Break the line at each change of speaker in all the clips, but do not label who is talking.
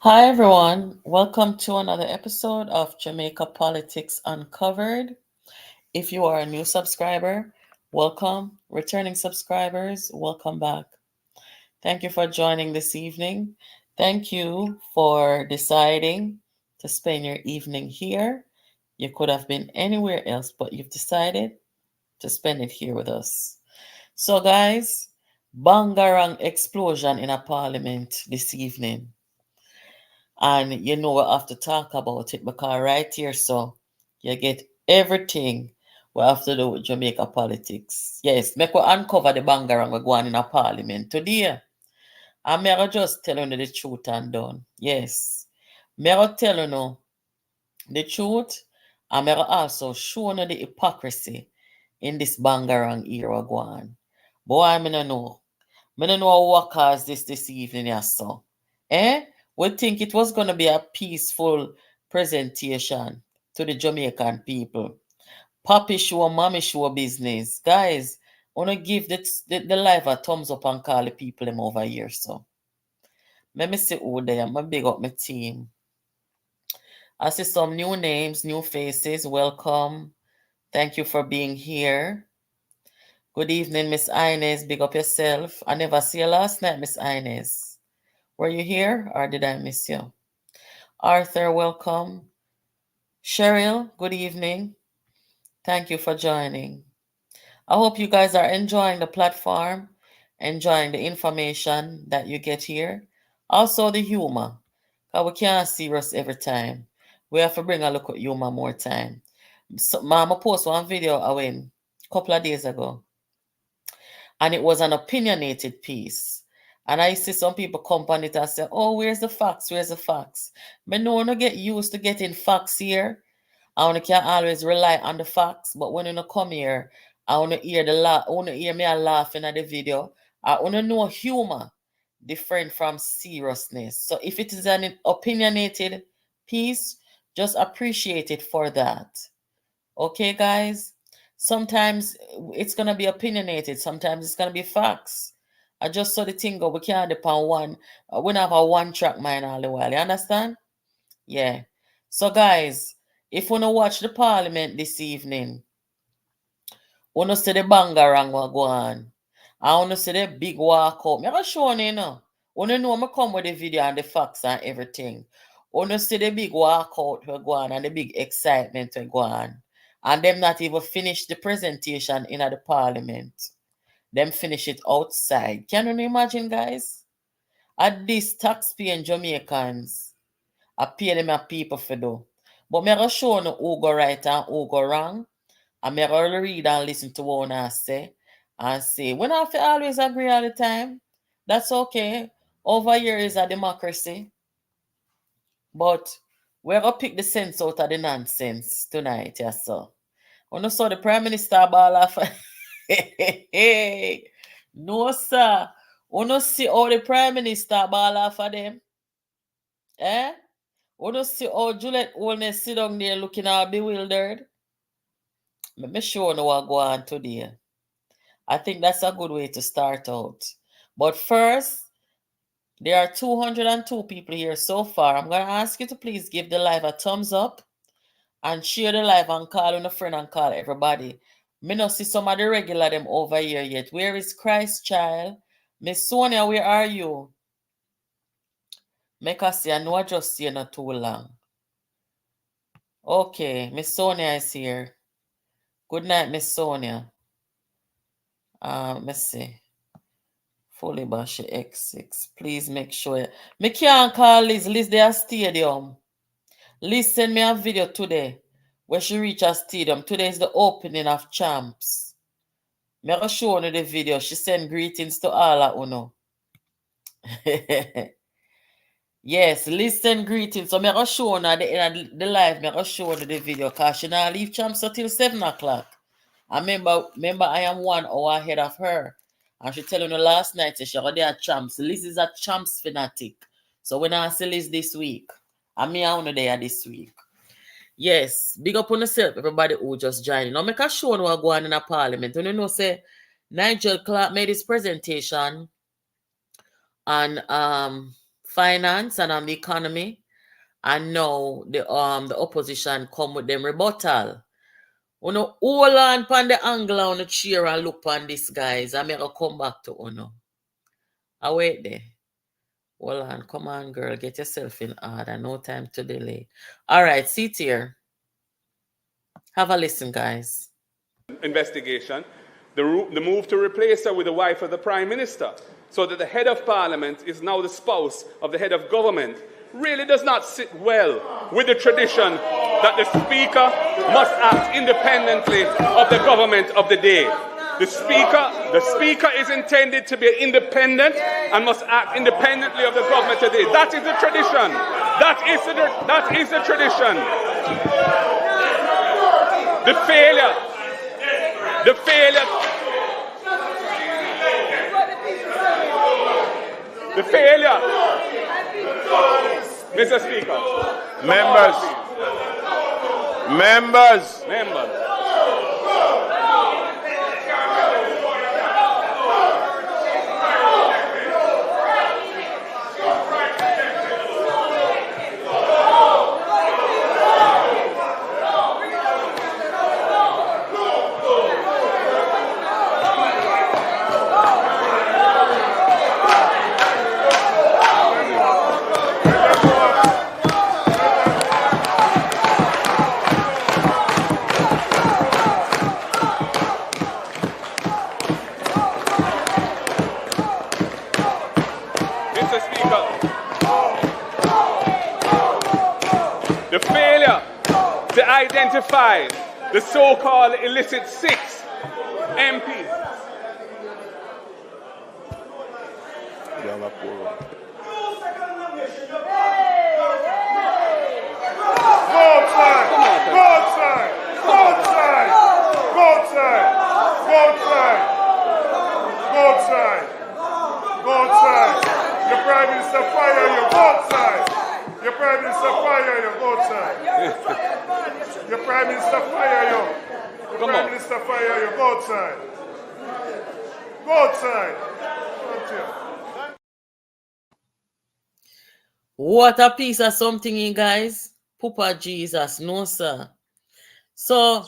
Hi, everyone. Welcome to another episode of Jamaica Politics Uncovered. If you are a new subscriber, welcome. Returning subscribers, welcome back. Thank you for joining this evening. Thank you for deciding to spend your evening here. You could have been anywhere else, but you've decided to spend it here with us. So, guys, bangarang explosion in a parliament this evening. And you know we have to talk about it because right here, so you get everything we have to do with Jamaica politics. Yes, make we uncover the bangarang we're going in a parliament today. And me I just tell you the truth and done. Yes. Me I tell you the truth, and me I also show you the hypocrisy in this bangarang era going. Boy, me no know. Me no know what caused this evening, yes, so. Eh? We think it was gonna be a peaceful presentation to the Jamaican people. Papi show, mommy show business. Guys, wanna give the live a thumbs up and call the people them over here, so. Let me see who they are. I'm big up my team. I see some new names, new faces. Welcome. Thank you for being here. Good evening, Miss Inez. Big up yourself. I never see you last night, Miss Inez. Were you here or did I miss you? Arthur, welcome. Cheryl, good evening. Thank you for joining. I hope you guys are enjoying the platform, enjoying the information that you get here. Also, the humor. Because we can't see us every time. We have to bring a look at humor more time. So, Mama post one video a couple of days ago, and it was an opinionated piece. And I see some people come on it and say, "Oh, where's the facts? Where's the facts?" But no one get used to getting facts here. I want to can always rely on the facts, but when you come here, I want to hear I want to hear me a laughing at the video. I want to know humor different from seriousness. So if it is an opinionated piece, just appreciate it for that. Okay, guys? Sometimes it's gonna be opinionated, sometimes it's gonna be facts. I just saw the thing go, we can't depend one, we don't have a one track mind all the while, you understand? Yeah. So guys, if we wanna watch the parliament this evening, we wanna see the bangarang what go on. I wanna see the big walk out. Me have shown you know. Wanna know me come with the video and the facts and everything. Wanna see the big walk out we go on and the big excitement we go on. And them not even finish the presentation in the parliament. Them finish it outside. Can you imagine, guys? At this taxpaying Jamaicans, I pay them a people for do. But me go show you who go right and who go wrong. And me go read and listen to what I say. And say, we don't have to always agree all the time. That's okay. Over here is a democracy. But we're going to pick the sense out of the nonsense tonight, yes, sir. When you saw the Prime Minister ball off. No, sir. When you see how the Prime Minister ball off of them, eh? When you see how Juliet Holness sit down there looking all bewildered, let me show you what go on today. I think that's a good way to start out. But first, there are 202 people here so far. I'm going to ask you to please give the live a thumbs up and share the live and call on a friend and call everybody. Me no see some of the regular them over here yet. Where is Christ child? Miss Sonia, where are you? Make us see, I know I just see you not too long. Okay, Miss Sonia is here. Good night, Miss Sonia. Let's see. Fully Bashi X6. Please make sure. Me can't call Liz. Liz, they are stadium. Liz send me a video today where she reach a stadium. Today is the opening of champs. Me go show you the video. She send greetings to all of uno. Yes, listen greetings. So me go show you the live. Me go show you the video because she not leave champs until 7 o'clock. I remember I am 1 hour ahead of her. And she tell you last night she got there champs. Liz is a champs fanatic. So when I see Liz this week, I mean I want there this week. Yes, big up on yourself, everybody who just joined. Now make a show what go on in a parliament. When you know say Nigel Clark made his presentation on finance and on the economy. And now the opposition come with them rebuttal. Uno hold on pan the angle on the chair and look on this, guys. I'm gonna come back to Uno. I wait there. Hold on, come on, girl, get yourself in order. No time to delay. All right, sit here. Have a listen, guys.
Investigation, the move to replace her with the wife of the Prime Minister, so that the head of Parliament is now the spouse of the head of government, really does not sit well with the tradition that the Speaker must act independently of the government of the day. The Speaker is intended to be independent and must act independently of the government today. That is the tradition. That is the tradition. The failure, Mr. Speaker.
Members.
The failure to identify the so-called illicit 6 MPs.
Your Prime Minister fire you, both sides. Your Prime Minister fire you, both sides. Your Prime Minister fire you. Your Prime Minister fire you, both sides. Both sides.
What a piece of something, you guys. Papa Jesus, no sir. So,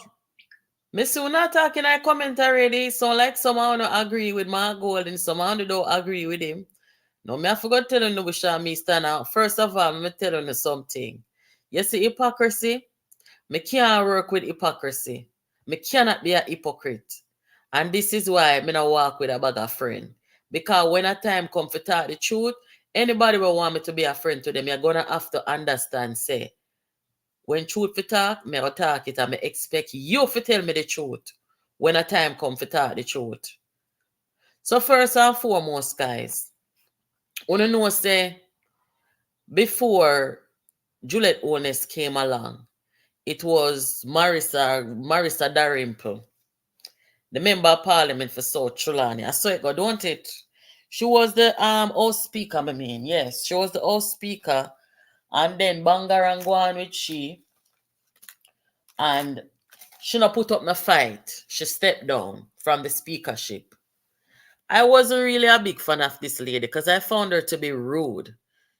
me soon not talking I comment already. So like someone don't agree with Mark Golding, someone don't agree with him. No, me I forgot to tell you which me stand out. First of all, me tell you something. You see hypocrisy? Me can't work with hypocrisy. Me cannot be a hypocrite. And this is why me not walk with a bag of friend. Because when a time come to talk the truth, anybody will want me to be a friend to them, you're gonna have to understand, say, when truth for talk, me will talk it and me expect you to tell me the truth when a time come to talk the truth. So first and foremost, guys, you know say before Juliet Holness came along, it was Marissa Dalrymple, the member of Parliament for South Trelawney. I saw it go, don't it? She was the House Speaker, I mean. Yes, she was the House Speaker. And then Bangarang go on with she. And she not put up no fight. She stepped down from the speakership. I wasn't really a big fan of this lady because I found her to be rude.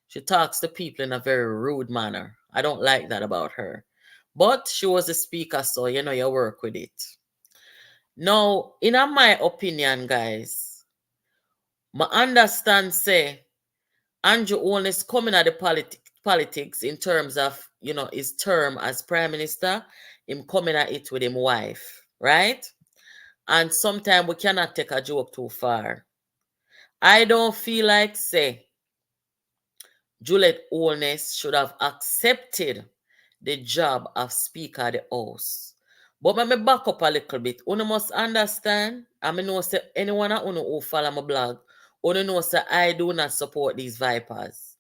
She talks to people in a very rude manner. I don't like that about her. But she was the speaker, so you know you work with it. Now, in my opinion, guys, I understand, say, Andrew Holness coming at the politics in terms of, you know, his term as Prime Minister, him coming at it with his wife, right? And sometimes we cannot take a joke too far. I don't feel like, say, Juliet Holness should have accepted the job of Speaker of the House. But let me back up a little bit. You must understand, I know say anyone who follow my blog, you know say I do not support these vipers.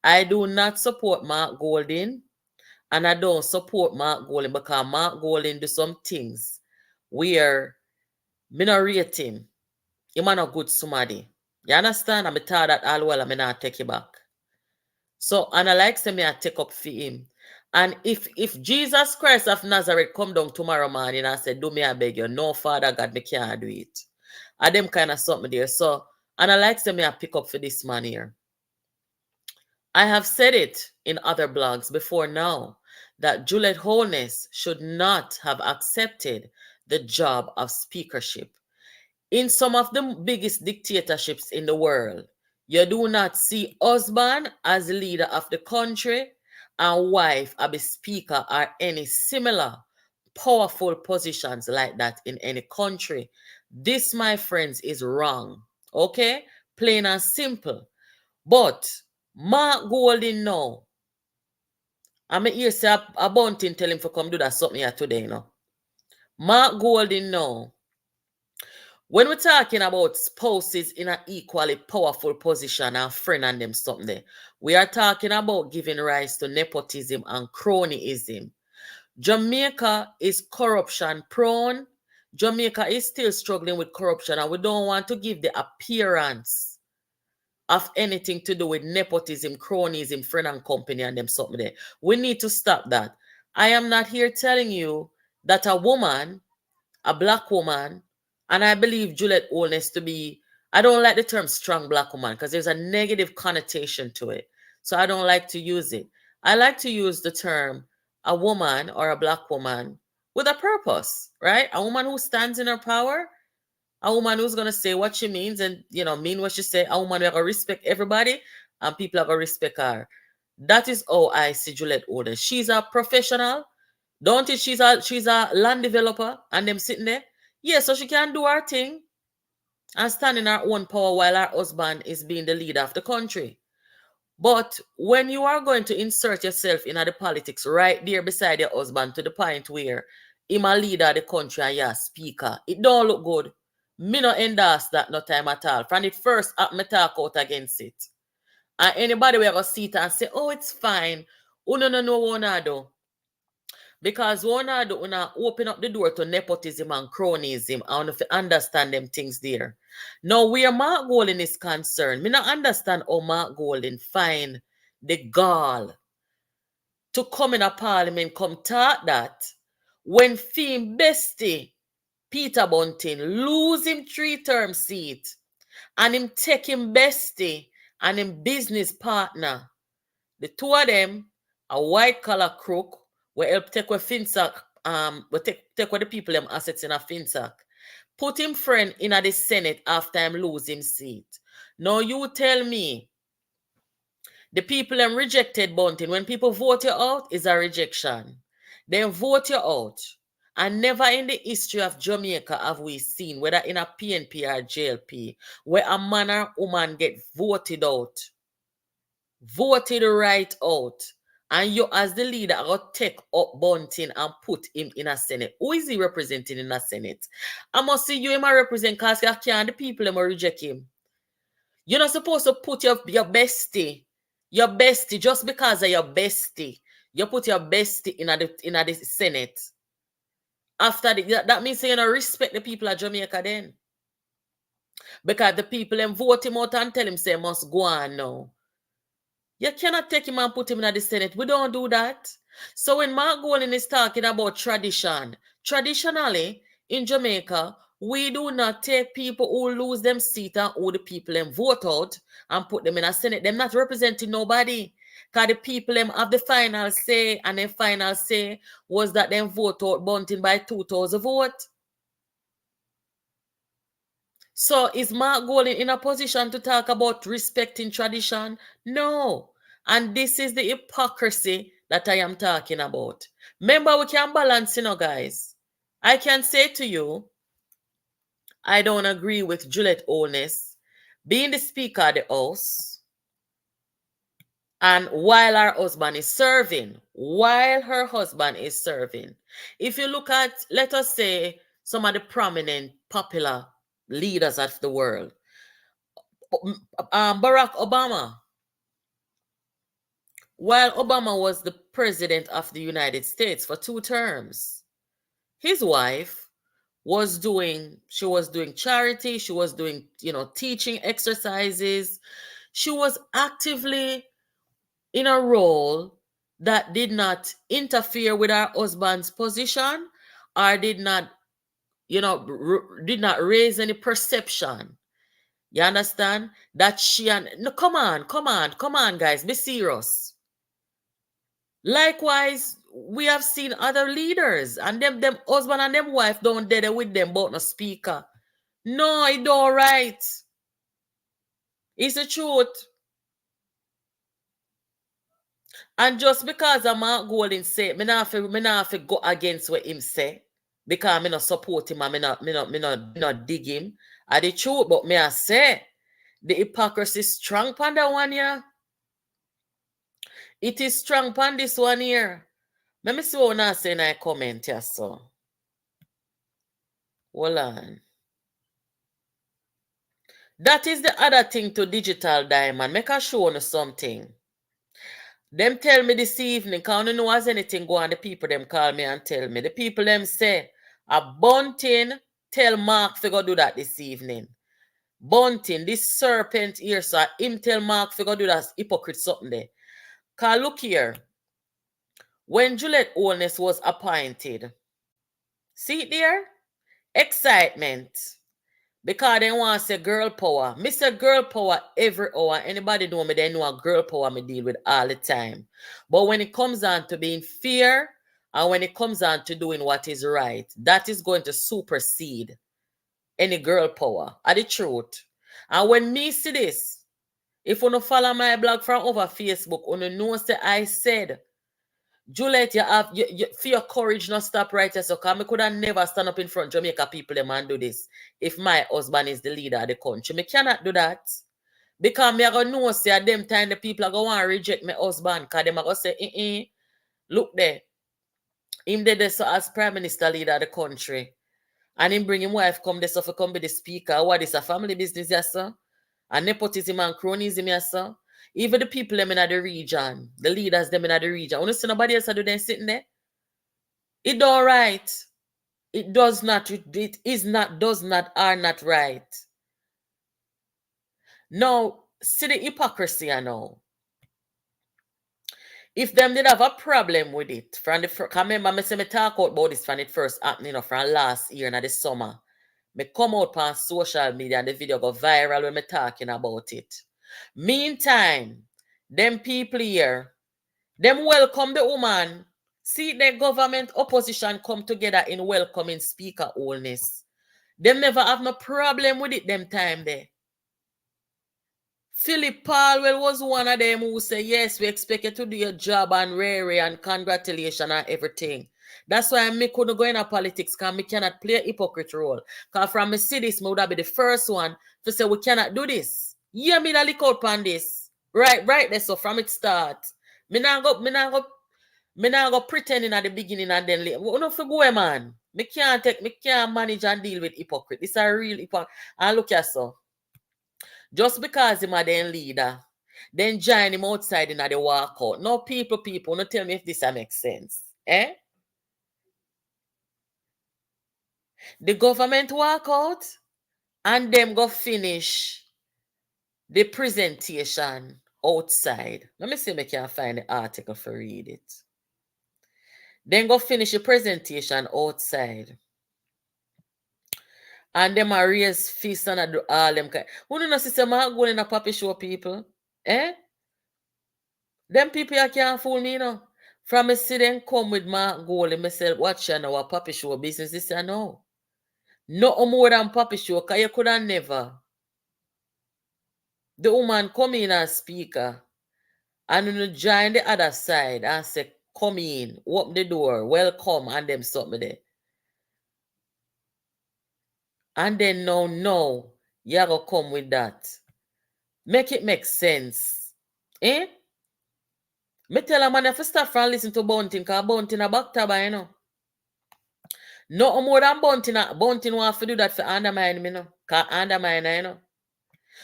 I do not support Mark Golding, and I don't support Mark Golding because Mark Golding do some things where me not rate him. He man not good somebody. You understand? I'm tired that all well, I'm not take it back. So, and I like say me I take up for him. And if Jesus Christ of Nazareth come down tomorrow morning and I say, do me I beg you, no Father God, me can't do it. And them kind of something there. So, and I like say me I pick up for this man here. I have said it in other blogs before now that Juliet Holness should not have accepted the job of speakership. In some of the biggest dictatorships in the world, you do not see husband as leader of the country and wife as a speaker or any similar powerful positions like that in any country. This, my friends, is wrong. Okay? Plain and simple. But Mark Golding now, I'm here say a bunting tell him to come do that something here today, you know. Mark Golding now, when we're talking about spouses in an equally powerful position and friend and them something there, we are talking about giving rise to nepotism and cronyism. Jamaica is corruption prone. Jamaica is still struggling with corruption, and we don't want to give the appearance of anything to do with nepotism, cronyism, friend and company and them something there. We need to stop that. I am not here telling you that a woman, a black woman, and I believe Juliet Holness to be, I don't like the term strong black woman because there's a negative connotation to it. So I don't like to use it. I like to use the term a woman or a black woman with a purpose, right? A woman who stands in her power, a woman who's going to say what she means and, mean what she say, a woman who's going to respect everybody and people are going to respect her. That is how I see Juliet Holness. She's a professional. Don't it? She's a land developer and them sitting there. Yeah, so she can do her thing and stand in her own power while her husband is being the leader of the country. But when you are going to insert yourself in the politics right there beside your husband to the point where him a leader of the country and you're a speaker, it don't look good. Me no endorse that no time at all. From it first up, me talk out against it. And anybody will go see it and say, oh, it's fine. Oh, no, wanna do. Because wanna do, wanna open up the door to nepotism and cronyism. I want to understand them things there. Now, where Mark Golding is concerned, me not understand how Mark Golding find the gall to come in a parliament, come talk that when Fame Bestie Peter Bunting lose him 3-term seat and him take him Bestie and him business partner. The two of them, a white collar crook, will help take with Finsac, will take with the people them assets in a Finsac. Put him friend in the Senate after him lose him seat. Now you tell me, the people them rejected Bunting. When people vote you out, is a rejection. Then vote you out. And never in the history of Jamaica have we seen, whether in a PNP or JLP, where a man or woman get voted out. Voted right out. And you as the leader will take up Bunting and put him in a Senate. Who is he representing in a Senate? I must see you him represent because the people them will reject him. You're not supposed to put your bestie just because of your bestie. You put your bestie in the Senate. After that means you don't respect the people of Jamaica then. Because the people them vote him out and tell him say must go on now. You cannot take him and put him in the Senate. We don't do that. So when Mark Golding is talking about tradition, traditionally in Jamaica, we do not take people who lose them seat and who the people them vote out and put them in a Senate. They're not representing nobody. Because the people them have the final say, and the final say was that them vote out Bunting by 2,000 votes. So is Mark Golding in a position to talk about respecting tradition? No. And this is the hypocrisy that I am talking about. Remember, we can balance, guys. I can say to you, I don't agree with Juliet Holness being the Speaker of the House and while her husband is serving. If you look at, let us say, some of the prominent, popular leaders of the world, Barack Obama, while Obama was the president of the United States for 2 terms, his wife was doing charity, she was doing, teaching exercises. She was actively in a role that did not interfere with her husband's position or did not raise any perception You understand? That she and no, come on, guys, be serious. Likewise, we have seen other leaders, and them husband and them wife don't dead with them, but no speaker. No, it don't right. It's the truth. And just because I'm Mark Golding say, me not have to go against what him say, because me not support him and me not dig him. I the truth, but me I say the hypocrisy strong upon that one here. It is strong upon this one here. Let me see what I say in a comment here, so. Hold on. That is the other thing to digital diamond. Make a show you something. Them tell me this evening, because I don't know as anything go on, the people them call me and tell me. The people them say, a Bunting tell Mark to go do that this evening. Bunting, this serpent here, so him tell Mark to go do that hypocrite something there. Because look here, when Juliet Holness was appointed, see it there? Excitement. Because they want to say girl power. Me say girl power every hour. Anybody know me, they know a girl power me deal with all the time. But when it comes on to being fair, and when it comes on to doing what is right, that is going to supersede any girl power. Are the truth. And when me see this, if you don't follow my blog from over Facebook, you know say I said, Juliet, you have for your courage not stop right here. So I could have never stand up in front of Jamaica people them and do this if my husband is the leader of the country. Me cannot do that. Because me are gonna know say at them time the people are gonna reject my husband. Because them are gonna say, look there. Him did this as Prime Minister leader of the country. And him bring him wife come there so for come be the speaker. What is a family business, yes, sir? And nepotism and cronyism, yes, sir? Even the people them in the region, the leaders them in the region. You see nobody else do them sitting there? It don't right. It does not, it is not, does not, are not right. Now, see the hypocrisy I know. If them did have a problem with it, from the first, remember me say me talk about this from it first happening, from last year in the summer. Me come out on social media and the video go viral when me talking about it. Meantime, them people here, them welcome the woman. See the government opposition come together in welcoming Speaker Holness. Them never have no problem with it them time there. Philip Palwell was one of them who said, yes, we expect you to do your job and rare and congratulations and everything. That's why I couldn't go into politics because I cannot play a hypocrite role. Because from me see this, I would have be the first one to say we cannot do this. Yeah, me look out on this. Right there. So from it start. Me not go pretending at the beginning and then later. We don't go, man. Me can't manage and deal with hypocrite. This is a real hypocrite. And look at so. Just because him a then leader, then join him outside in the walkout. No people, don't tell me if this makes sense. Eh? The government walk out and them go finish the presentation outside. Let me see if I can find the article for read it. Then go finish the presentation outside. And them a raise fists and do all them kind. Who don't know see some going in a puppy show people? Eh? Them people you can't fool me, you know. From me see them come with my goal and myself watch you know a puppy show business. This I know. No more than puppy show, because you could have never. The woman come in as speaker and you join the other side and say, come in, open the door, welcome, and them something there. And then no, you gotta come with that. Make it make sense. Eh? Me tell a man if you start from listen to Bunting, because Bunting a back tab, you know. No more than Bunting. Bunting want to do that for undermine me, no. Because undermine, you know.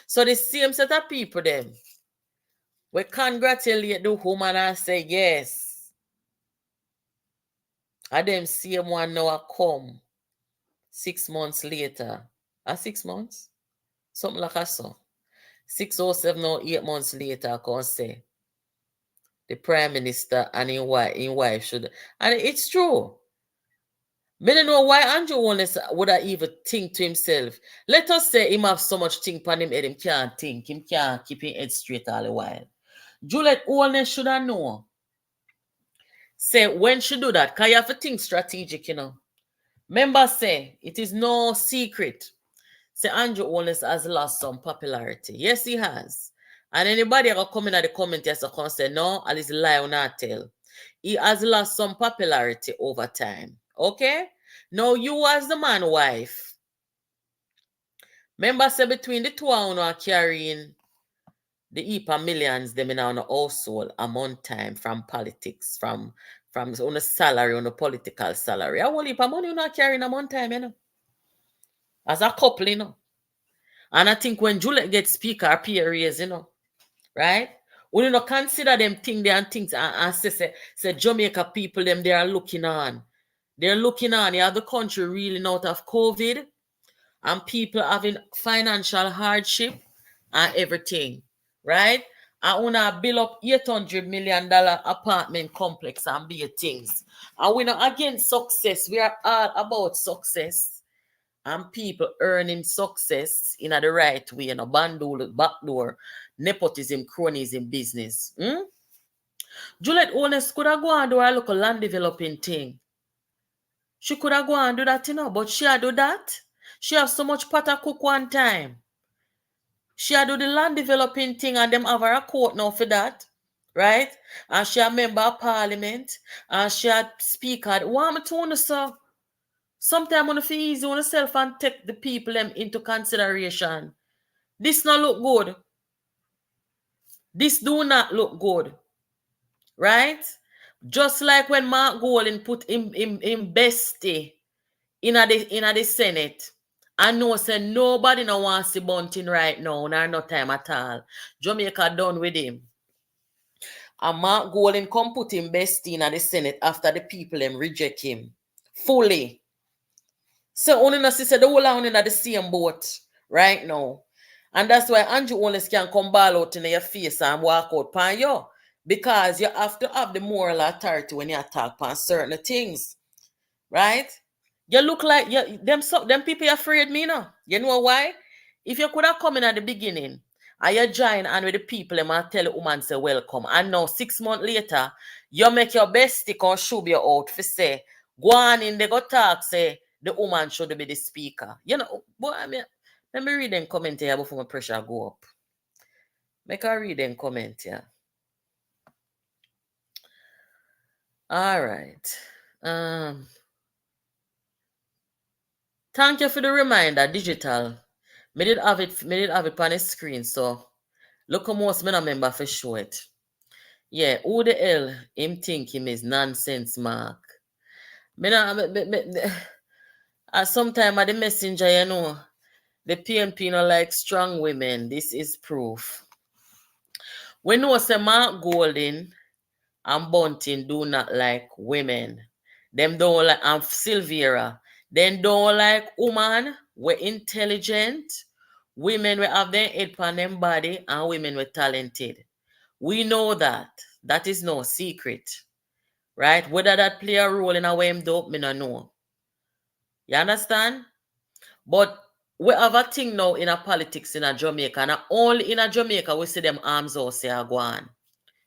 So the same set of people then, we congratulate the woman and say yes. And them same one now come 6 months later. 6 months? Something like that so. 6 or 7 or 8 months later, I can say the Prime Minister and his wife should. And it's true. Me don't know why Andrew Holness would have even think to himself. Let us say him have so much think on him head, him can't think. Him can't keep his head straight all the while. Juliet Holness should have known. Say, when she do that, because you have to think strategic, you know. Members say, it is no secret. Say, Andrew Holness has lost some popularity. Yes, he has. And anybody ever come in at the comment yes, come say, no, at least lie or not tell. He has lost some popularity over time. Okay? Now, you as the man wife, remember say between the two of you are carrying the heap of millions them in our household a month time from politics, from on a salary, on a political salary. A whole heap of money you not carrying a month time, you know. As a couple, you know. And I think when Juliet gets speaker, her pay raise, you know, right? We don't consider them things there and things and say Jamaica people them they are looking on. They're looking on. You have the country reeling out of COVID and people having financial hardship and everything, right? I want to build up $800 million apartment complex and be things. And we're not against success. We are all about success and people earning success in the right way, you know, bandole, backdoor, nepotism, cronyism business. Juliet Holness could have gone and do a local land developing thing. She could have gone and do that, you know, but she had do that. She have so much pot to cook one time. She had do the land developing thing and them have her a court now for that. Right? And she a member of parliament. And she had speaker. What am I telling you, sir? Sometimes on the feel easy on yourself and take the people them into consideration. This not look good. This do not look good. Right? Just like when Mark Golding put him bestie in the Senate. I know say nobody no wants to see Bunting right now, no time at all. Jamaica done with him. And Mark Golding come put him bestie in the Senate after the people them reject him. Fully. So only not say the whole on in the same boat right now. And that's why Andrew Holness can come ball out in your face and walk out pan you. Because you have to have the moral authority when you talk on certain things. Right? You look like them people afraid me now. You know why? If you could have come in at the beginning and you join and with the people and tell the woman say welcome. And now 6 months later, you make your best stick or shove you out for say, go on in, they go talk, say the woman should be the speaker. You know, but I mean, let me read them comment here before my pressure go up. Make her read them comment here. All right. Thank you for the reminder, digital. Me did have it on the screen, so look how most men remember for show it. Yeah, who the hell him think him is nonsense, Mark? Sometime at the messenger, you know, the PNP no like strong women. This is proof. We know say Mark Golding and Bunting do not like women. Them don't like, and Silvera, them don't like women. We're intelligent. Women will have their head on them body and women were talented. We know that. That is no secret. Right? Whether that play a role in a way him do, me no know. You understand? But we have a thing now in a politics in a Jamaica. And only in a Jamaica we see them arms out say go on.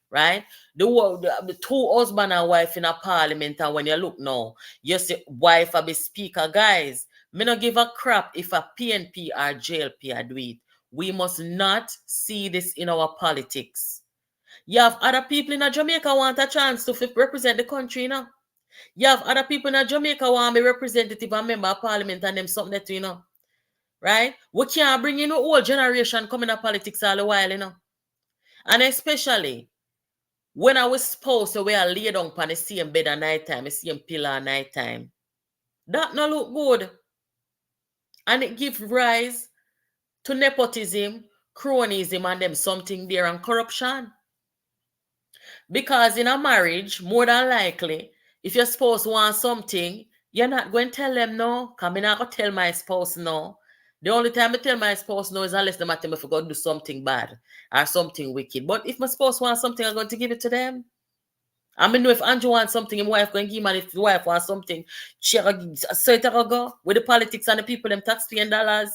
Right? The two husband and wife in a parliament, and when you look now, you see wife a be speaker. Guys, me not give a crap if a PNP or JLP do it. We must not see this in our politics. You have other people in Jamaica want a chance to represent the country, you know. You have other people in Jamaica want to be representative and member of parliament and them something that, you know. Right? We can't bring in a whole generation coming to politics all the while, you know. And especially when I was supposed to wear a lay down on the same bed at night time, the same pillow at night time. That not look good. And it gives rise to nepotism, cronyism, and them something there and corruption. Because in a marriage, more than likely, if your spouse wants something, you're not going to tell them no. Because I'm not going to tell my spouse no. The only time I tell my spouse no is unless they tell me if I go do something bad or something wicked. But if my spouse wants something, I'm going to give it to them. I mean, if Andrew wants something, his wife going to give him, and if his wife wants something, she so it go with the politics and the people, them taxpaying dollars.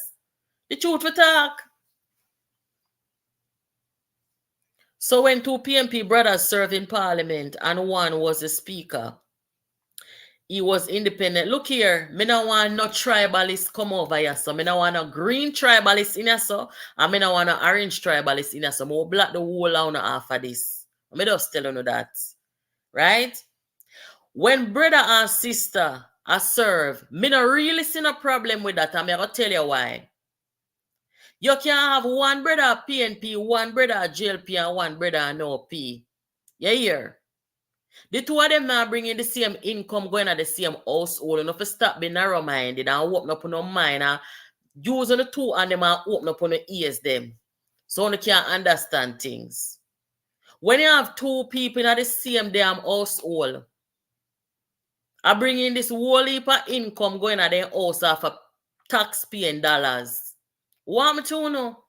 The truth we talk. So when two PMP brothers served in Parliament and one was the Speaker, he was independent. Look here, me no want no tribalist come over here, so me no want no green tribalist in here, so and me no want no orange tribalist in here, so me will block the whole out after this. Me just tell you that. Right? When brother and sister are served, me no really see no problem with that, and me gonna tell you why. You can have one brother PNP, one brother JLP, and one brother no P. You hear? The two of them now bringing the same income going at the same household. Enough to stop being narrow-minded and open up on no mind and using the two and them and open up on the ears them. So you can understand things. When you have two people in the same damn household, I bring in this whole heap of income going at their house off of tax-paying dollars. What me to know?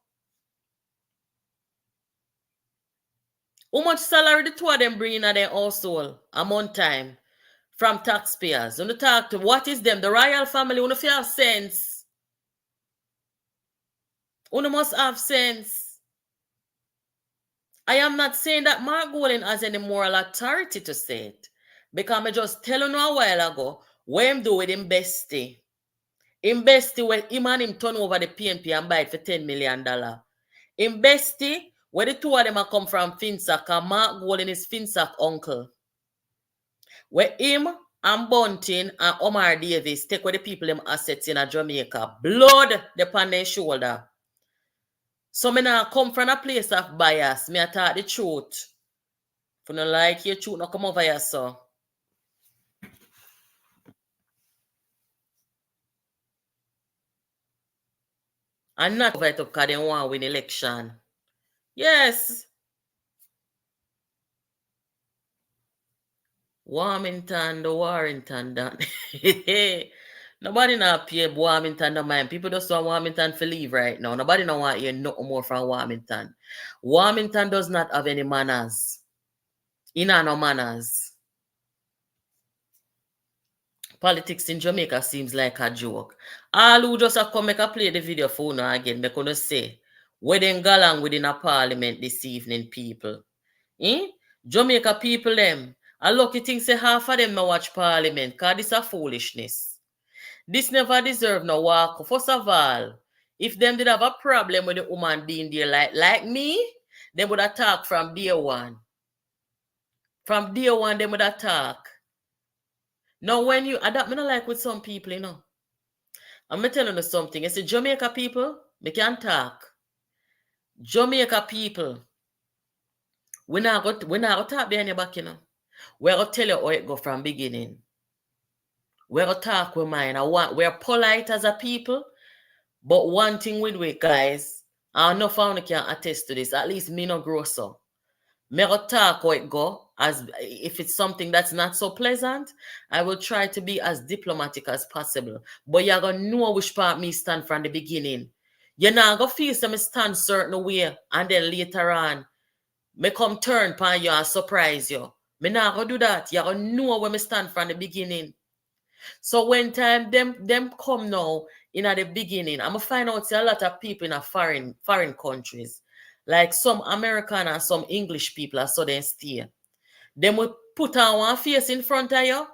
How much salary the two of them bring in at their household a month time from taxpayers? When you talk to what is them? The royal family, when you have sense. You must have sense. I am not saying that Mark Golding has any moral authority to say it. Because I just tell you a while ago, what him do with him bestie. Him bestie, when him and him turn over the PNP and buy it for $10 million. Him bestie, where the two of them are come from Finsack, and Mark Golding is Finsack uncle. Where him and Bunting and Omar Davis take where the people them assets in a Jamaica. Blood upon their shoulder. So me now come from a place of bias. Me I talk the truth. If you don't like your truth, no come over here, so. I'm not over it because they want to win election. Yes. Warmington, the Warrington, that. Nobody not pay Warmington the mind. People just want Warmington to leave right now. Nobody don't want to hear nothing more from Warmington. Warmington does not have any manners. It has no manners. Politics in Jamaica seems like a joke. All who just come make a play the video for now again, they're going to say, where they go along within a parliament this evening, people. Jamaica people them. A lucky thing say half of them no watch parliament, because this a foolishness. This never deserve no walk. First of all, if them did have a problem with the woman being there like me, they would attack from day one. From day one, they would attack. Now, when you adapt, me not like with some people, you know. I'm telling you something. It's the Jamaica people, they can talk. Jamaica people, we not going to talk behind your back, you know. We're going to tell you how it go from beginning. We're going to talk with mine. We're polite as a people, but one thing with we, guys, I know found can attest to this. At least me no grow so. Me go talk how it go. As if it's something that's not so pleasant, I will try to be as diplomatic as possible. But you're going to know which part me stand from the beginning. You're not going to feel some stand certain way, and then later on, me come turn upon you and surprise you. Me not going to do that. You're going to know where me stand from the beginning. So when time them come now in at the beginning, I'm going to find out a lot of people in a foreign countries, like some American and some English people are so they stay. Them will put on one face in front of you,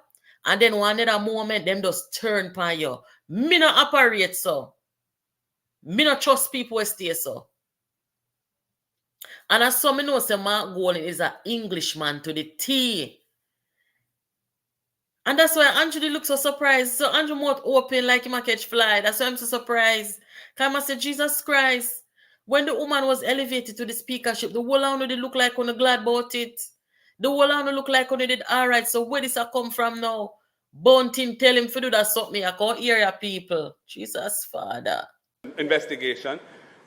and then one other moment, them just turn upon you. Me not operate so. Me not trust people who stay so. And as some know, say Mark Golding is an Englishman to the T. And that's why Andrew looks so surprised. So Andrew mouth open like he might catch fly. That's why I'm so surprised. Because I say, Jesus Christ, when the woman was elevated to the speakership, the whole town did look like on glad about it. The whole town look like on did all right. So where this I come from now? Bunting tell him to do that something. I can't hear your people. Jesus, Father.
Investigation.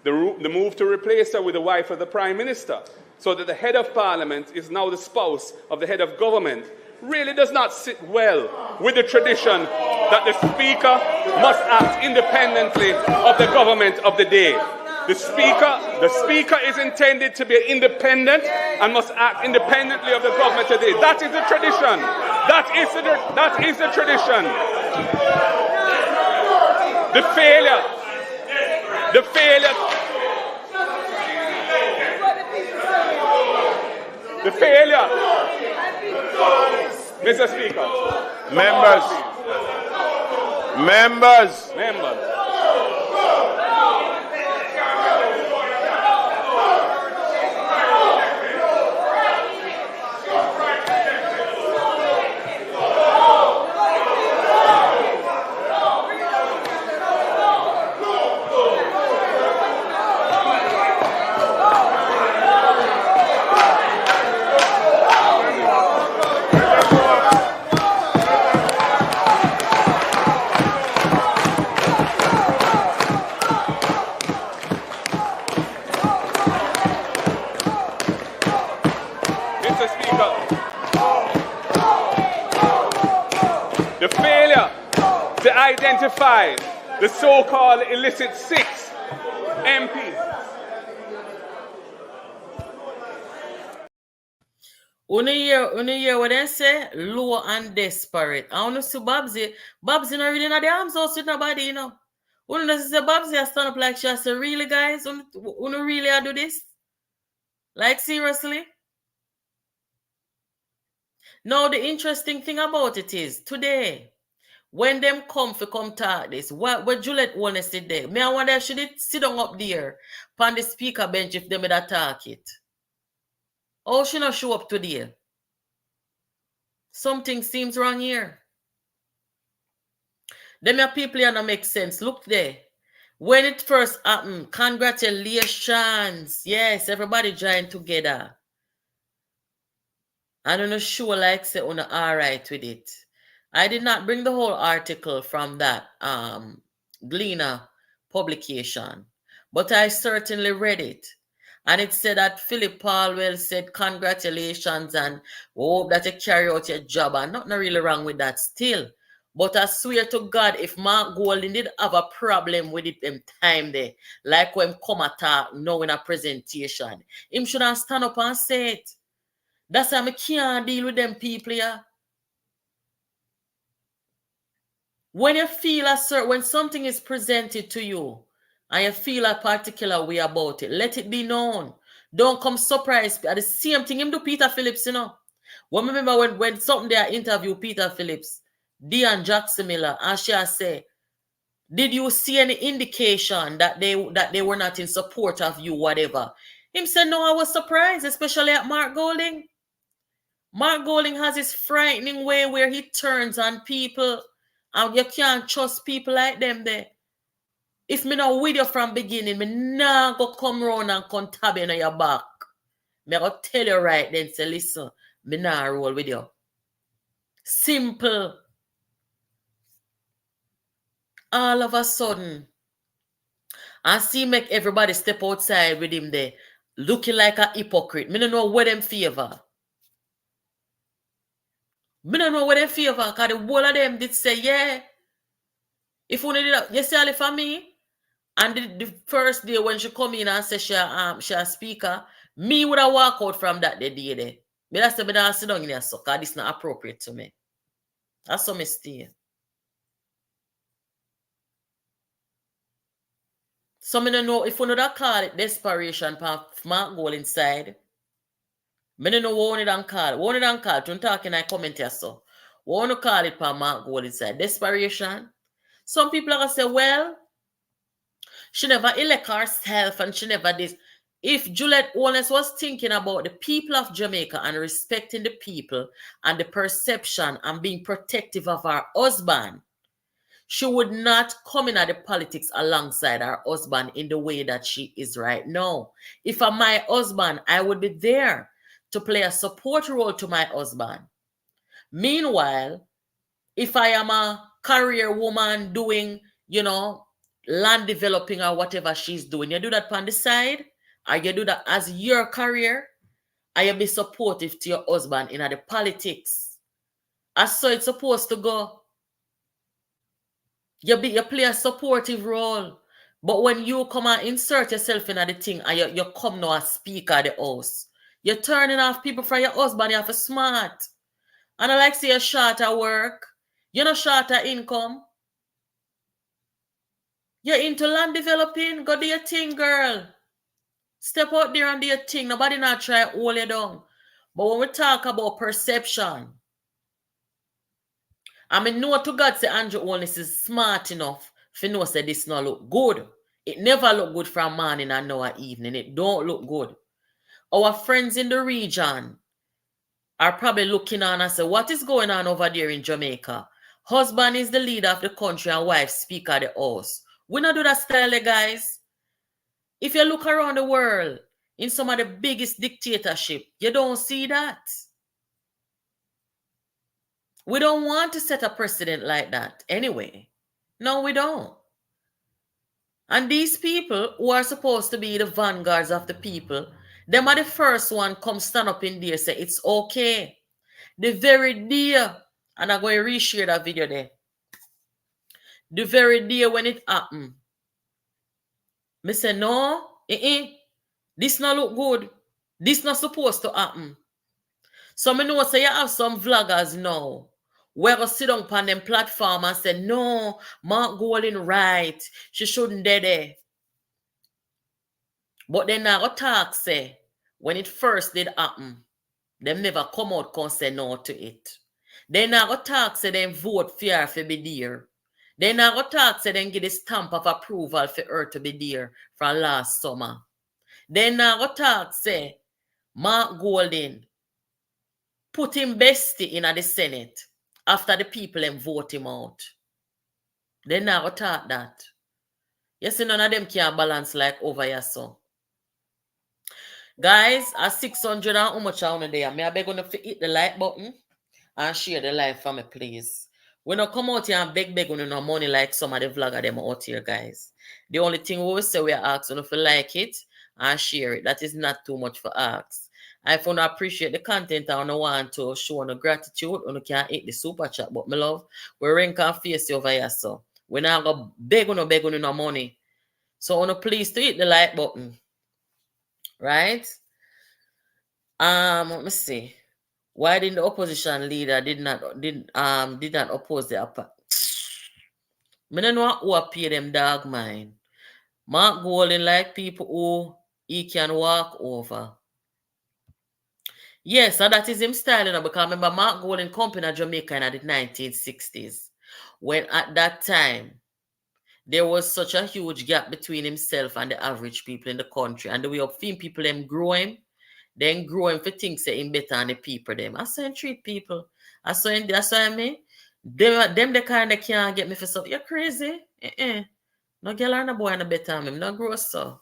The move to replace her with the wife of the Prime Minister, so that the head of Parliament is now the spouse of the head of government, really does not sit well with the tradition that the Speaker must act independently of the government of the day. The speaker is intended to be independent and must act independently of the government today. That is the tradition. That is the tradition. The failure. Mr. Speaker.
Members.
The failure to identify the so-called illicit six MPs.
Una hear what they say? Low and desperate. I want to see Babsy. Babsy not really in the arms house with nobody, you know. Una see Babsy stand up like she say, really, guys? Una really do this? Like, seriously? Now, the interesting thing about it is, today, when them come talk this, what Juliet Holness did there, me I wonder if she did sit down up there on the speaker bench if them would attack it. Oh, she not show up today. Something seems wrong here. Them your people here not make sense. Look there. When it first happened, congratulations. Yes, everybody joined together. I don't know sure like say on all right with it. I did not bring the whole article from that Gleaner publication, but I certainly read it. And it said that Philip Palwell said congratulations and hope that you carry out your job, and nothing really wrong with that still. But I swear to God, if Mark Golding did have a problem with it them time there, like when come attack now in a presentation, him should have stand up and say it. That's why I can't deal with them people here. When you feel when something is presented to you and you feel a particular way about it, let it be known. Don't come surprised. The same thing him do Peter Phillips, you know. Well, remember when something there interview Peter Phillips, Diane Jackson Miller, and she say, did you see any indication that they were not in support of you, whatever? Him said, no, I was surprised, especially at Mark Golding. Mark Golding has this frightening way where he turns on people, and you can't trust people like them there. If me not with you from beginning, me nah go come round and come tab in your back. Me go tell you right then, say, listen, me nah roll with you. Simple. All of a sudden, I see make everybody step outside with him there, looking like a hypocrite. Me don't know what them favor. Me don't know what them favor, because the whole of them did say, yeah. If you did that, you see for me, and the first day when she come in and say she a speaker, me would have walk out from that day there. Me that's say me don't sit down in there, so because this not appropriate to me. That's how me stay. So me don't know if you know that call it desperation for Mark Gold inside. Me don't know what you don't call it. What you don't call it? Don't talk in a comment here, so. What you call it for Mark Gold inside? Desperation. Some people are going to say, well, she never elect herself and she never this. If Juliet Holness was thinking about the people of Jamaica and respecting the people and the perception and being protective of her husband, she would not come in at the politics alongside her husband in the way that she is right now. If I'm my husband, I would be there to play a support role to my husband. Meanwhile, if I am a career woman doing, land developing or whatever she's doing, you do that on the side, or you do that as your career, or you be supportive to your husband in the politics. As so it's supposed to go. You play a supportive role. But when you come and insert yourself in the thing and you come now as speaker of the house, you're turning off people from your husband. You have to smart. And I like say you're short at work. You're not short at income. You're into land developing. Go do your thing, girl. Step out there and do your thing. Nobody not try to hold you down. But when we talk about perception, I mean, know to God say Andrew Holness is smart enough to know say this not look good. It never look good from morning and now evening. It don't look good. Our friends in the region are probably looking on and say, what is going on over there in Jamaica? Husband is the leader of the country and wife speaker of the house. We not do that style, guys. If you look around the world, in some of the biggest dictatorship, you don't see that. We don't want to set a precedent like that anyway. No, we don't. And these people who are supposed to be the vanguards of the people, them are the first one come stand up in there say it's okay. The very day, and I'm going to reshare that video there. The very day when it happened, me say no, this not look good. This not supposed to happen. So me know say you have some vloggers now where go sit down on them platform and say, no, Mark Golding right. She shouldn't do there. But then I go talk say, when it first did happen, them never come out and say no to it. Then I go talk say them vote for her to be there. Then I go talk say them give the stamp of approval for her to be there from last summer. Then I go talk say Mark Golding put him bestie in the Senate after the people them vote him out. Then I go talk that. You see, none of them can balance like over here so. Guys, at 600 and how much I want there? May I beg you to hit the like button and share the live for me, please. We not come out here and beg on no money like some of the vlogger them out here, guys. The only thing we will say we are asking if you like it and share it. That is not too much for ask. I found appreciate the content and I want to show no gratitude. You can hit the super chat, but my love, we rank and face you over here, so we not go beg on no money. So on please to hit the like button. Right? Let me see. Why didn't the opposition leader did not oppose the upper? Me don't know who pay them dog mine. Mark Golding like people who he can walk over. Yes, so that is him style, you know, because remember Mark Golding company in Jamaica in the 1960s. When at that time there was such a huge gap between himself and the average people in the country. And the way of seeing people them grow him, then grow him for things say him better than the people them. I saw him treat people. That's what I mean. Them the kind that can't get me for stuff. You're crazy. No girl or no boy no better than me. No gross so.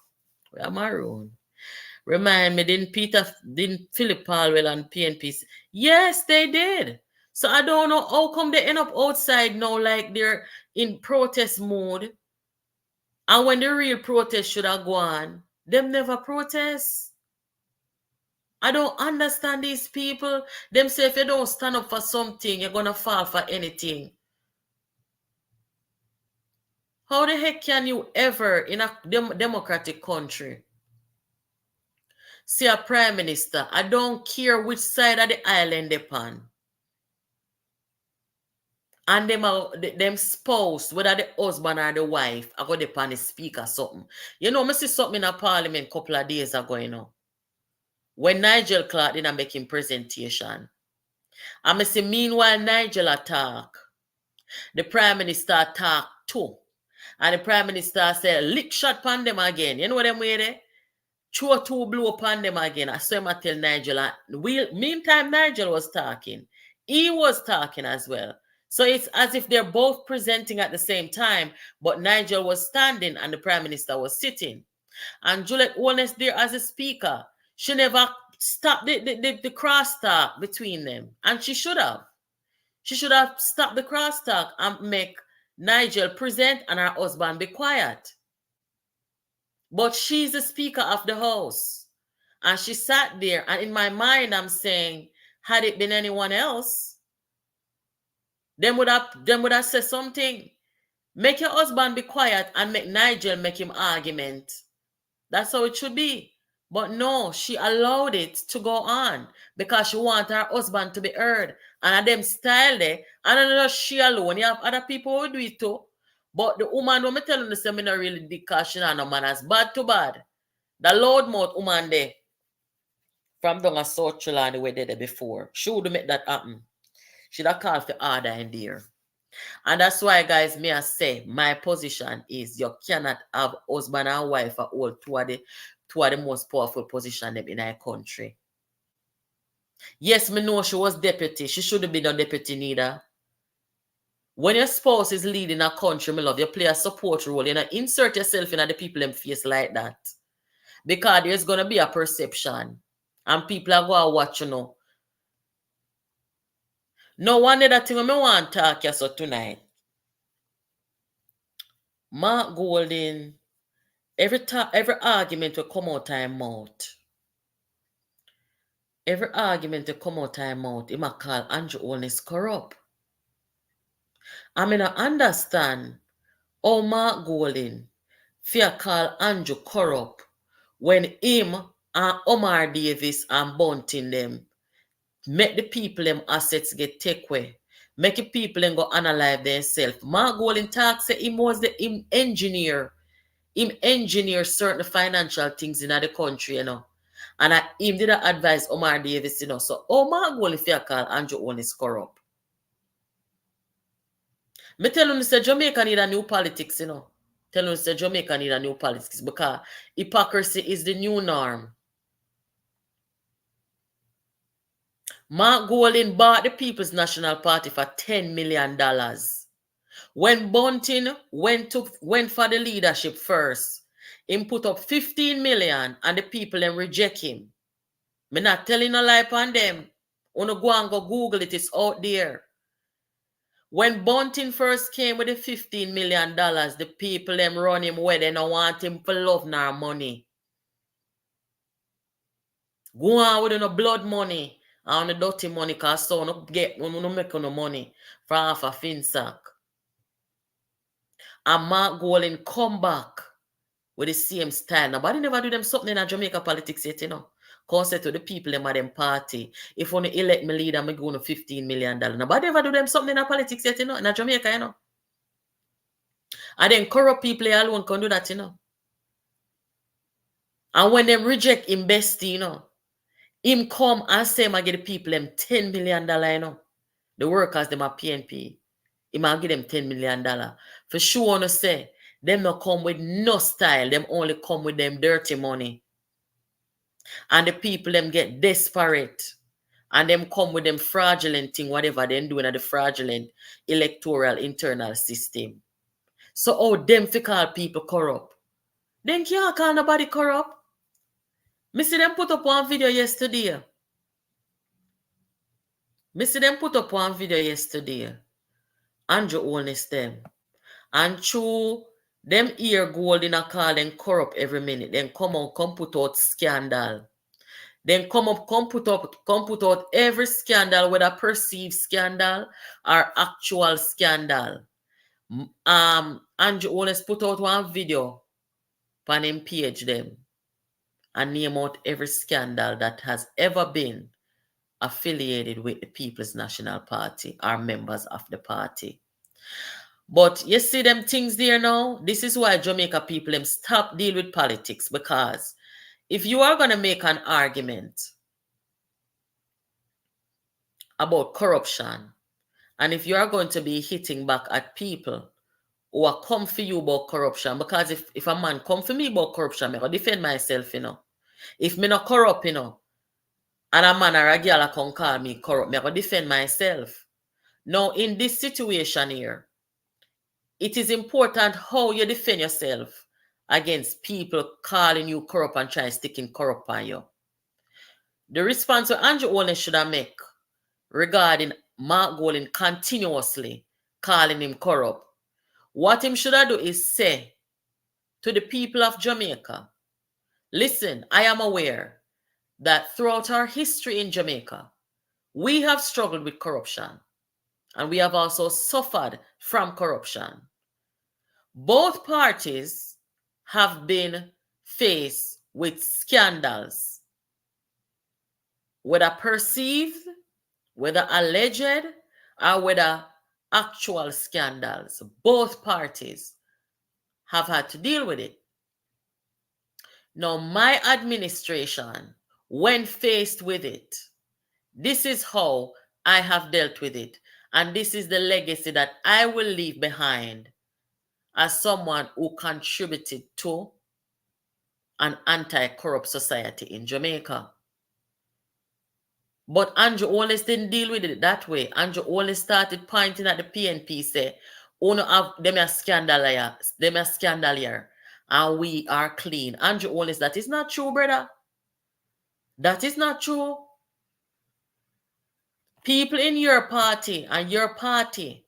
We are maroon. Remind me, didn't Philip Palwell and PNP? Yes, they did. So I don't know how come they end up outside now like they're in protest mode. And when the real protest should have gone, them never protest. I don't understand these people. Them say if you don't stand up for something, you're going to fall for anything. How the heck can you ever, in a democratic country, see a prime minister? I don't care which side of the island they're on. And them spouse, whether the husband or the wife, I got the speaker something. You know, I see something in a parliament a couple of days ago, you know. When Nigel Clark didn't make him presentation. I see meanwhile Nigel attack. The prime minister attack too. And the prime minister said, lick shot upon them again. You know what them way there? Throw two blow upon them again. I saw him tell Nigel. Meantime, Nigel was talking. He was talking as well. So it's as if they're both presenting at the same time, but Nigel was standing and the prime minister was sitting. And Juliet Holness there as a speaker. She never stopped the crosstalk between them. And she should have. She should have stopped the crosstalk and make Nigel present and her husband be quiet. But she's the speaker of the house. And she sat there. And in my mind, I'm saying, had it been anyone else, them would have said something. Make your husband be quiet and make Nigel make him argument. That's how it should be. But no, she allowed it to go on because she want her husband to be heard. And at them style there, and not just she alone. You have other people who do it too. But the woman, when I tell you the seminar really did because she not no manners. Bad to bad. The loudmouth woman there from down a South Carolina the way they did before. She would make that happen. She'd have called for order in there. And that's why, guys, me I say my position is you cannot have husband and wife at all two of the most powerful position in our country. Yes, me know she was deputy. She should have been a deputy neither. When your spouse is leading a country, my love, you play a support role. You know, insert yourself in the people in face like that. Because there's gonna be a perception. And people are going to watch, you know. No one other thing I want to talk so tonight. Mark Golden, every argument will come out of his mouth. Every argument will come out of his mouth. He might call Andrew Holness corrupt. I mean, I understand how Mark Golden fear call Andrew corrupt when him and Omar Davis and Bunting them make the people them assets get take away. Make the people them go analyze themselves. Mark Golden talk say him was the engineer. Him engineer certain financial things in the country, you know. And him did advise Omar Davis, you know. So Omar Golden fear call Andrew Holness corrupt. Me tell you, say Jamaica need a new politics, you know. Tell you, say Jamaica need a new politics because hypocrisy is the new norm. Mark Golden bought the People's National Party for $10 million. When Bunting went for the leadership first, him put up 15 million and the people then reject him. Me not telling a lie on them. Wanna go and go Google it, it's out there. When Bunting first came with the $15 million, the people them run him where they don't want him for love nor money. Go on with no blood money and the dirty money because so no get no make no money for half a fin sack. And Mark Golden come back with the same style. Nobody never do them something in Jamaica politics yet, you know. Cause say to the people them at them party, if you elect me leader, I'm going to $15 million. Nobody ever do them something in politics yet, you know, in Jamaica, you know. And then corrupt people alone can do that, you know. And when them reject him best, you know, him come and say I get the people them $10 million, you know. The workers them at PNP. He might give them $10 million. For sure, wanna say, them not come with no style. Them only come with them dirty money. And the people them get desperate. And them come with them fraudulent thing, whatever they doing at the fraudulent electoral internal system. So how them fi call people corrupt? Them can't call nobody corrupt. Me see them put up one video yesterday. Andrew Holness them. And through them ear gold in a call and corrupt every minute. Then come out, come put out scandal. Then come put out every scandal, whether perceived scandal or actual scandal. Andrew Holness put out one video on him page them and name out every scandal that has ever been affiliated with the People's National Party or members of the party. But you see them things there now? This is why Jamaica people them stop deal with politics, because if you are going to make an argument about corruption, and if you are going to be hitting back at people who are come for you about corruption, because if a man come for me about corruption, I'm going to defend myself, you know. If me not corrupt, you know, and a man or a girl come call me corrupt, I'm going to defend myself. Now, in this situation here, it is important how you defend yourself against people calling you corrupt and trying to stick in corrupt on you. The response that Andrew Holness should have make regarding Mark Golden continuously calling him corrupt, what him should have do is say to the people of Jamaica, listen, I am aware that throughout our history in Jamaica, we have struggled with corruption and we have also suffered from corruption. both parties have been faced with scandals, whether perceived, whether alleged, or whether actual scandals. Both parties have had to deal with it. Now, my administration, when faced with it, this is how I have dealt with it. And this is the legacy that I will leave behind as someone who contributed to an anti-corrupt society in Jamaica. But Andrew Holness didn't deal with it that way. Andrew Holness started pointing at the PNP, say, oh no, have them a scandal here, and we are clean. Andrew Holness, that is not true, brother. That is not true. People in your party and your party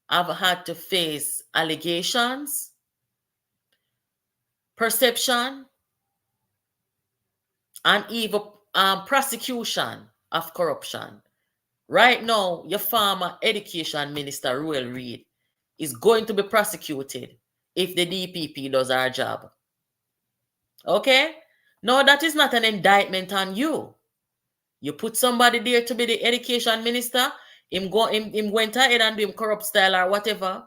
have had to face allegations, perception, and even prosecution of corruption. Right now, your former education minister, Ruel Reid, is going to be prosecuted if the DPP does our job. Okay? No, that is not an indictment on you. You put somebody there to be the education minister, him went ahead and do him corrupt style or whatever.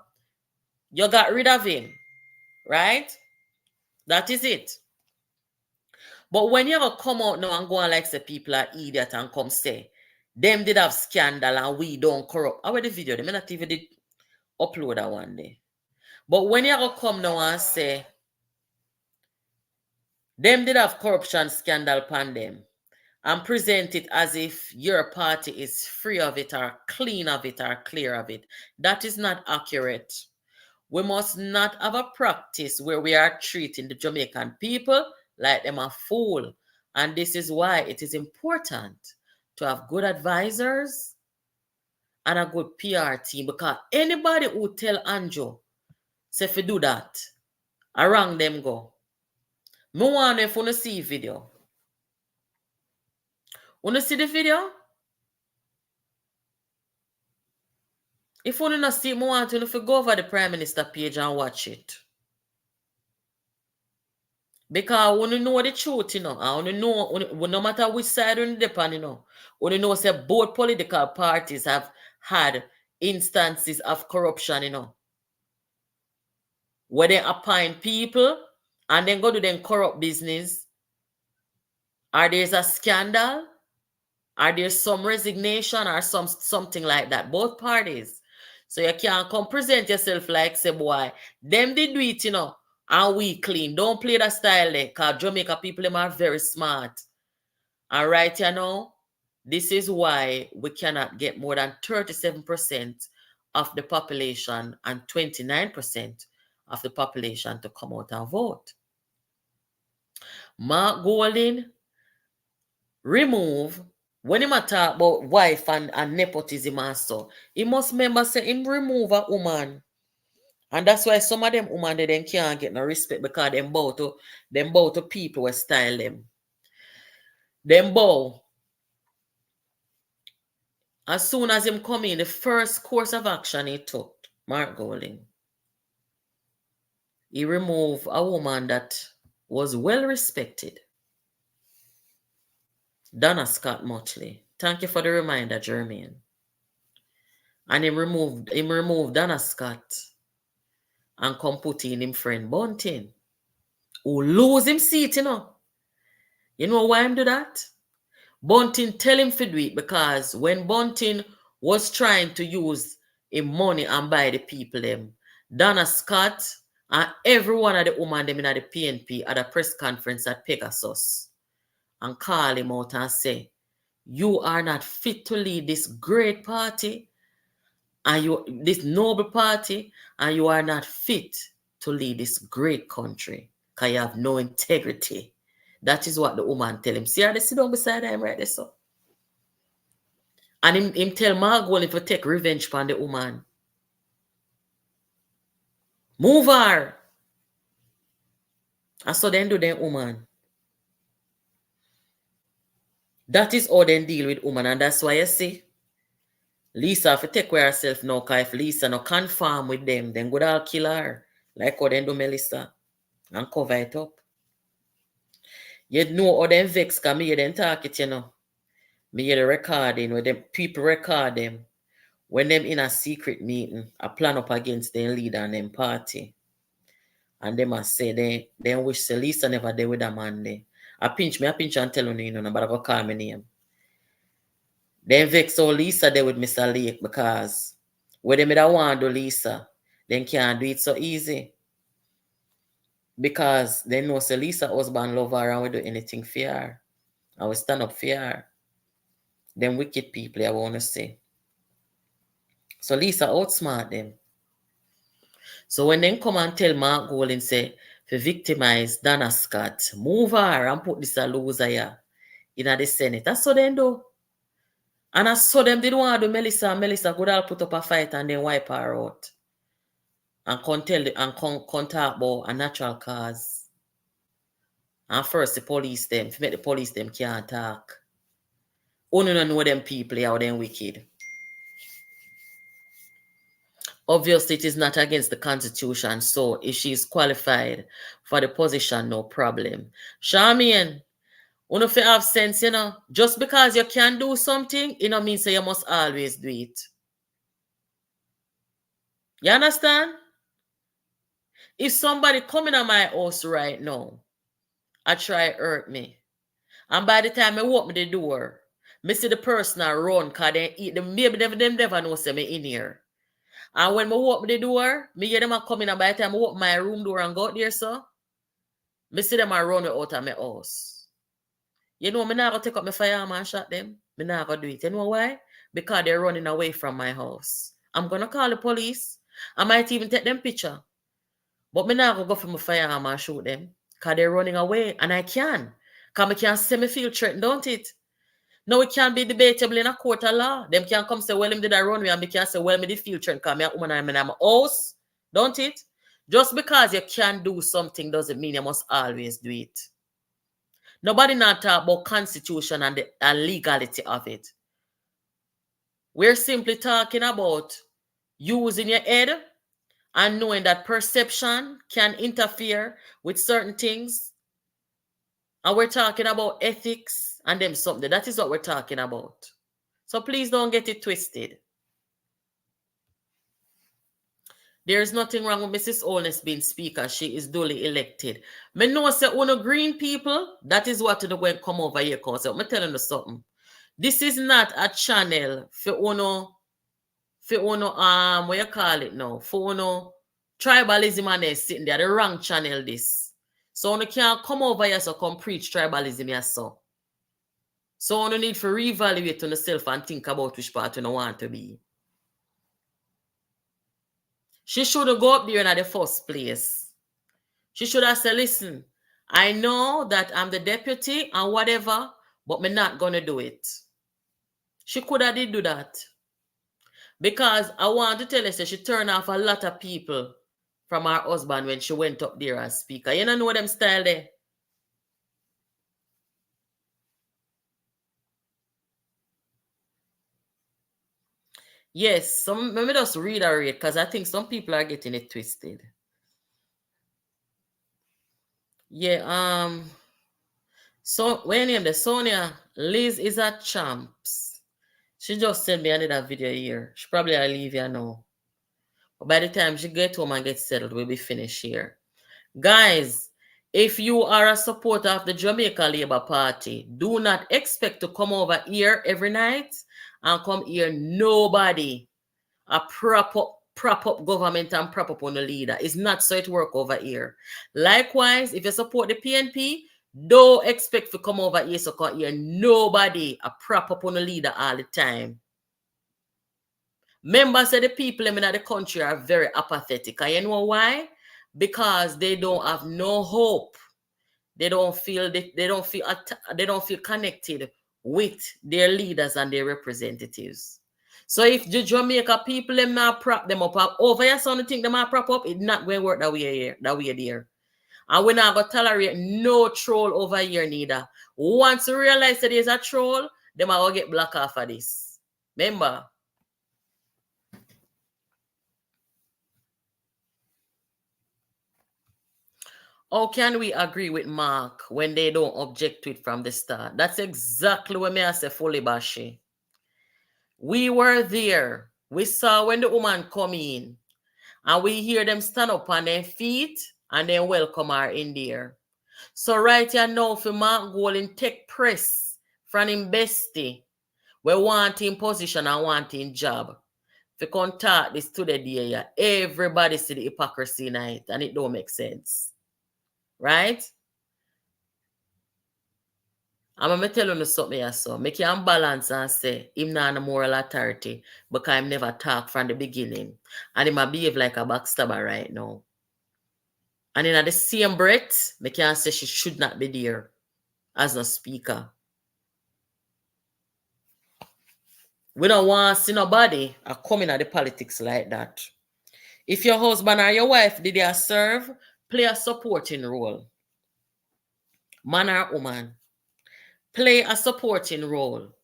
You got rid of him. Right? That is it. But when you ever come out now and go on like say people are idiot and come say, them did have scandal and we don't corrupt. I read the video, they may not even did upload that one day. But when you ever come now and say, them did have corruption scandal upon them, and present it as if your party is free of it or clean of it or clear of it, that is not accurate. We must not have a practice where we are treating the Jamaican people like them a fool. And this is why it is important to have good advisors and a good PR team, because anybody who tell Andrew, say if you do that, around them go. Me want if you see video. Want to see the video? If you not see it, I want you to go over the Prime Minister page and watch it. Because I want to know the truth, I want to know, no matter which side on the depend, I want to know say both political parties have had instances of corruption, where they appoint people and then go to them corrupt business. Or there's a scandal, or there's some resignation or something like that. Both parties. So you can't come present yourself like say, boy, them did do it, and we clean. Don't play that style there, because Jamaica people them are very smart. And right, this is why we cannot get more than 37% of the population and 29% of the population to come out and vote. Mark Golding remove, when he talk about wife and nepotism and so, he must remember say him remove a woman. And that's why some of them women they can't get no respect, because them bow to people who style them. Them bow. As soon as him come in, the first course of action he took, Mark Golding, he removed a woman that was well respected. Donna Scott Motley. Thank you for the reminder, Jermaine. And he removed Donna Scott and come put in him friend Bunting, who lose him seat, You know why him do that? Bunting tell him to do it because when Bunting was trying to use him money and buy the people them, Donna Scott and every one of the women them in the PNP at a press conference at Pegasus and call him out and say, you are not fit to lead this great party and this noble party, and you are not fit to lead this great country because you have no integrity. That is what the woman tell him. See how they sit down beside him right there, so. And him tell Margot if you take revenge on the woman. Move her. And so then do them woman. That is how they deal with woman, and that's why you see Lisa have to take care of herself now, because if Lisa no conform with them, then good all kill her. Like how they do Melissa. And cover it up. You know how them vex, because me hear them talk it, you know. Me hear the recording where them people record them. When them in a secret meeting, I plan up against their leader and them party. And them must say they wish Lisa never there with a man there. I pinch and tell you, you know, but I go call my name. Then vex so Lisa there with Mr. Lake because when they don't want to do Lisa, then can't do it so easy. Because they know say Lisa husband love her and we do anything for her. And we stand up for her. Them wicked people I want to say. So Lisa outsmart them. So when they come and tell Mark Gold and say, to victimize Dana Scott, move her and put this a loser here in the Senate. That's what they do. And I saw them didn't want to do Melissa, and Melissa could all put up a fight and then wipe her out. And come talk about a natural cause. And first the police them, to make the police them can't talk. Only don't know them people how them wicked. Obviously, it is not against the Constitution, so if she is qualified for the position, no problem. Charmian, if you have sense, you know, just because you can do something, it don't mean so you must always do it. You understand? If somebody coming to my house right now, I try hurt me. And by the time I open the door, I see the person run because they eat them. Maybe them never know say me in here. And when I open the door, I hear them coming, and by the time I open my room door and go out there, so I see them run out of my house. You know, I'm not going to take up my firearm and shot them. I'm not going to do it. You know why? Because they're running away from my house. I'm going to call the police. I might even take them picture. But I'm not going to go for my firearm and shoot them. Because they're running away. And I can. Because I can say me feel threatened, don't it? No, it can't be debatable in a court of law. Them can come say, well, him did I run me, and me can say, well, me the future, because me a woman and I'm in my house. Don't it? Just because you can do something doesn't mean you must always do it. Nobody not talk about constitution and the legality of it. We're simply talking about using your head and knowing that perception can interfere with certain things. And we're talking about ethics and them something. That is what we're talking about. So please don't get it twisted. There is nothing wrong with Mrs. Holness being speaker. She is duly elected. Me know say uno green people, that is what you going to come over here cause. I'm telling you something. This is not a channel for uno what you call it now, for uno tribalism and they sitting there. The wrong channel this. So uno can't come over here so come preach tribalism here so. So uno need to reevaluate on yourself and think about which part you want to be. She should have go up there in the first place. She should have said, listen, I know that I'm the deputy and whatever, but I'm not going to do it. She could have did do that. Because I want to tell you, she turned off a lot of people from her husband when she went up there as speaker. You don't know them style there? Yes, let me just reiterate because I think some people are getting it twisted. Yeah, so when name the Sonia, Liz is a champs. She just sent me another video here. She probably will leave here now. But by the time she get home and get settled, we'll be finished here. Guys, if you are a supporter of the Jamaica Labour Party, do not expect to come over here every night and come here nobody a prop up government and prop up on the leader. It's not so it work over here. Likewise, if you support the PNP, don't expect to come over here so come here nobody a prop up on the leader all the time. Members of the people in the country are very apathetic. And you know why? Because they don't have no hope. They don't feel connected with their leaders and their representatives. So if the Jamaica people them not prop them up over here, so think them not prop up, it's not going to work that way here, that way there. And we're not going to tolerate no troll over here neither. Once you realize that there's a troll, them are going to get blocked off of this. Remember? How can we agree with Mark when they don't object to it from the start? That's exactly what I say fully bashi. We were there. We saw when the woman come in and we hear them stand up on their feet and then welcome her in there. So right here now for Mark Golding take press from him bestie. We want him position and want him job. If you contact this to the day, everybody see the hypocrisy in it and it don't make sense. Right? I'm going to tell you something here, so make you balance and say, him not a moral authority because him never talk from the beginning. And him behave like a backstabber right now. And in the same breath, make you say she should not be there as no speaker. We don't want to see nobody coming at the politics like that. If your husband or your wife did they serve, play a supporting role. Man or woman, play a supporting role.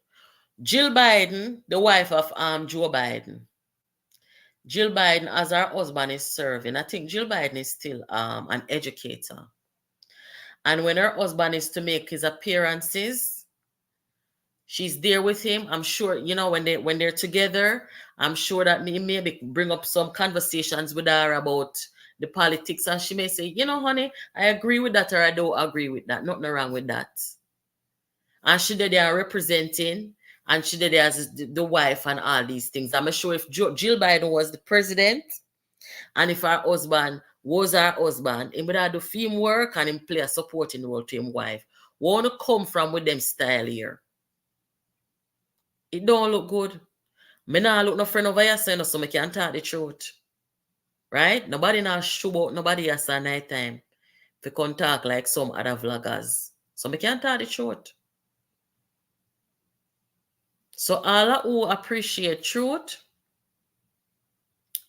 Jill Biden, the wife of Joe Biden. Jill Biden, as her husband is serving, I think Jill Biden is still an educator. And when her husband is to make his appearances, she's there with him. I'm sure, you know, when they're together, I'm sure that maybe bring up some conversations with her about the politics. And she may say, you know, honey, I agree with that or I don't agree with that. Nothing wrong with that. And she did they are representing, and she did as the wife and all these things. I'm sure if Jill Biden was the president, and if her husband was her husband, he would have do film work and him play a supporting role to him wife. Want to come from with them style here. It don't look good. Me not look no friend over here saying so me can't talk the truth. Right? Nobody now show about nobody else at night time. If you can't talk like some other vloggers. So me can't talk the truth. So all who appreciate truth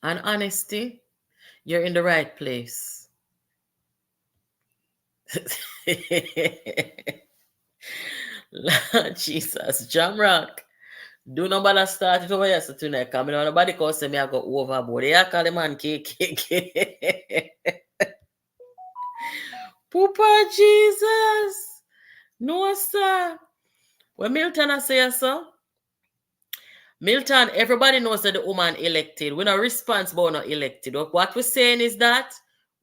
and honesty, you're in the right place. Lord Jesus, Jamrock. Do nobody start it over here so tonight. Come on, nobody can say me I go overboard. They call the man KK. Poopa Jesus. No, sir. When Milton I say so. Milton, everybody knows that the woman elected. We're not responsible, not elected. What we're saying is that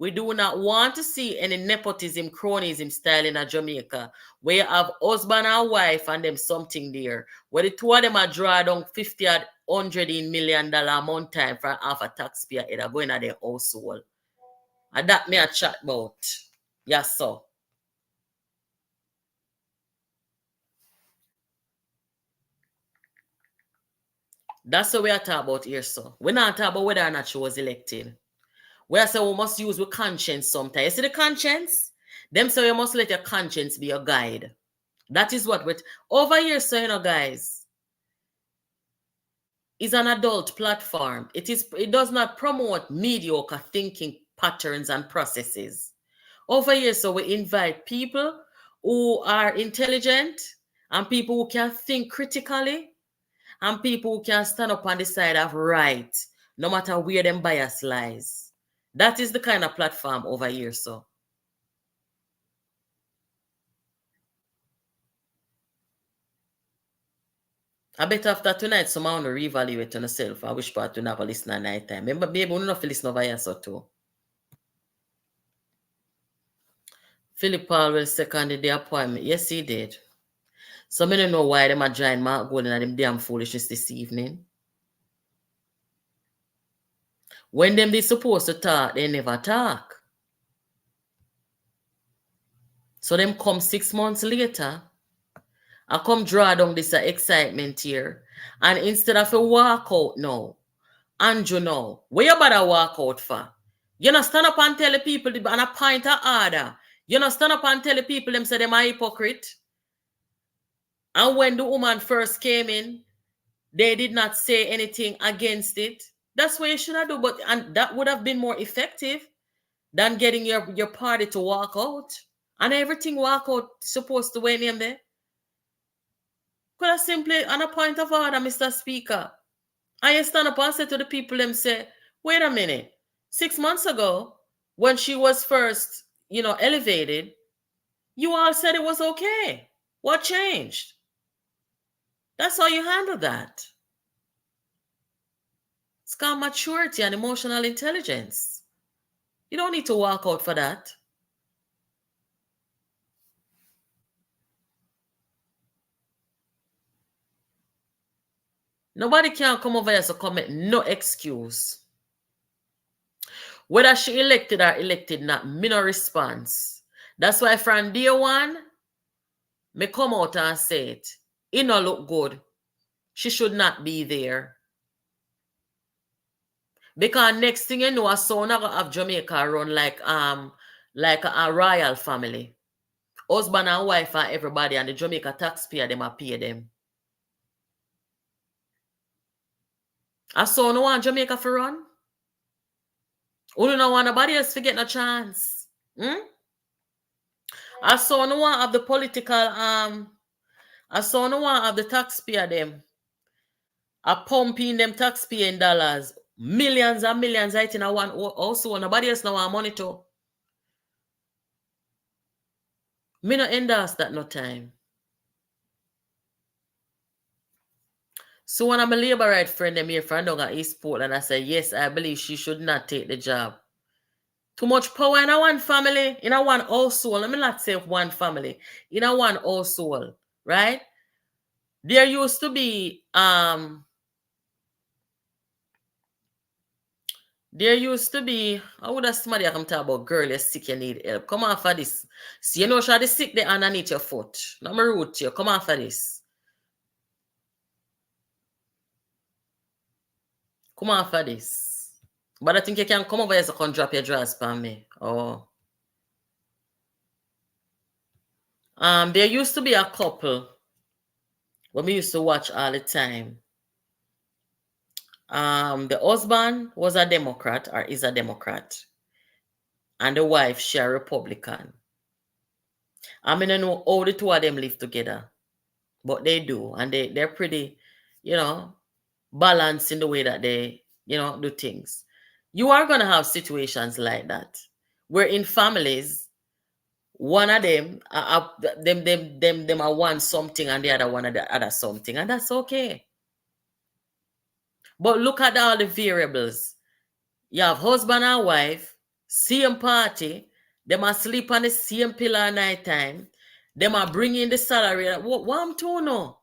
we do not want to see any nepotism, cronyism style in a Jamaica where you have husband and wife and them something there. Where the two of them are draw down $50 or $100 million a month time for half a taxpayer either going at their household. And that me a chat about. Yes, sir. That's what we are talking about here, sir. We're not talking about whether or not she was elected. We are saying we must use with conscience sometimes. You see the conscience? Them say you must let your conscience be your guide. That is what we're over here saying, guys. Is an adult platform. It does not promote mediocre thinking patterns and processes. Over here, so we invite people who are intelligent and people who can think critically and people who can stand up on the side of right, no matter where them bias lies. That is the kind of platform over here, so. I bet after tonight, someone will reevaluate on yourself. I wish part to never listen at night time. Remember, baby, we don't have to listen over here, so too. Philip Paul will second the appointment. Yes, he did. So I don't know why them are join Mark Golden and them damn foolishness this evening. When them they supposed to talk, they never talk. So them come 6 months later, I come draw down this excitement here. And instead of a walk out now, Andrew now, where you better walk out for? You know, stand up and tell the people on a point of order. You know, stand up and tell the people them say them are hypocrite. And when the woman first came in, they did not say anything against it. That's what you should have done. And that would have been more effective than getting your party to walk out. And everything walk out supposed to win in there. Could have simply, on a point of order, Mr. Speaker. And you stand up and say to the people them say, wait a minute. 6 months ago, when she was first, elevated, you all said it was okay. What changed? That's how you handle that. It's called maturity and emotional intelligence. You don't need to walk out for that. Nobody can come over here to commit no excuse. Whether she elected or elected not, me no response. That's why from day one, me come out and say it. It no look good. She should not be there. Because next thing you know, a son gonna have Jamaica run like a royal family. Husband and wife and everybody, and the Jamaica taxpayer them a pay them. A son no want Jamaica for run. Who don't want nobody else to get no chance. A son no want have the political a son no want have the taxpayer them. A pumping them taxpaying dollars. Millions and millions right in a one also. Nobody else no want money to. Me no endorse that no time. So when I'm a labor right friend, them here from down at East Portland, I say, yes, I believe she should not take the job. Too much power in a one family, in a one household. Let me not say one family, in a one household, right? There used to be how would somebody come talk about girl, you're sick, you need help. Come on for this. See, you know, she had the sick there underneath your foot. Not my root to you. Come on for this. Come on for this. But I think you can come over here so can drop your drawers for me. Oh. There used to be a couple when we used to watch all the time. The husband was a Democrat or is a Democrat. And the wife, she a Republican. I mean, I know all the two of them live together. But they do. And they're pretty, balanced in the way that they, do things. You are going to have situations like that. Where in families, one of them, them are one something and the other one are the other something. And that's okay. But look at all the variables. You have husband and wife, same party, them are sleep on the same pillow at night time. Them are bringing the salary. What I'm to know?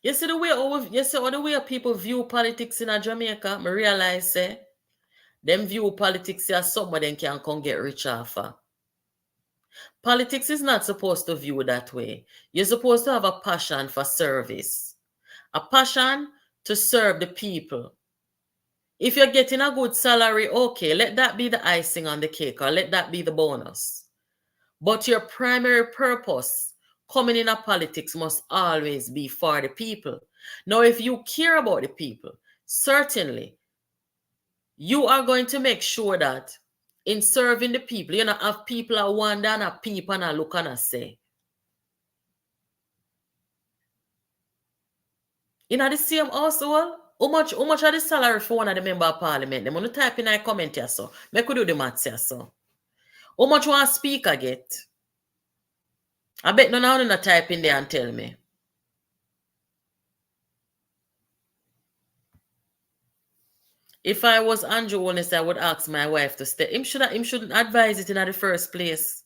You see the way people view politics in Jamaica, I realize them view politics as something they can come get rich off of. Politics is not supposed to view that way. You're supposed to have a passion for service. A passion to serve the people. If you're getting a good salary, okay, let that be the icing on the cake or let that be the bonus. But your primary purpose coming in a politics must always be for the people. Now, if you care about the people, certainly you are going to make sure that in serving the people, you know, have people that wonder and have people and look and say. In the same household, how much are the salary for one of the member of parliament? Them want to type in a comment here, so. Make we do the maths here, so. How much one speaker get? I bet none of them type in there and tell me. If I was Andrew Holness, I would ask my wife to stay. Him shouldn't advise it in the first place.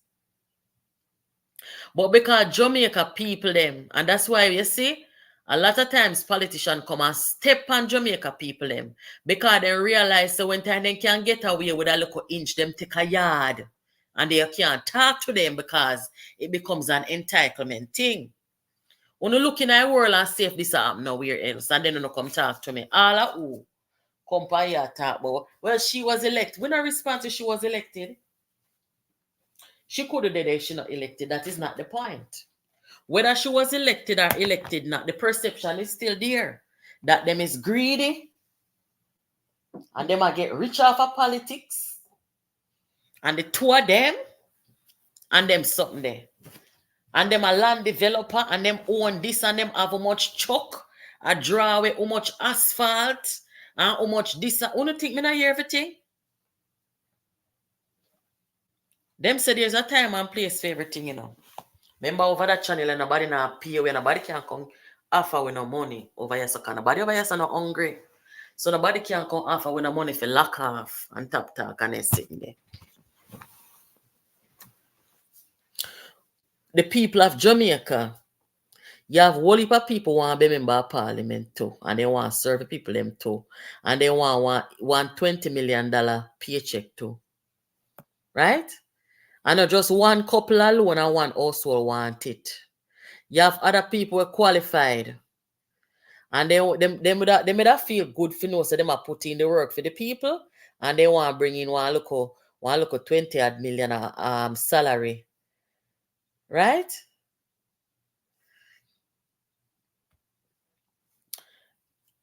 But because Jamaica people them, and that's why you see, a lot of times politicians come and step on Jamaica people them because they realize that when time they can get away with a little inch, them take a yard and they can't talk to them because it becomes an entitlement thing. When you look in the world and see if this happen nowhere else, and then you come talk to me, all of who come by here talk about, well, she was elected. When I respond to she was elected, she could have did it if she not elected. That is not the point. Whether she was elected or elected not, the perception is still there. That them is greedy. And them are get rich off of politics. And the two of them, and them something there. And them a land developer, and them own this, and them have how much chalk, a draw away how much asphalt, And how much this, you think me not hear everything? Them say there's a time and place for everything, you know. Remember over that channel and nobody not pay away, nobody can come offer with no money over here, so nobody over here so not hungry. So nobody can come offer with no money for lock off and tap talk and they sitting there. The people of Jamaica, you have a whole heap of people want to be member of parliament too, and they want to serve the people them too, and they want $20 million paycheck too, right? And not just one couple alone and one household want it. You have other people who are qualified, and they would have feel good for know so them are put in the work for the people, and they want to bring in one look 20 million salary, right?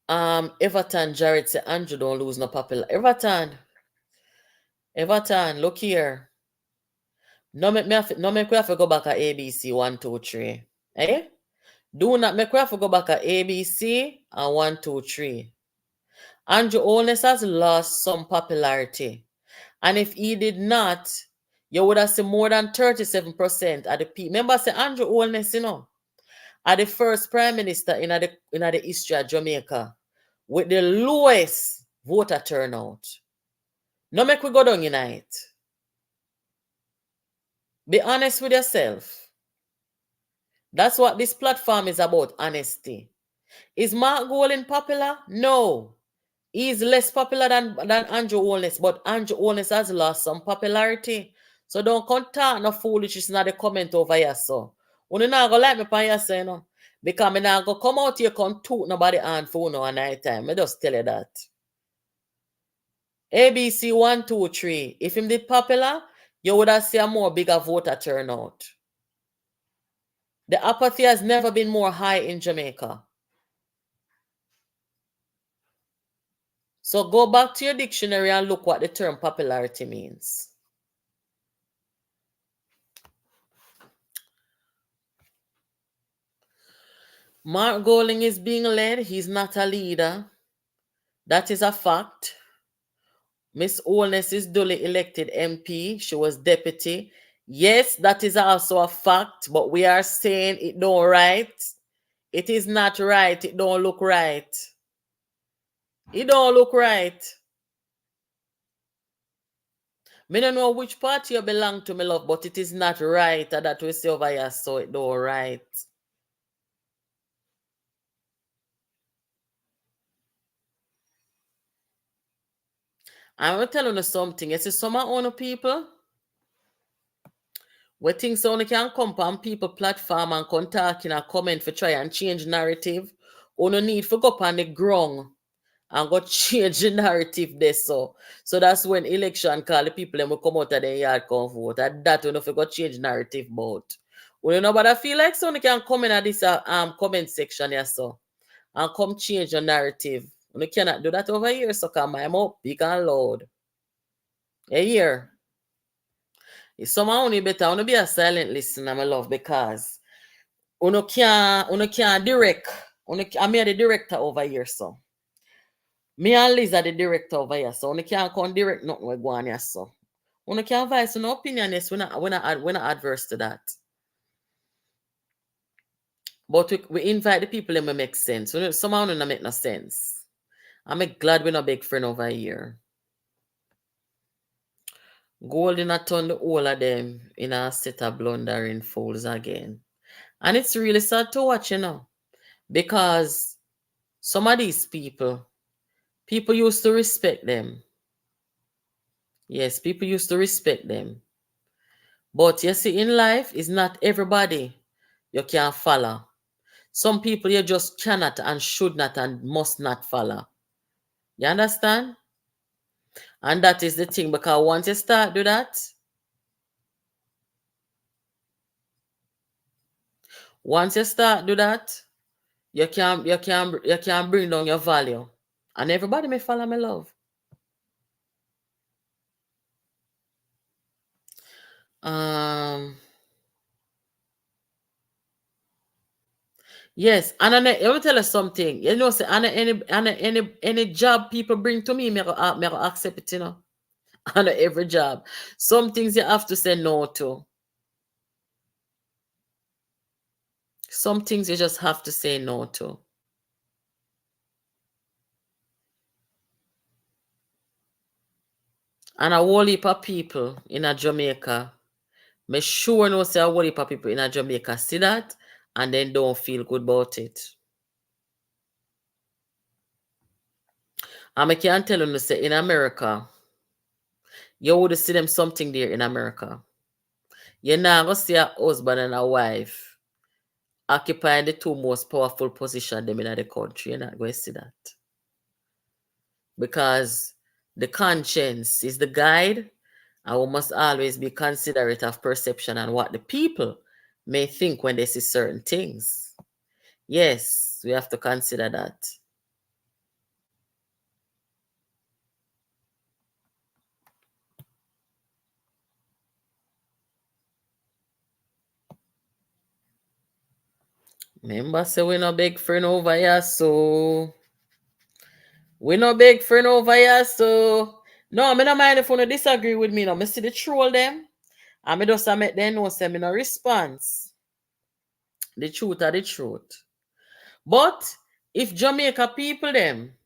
Everton Jared say Andrew don't lose no popular. Everton, look here. No make me have to go back at ABC 1, 2, 3. Eh? Do not make me have to go back at ABC and 1, 2, 3. Andrew Holness has lost some popularity. And if he did not, you would have seen more than 37% of the people. Remember, say Andrew Holness, you know, are the first prime minister in the history of Jamaica with the lowest voter turnout. No make we go down unite. Be honest with yourself. That's what this platform is about, honesty. Is Mark Golding popular? No. He's less popular than Andrew Holness, but Andrew Holness has lost some popularity. So don't contact no foolishness in the comment over here, so. You not go like me pan here, say, you know. Because me not go come out here and toot nobody on for no at night time. I just tell you that. ABC 1, 2, 3. If him did popular, you would have seen a more bigger voter turnout. The apathy has never been more high in Jamaica. So go back to your dictionary and look what the term popularity means. Mark Golding is being led. He's not a leader. That is a fact. Miss Holness is duly elected MP. She was deputy. Yes, that is also a fact, but we are saying it don't right. It is not right. It don't look right. It don't look right. Me don't know which party you belong to, my love, but it is not right that we see over here, so it don't right. I'm going to tell you something. You see some of our people, we think so only can come on people platform and come talk in a comment for try and change narrative. Only need for go up on the ground and go change the narrative there, so. So that's when election call the people them will come out of their yard come vote. That when if you go change narrative about. Well, you know but I feel like so only can come in at this comment section here, so. And come change your narrative. You cannot do that over here, so come I'm up big and loud. You hear? Somehow only better only be a silent listener, my love, because you can't direct. I'm the director over here, so. Me and Liz are the director over here, so you can't come direct nothing we go on here, so. You can't voice no opinion, yes, we're not adverse to that. But we invite the people and we make sense. Somehow don't make no sense. I'm glad we're not big friend over here. Golden a turn the whole of them in a set of blundering fools again. And it's really sad to watch, you know. Because some of these people used to respect them. Yes, people used to respect them. But you see, in life, it's not everybody you can follow. Some people you just cannot and should not and must not follow. You understand? And that is the thing, because once you start do that, you can bring down your value. And everybody may follow my love. Yes, and let me tell you something. You know, say, any job people bring to me, me go accept it, you know. And every job. Some things you have to say no to. Some things you just have to say no to. And a whole heap of people in a Jamaica, me sure no say a whole heap of people in a Jamaica see that and then don't feel good about it. And I can tell you, say in America, you would see them something there in America. You're not going to see a husband and a wife occupying the two most powerful positions them in the country. You're not going to see that. Because the conscience is the guide, and we must always be considerate of perception and what the people may think when they see certain things. Yes, we have to consider that. Remember, say we no big friend over here, so we no big friend over here, so no, I don't mind if you disagree with me. No, I see the troll them, and I just make them know say me no response. The truth are the truth. But if Jamaica people them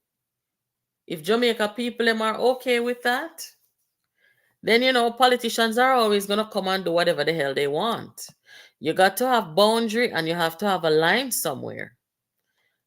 are okay with that, then you know politicians are always gonna come and do whatever the hell they want. You got to have boundary and you have to have a line somewhere.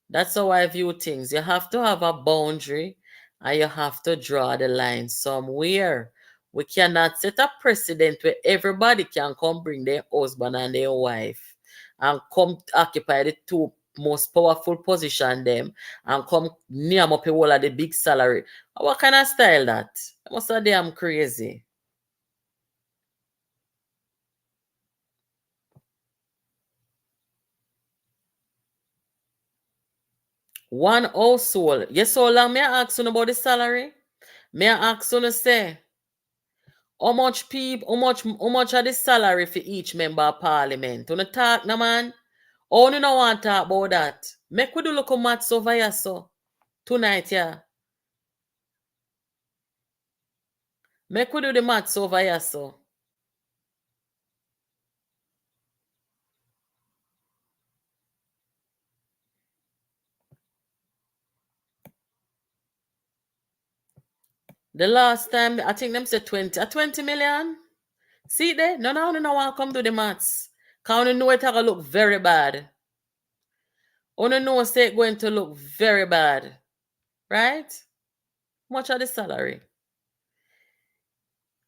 That's how I view things. You have to have a boundary and you have to draw the line somewhere. We cannot set a precedent where everybody can come bring their husband and their wife and come occupy the two most powerful position them and come name up a whole of the big salary. What kind of style that? That must be damn crazy. One household. Yes, so long may I ask you about the salary? May I ask you say how much are the salary for each member of parliament? You talk no man. Oh, you don't want to talk about that. Make we do look at maths over here so tonight, yeah. Make we do the maths over here so. The last time I think them said 20 million. See there? No, no want to come do the maths. Cause you know it gonna look very bad. You know say it's going to look very bad. Right? How much are the salary?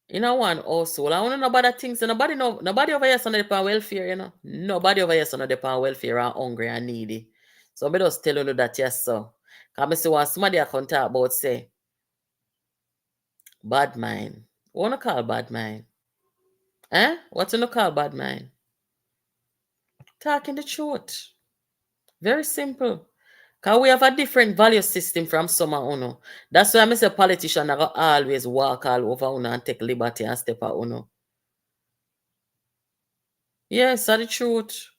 You know one also. I want to know about that things. Nobody over here is on the welfare, you know. Nobody over here is on the welfare and hungry and needy. So I just tell you that yes, so. Because I see when somebody I can talk about say bad mind. What you call bad mind? Eh? What you call bad mind? Talking the truth. Very simple. Because we have a different value system from some of uno. That's why I say politicians are always walk all over uno and take liberty and step out uno. Yes, that's the truth.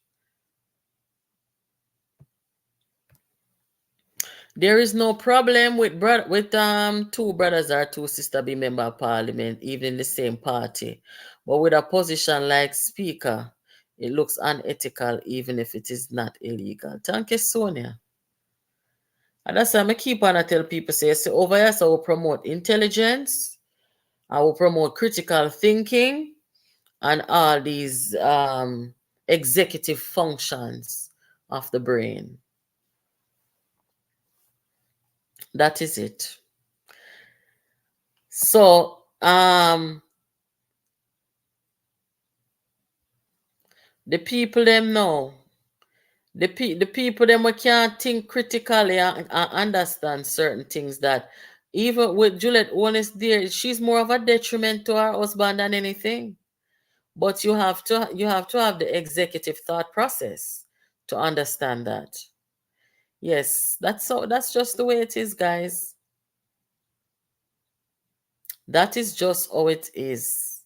There is no problem with two brothers or two sisters being member of parliament, even in the same party. But with a position like speaker, it looks unethical even if it is not illegal. Thank you, Sonia. And that's why I keep on tell people say over here, so I will promote intelligence, I will promote critical thinking and all these executive functions of the brain. That is it. So the people them know. The people them we can't think critically and understand certain things that even with Juliet Holness there, she's more of a detriment to her husband than anything. But you have to have the executive thought process to understand that. Yes, that's just the way it is, guys. That is just how it is.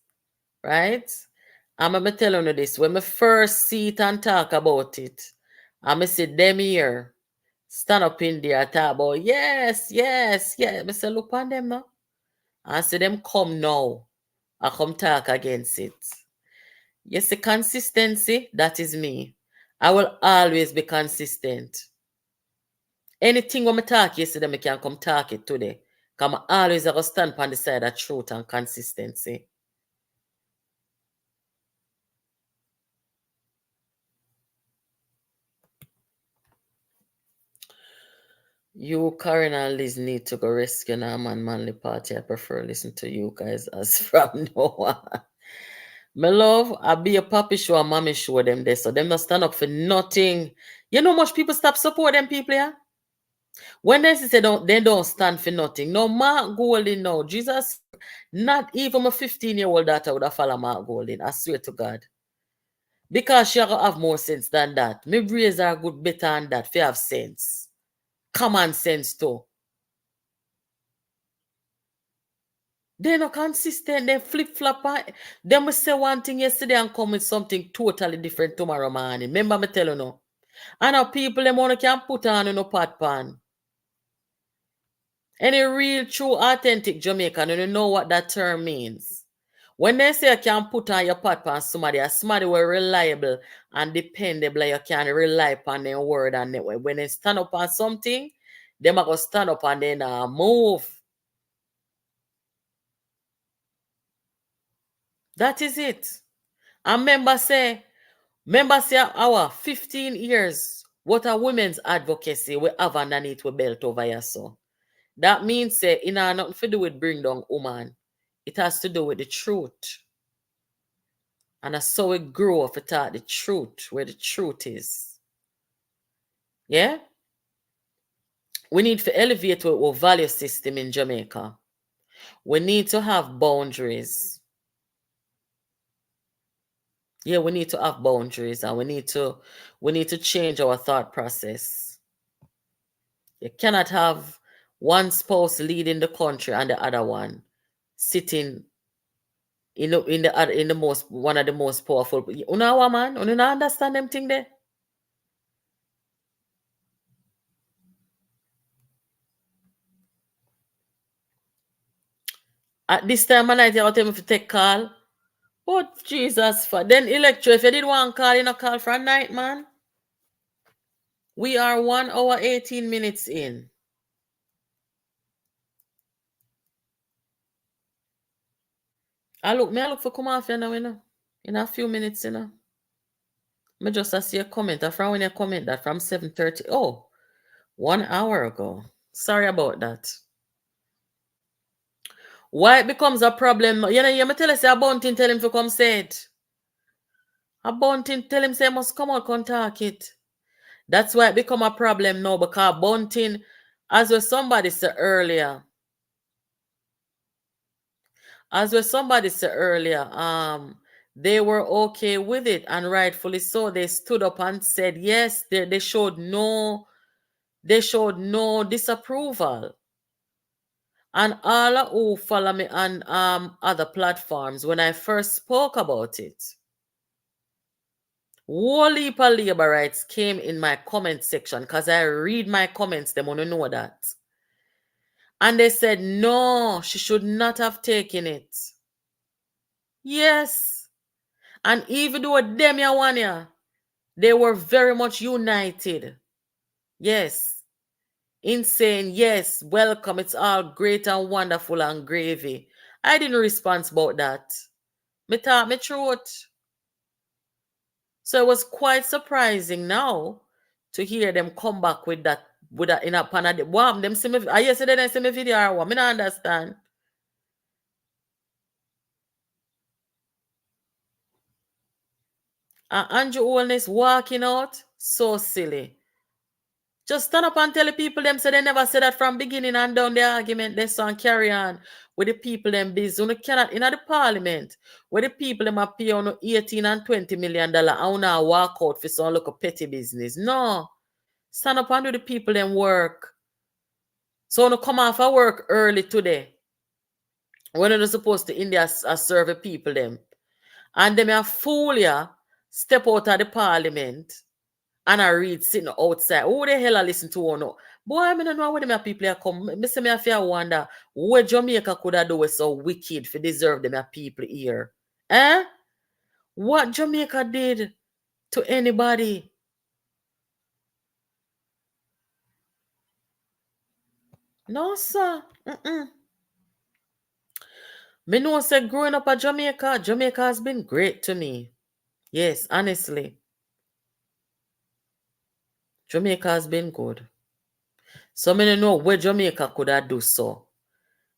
Right? I'm telling you this. When I first see it and talk about it, And I say them here stand up in there talk about yes. I say look on them now. I say them come now. I come talk against it. Yes, the consistency, that is me. I will always be consistent. Anything when I talk yesterday, I can come talk it today. Because I always have to stand on the side of truth and consistency. You, Karen, and Liz need to go rescue Nam and Manly Party. I prefer listen to you guys as from now on. My love, I be a papi show and mommy show them there. So them not stand up for nothing. You know much people stop support them people, yeah? When they say they don't stand for nothing. No, Mark Golding, no. Jesus, not even my 15-year-old daughter would have followed Mark Golding. I swear to God. Because she have more sense than that. Me raise her good better than that. If you have sense. Common sense too. They're not consistent. They flip-flop. They must say one thing yesterday and come with something totally different tomorrow morning. Remember me tell you no. And now people them only can put on in a pot pan. Any real, true, authentic Jamaican, you know what that term means. When they say you can put on your pot pan somebody were reliable and dependable, you can rely upon their word and when they stand up on something, they might go stand up and then move. That is it. And members say our 15 years, what a women's advocacy we have underneath we belt over here so. That means it has nothing to do with bring down woman. It has to do with the truth. And that's how we grow up to talk the truth, where the truth is. Yeah? We need to elevate our value system in Jamaica. We need to have boundaries. Yeah, we need to have boundaries and we need to change our thought process. You cannot have one spouse leading the country and the other one sitting in the most one of the most powerful. You know what, man? You don't understand them thing there? At this time of night, you tell me to take call. But Jesus, for then electro, if you did one call, you know call for a night, man. We are 1 hour 18 minutes in. I look for come off here now, in a few minutes, I just see a comment. From when you comment that from 7:30. Oh, 1 hour ago. Sorry about that. Why it becomes a problem? You tell us a bunting tell him to come say it. A bunting tell him say must come out contact it. That's why it become a problem now because bunting, as was somebody said earlier, they were okay with it and rightfully so. They stood up and said yes. They showed no disapproval. And all who follow me on other platforms, when I first spoke about it, whole heap of labor rights came in my comment section because I read my comments. They want to know that. And they said, no, she should not have taken it. Yes. And even though them ya one ya, they were very much united. Yes. In saying, yes, welcome, it's all great and wonderful and gravy. I didn't respond about that. Me thought me truth. So it was quite surprising now to hear them come back with that in a panel. Wow, them see me. Yesterday they see me video or what? Me not understand. Andrew Holness walking out, so silly. Just stand up and tell the people them say they never said that from beginning and down the argument. They and carry on with the people them busy. You cannot in the parliament where the people them are pay on $18 and $20 million and now walk out for some look of petty business. No. Stand up and do the people them work. So you come off of work early today. When you're supposed to India serve the people them. And them a fool ya, step out of the parliament And I read sitting outside. Who the hell I listen to or no? Boy, I don't know where them people are come. Me say me I wonder what Jamaica could have do was so wicked for deserve them people here. Eh? What Jamaica did to anybody? No, sir. Me know say growing up at Jamaica has been great to me. Yes, honestly. Jamaica has been good. So me don't know where Jamaica could have do so.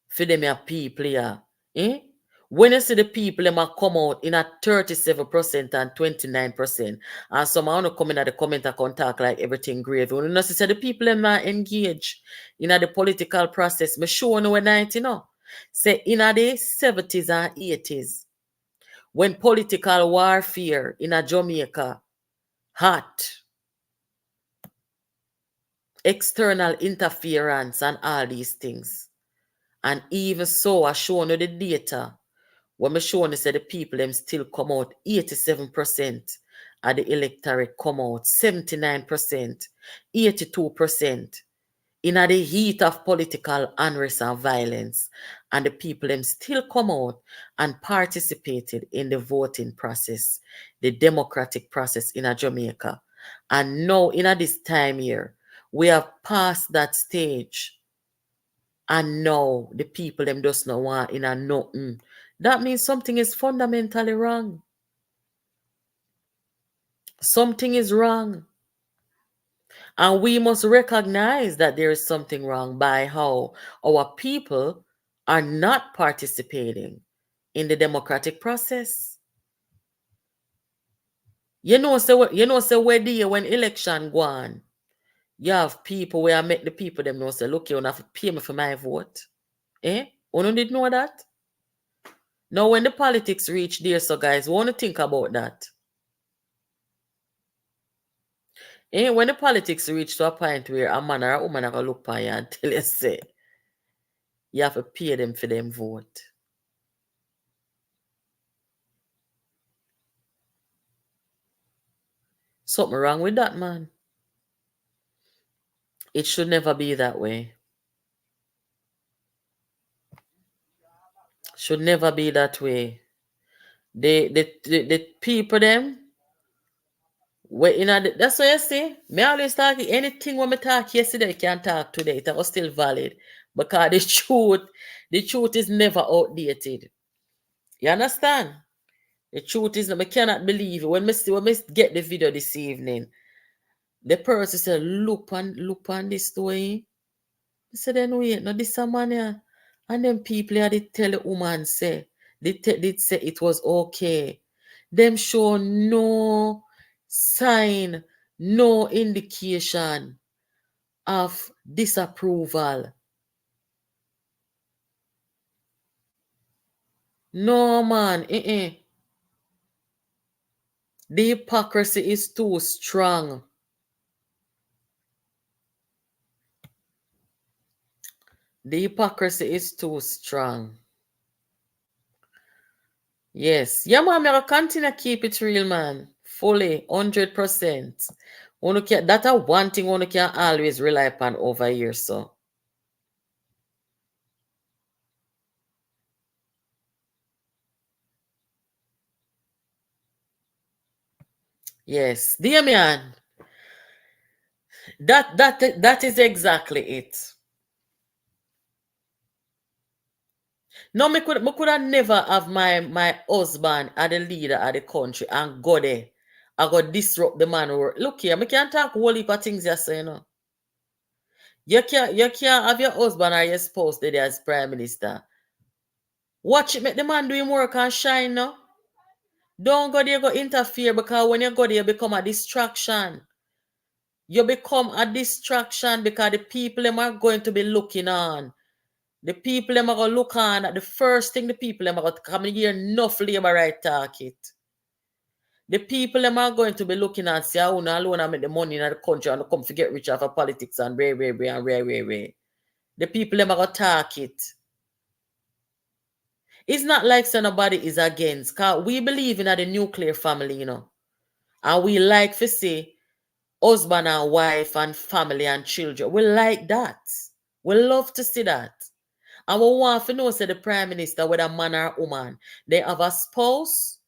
For them people here. Eh? When you see the people them come out in a 37% and 29%, and some want to come in at the comment and talk like everything great. When you see the people them not engage in the political process, me show you when 90 know. Say in the 70s and 80s, when political warfare in a Jamaica hot, external interference and all these things. And even so, I show you the data. When I show you say the people them still come out 87% of the electorate come out 79%, 82% in the heat of political unrest and violence, and the people them still come out and participated in the voting process, the democratic process in Jamaica. And now in this time here, we have passed that stage. And now the people them just not want in a nothing. That means something is fundamentally wrong. Something is wrong. And we must recognize that there is something wrong by how our people are not participating in the democratic process. You know, so where the when election go on, you have people where I make the people them know say, look, you don't have to pay me for my vote. Eh? You did know that? Now, when the politics reach there, so guys, want to think about that. When the politics reach to a point where a man or a woman are going to look at you and tell you, say, you have to pay them for them vote. Something wrong with that, man. It should never be that way. Should never be that way. The people them, that's what you see. Me always talk anything when me talk yesterday can talk today. It was still valid. Because the truth is never outdated. You understand? The truth is, I cannot believe it. When I get the video this evening, the person said, look on this way. I said, then wait, no, this a man here. And then people here, they tell the woman, say, they say it was okay. Them show no sign, no indication of disapproval. No, man. The hypocrisy is too strong. The hypocrisy is too strong. Yes. Yeah, man, I'm continue to keep it real, man. Fully, 100%. That's one thing one can always rely upon over here, so. Yes. Dear man, that is exactly it. No, me could have never have my husband as the leader of the country and go there. I go disrupt the man work. Look here, I can't talk whole heap of things you say, you know. You can't have your husband or your spouse there as prime minister. Watch it, make the man do him work and shine, no? Don't go there, go interfere, because when you go there, you become a distraction. You become a distraction because the people them are going to be looking on. The people them are going to look on at the first thing the people them are going to come in here, enough labor right talk it. The people them are going to be looking and say, oh, no, alone I make the money in the country and come to get rich off of politics and rare. The people them are going to talk it. It's not like so nobody is against, because we believe in the nuclear family, you know. And we like to say husband and wife and family and children. We like that. We love to see that. And we want to know, say the Prime Minister, whether man or woman, they have a spouse,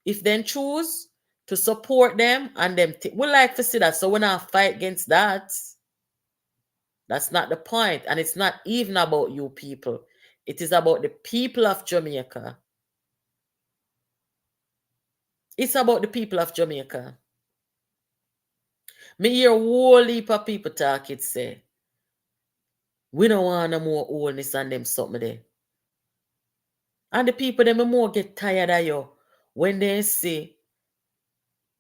if they choose to support them, and them we like to see that. So we're not fight against that. That's not the point. And it's not even about you people. It is about the people of Jamaica. It's about the people of Jamaica. Me hear a whole heap of people talk, it say, we don't want no more Holness and them something there. And the people, them more get tired of you when they see,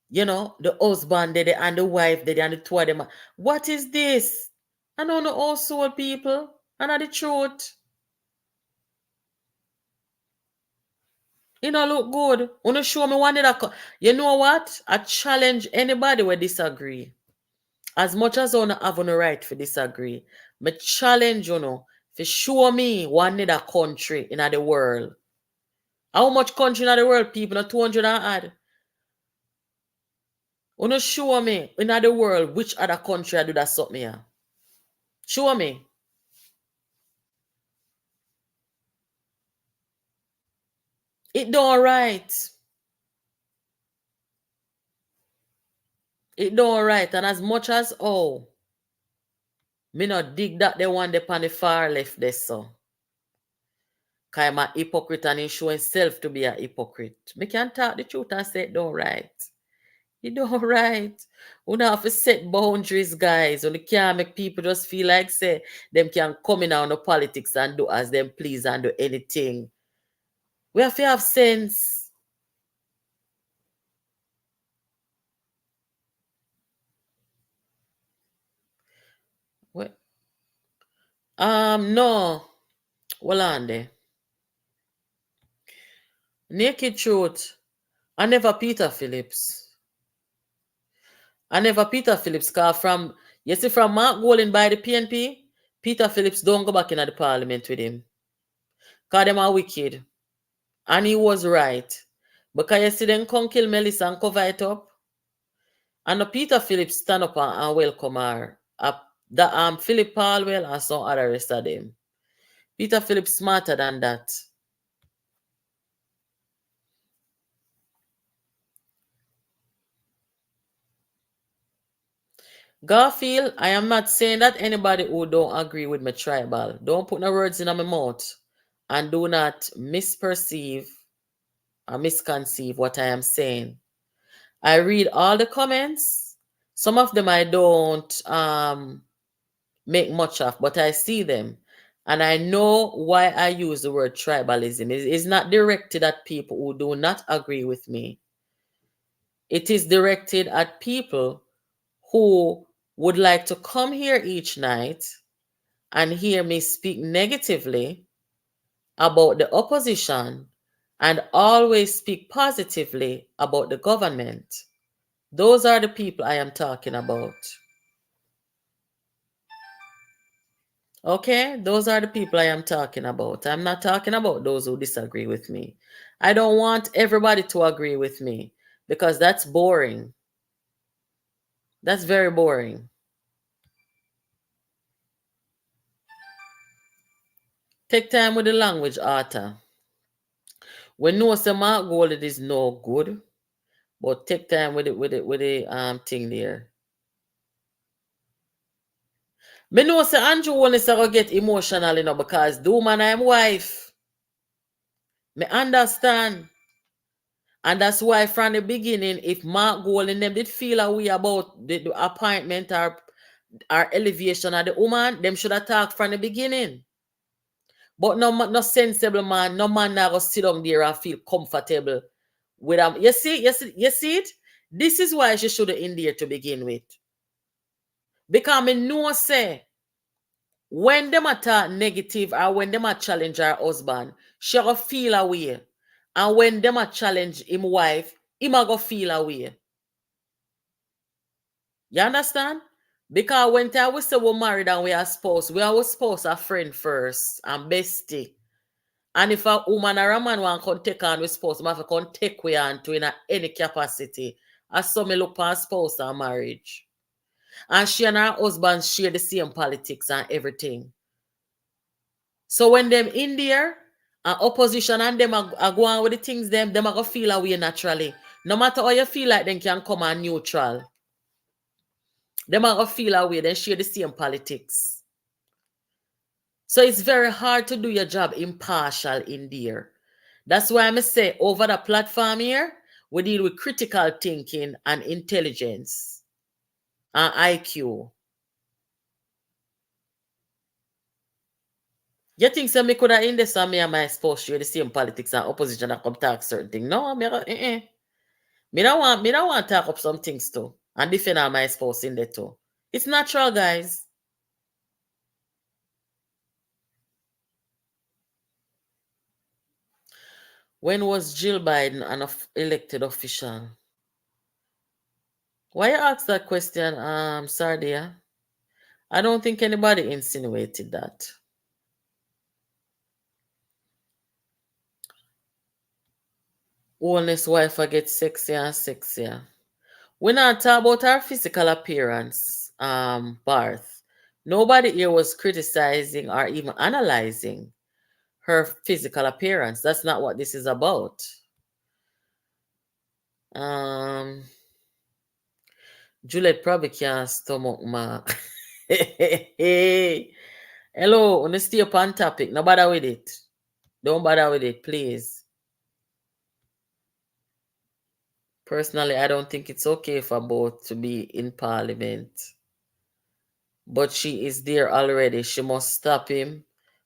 you know, the husband there and the wife there and the two of them. What is this? I don't know all soul people. And the truth. You know, look good. Wanna show me one that you know what? I challenge anybody who disagree. As much as I have on the right to disagree, me challenge you know to show me one other country in the world. How much country in the world people? Not 200 and add. Wanna show me in the world which other country I do that something here? Show me. It don't right. It don't right. And as much as me not dig that they want upon the far left there so. Cause I'm a hypocrite and he show himself to be a hypocrite. Me can talk the truth and say it don't right. It don't right. We don't have to set boundaries, guys. We can't make people just feel like say them can come in on the politics and do as them please and do anything. We have to have sense. What? No. Hold on there. Naked truth. I never Peter Phillips. Cause from you see from Mark Golding by the PNP, Peter Phillips don't go back in the parliament with him. Cause them are wicked. And he was right. Because you see them come kill Melissa and cover it up. And Peter Phillips stand up and welcome her. Philip Palwell and some other rest of them. Peter Phillips smarter than that. Garfield, I am not saying that anybody who don't agree with me tribal. Don't put no words in my mouth. And do not misperceive or misconceive what I am saying. I read all the comments. Some of them I don't make much of, but I see them. And I know why I use the word tribalism. It's not directed at people who do not agree with me. It is directed at people who would like to come here each night and hear me speak negatively about the opposition and always speak positively about the government. Those are the people I am talking about. Okay, those are the people I am talking about. I'm not talking about those who disagree with me. I don't want everybody to agree with me because that's boring. That's very boring. Take time with the language, Arthur. We know some Mark Golded is no good, but take time with the thing there. Me know say Andrew Holness gonna get emotional, you know, because do man I'm wife. Me understand. And that's why from the beginning, if Mark Gold and them did feel a way about the appointment or elevation of the woman, them should have talked from the beginning. But no sensible man, no man now go sit down there and feel comfortable with them. You see it? This is why she should have in there to begin with. Because me know say when them talk negative or when them challenge her husband, she go feel a way. And when them challenge him wife, him go feel a way. You understand? Because when we say we're married and we are spouse, we are spouse a friend first and bestie. And if a woman or a man want to take on with spouse, we have to come take we on to in any capacity. As some look for spouse and marriage. And she and her husband share the same politics and everything. So when them in there, opposition and them are going with the things them are going to feel away naturally. No matter how you feel like them can come and neutral. Them are going to feel away, then share the same politics. So it's very hard to do your job impartial in there. That's why I say over the platform here, we deal with critical thinking and intelligence and IQ. You think so me could have in this and me and my spouse share the same politics and opposition and come talk certain things? No, me don't want to talk up some things too and defend my spouse in there too. It's natural, guys. When was Jill Biden an elected official? Why you ask that question, Sardia? I don't think anybody insinuated that. Holness wife gets sexier and sexier. We not talk about her physical appearance, Barth. Nobody here was criticizing or even analyzing her physical appearance. That's not what this is about. Juliet probably can't stomach mark. Hello, on stay upon topic. No bother with it. Don't bother with it, please. Personally, I don't think it's okay for both to be in Parliament. But she is there already. She must stop him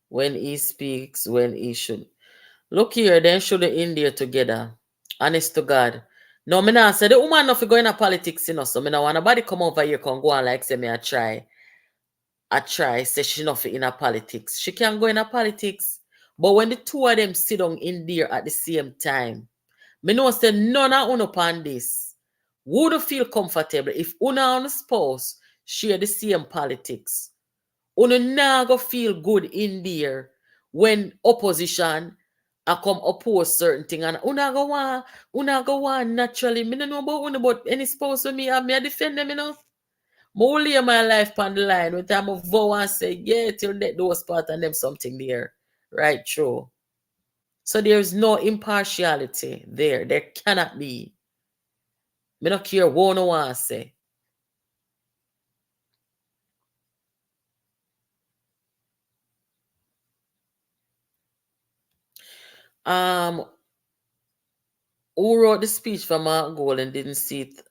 when he speaks, when he should. Look here, then should the in there together. Honest to God. No, me not say the woman not go in a politics, you know, so me not want nobody come over here can go on like say me I try, say she not in a politics. She can go in a politics. But when the two of them sit down in there at the same time, me know say none of uno upon this would feel comfortable if una and spouse share the same politics. Una nah go feel good in there when opposition come oppose certain thing and una go want naturally. Me no know about una, but any spouse with me have me I defend them, you know. More lay my life on the line with time of vow and say, yeah, till that those part and them something there. Right, true. So there's no impartiality there. There cannot be. Me not care what no one say. Who wrote the speech for Mark Gold and didn't see it?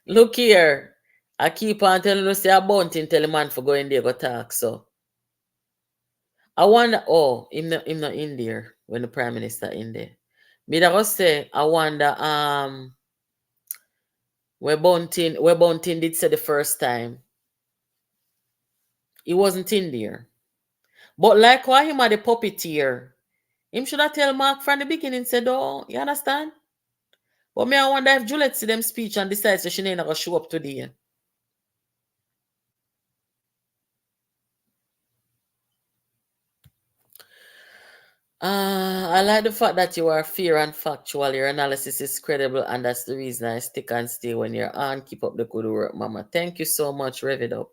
Look here. I keep on telling you, say a bunting tell the man for going there go talk. So I wonder, him not in there when the Prime Minister in there. Me that go say, I wonder, where Bunting did say the first time. He wasn't in there. But like why him are the puppeteer, him should have tell Mark from the beginning, said, oh, you understand? But me, I wonder if Juliet see them speech and decides that she ain't gonna show up today. I like the fact that you are fair and factual. Your analysis is credible, and that's the reason I stick and stay when you're on. Keep up the good work, Mama. Thank you so much. Rev it up.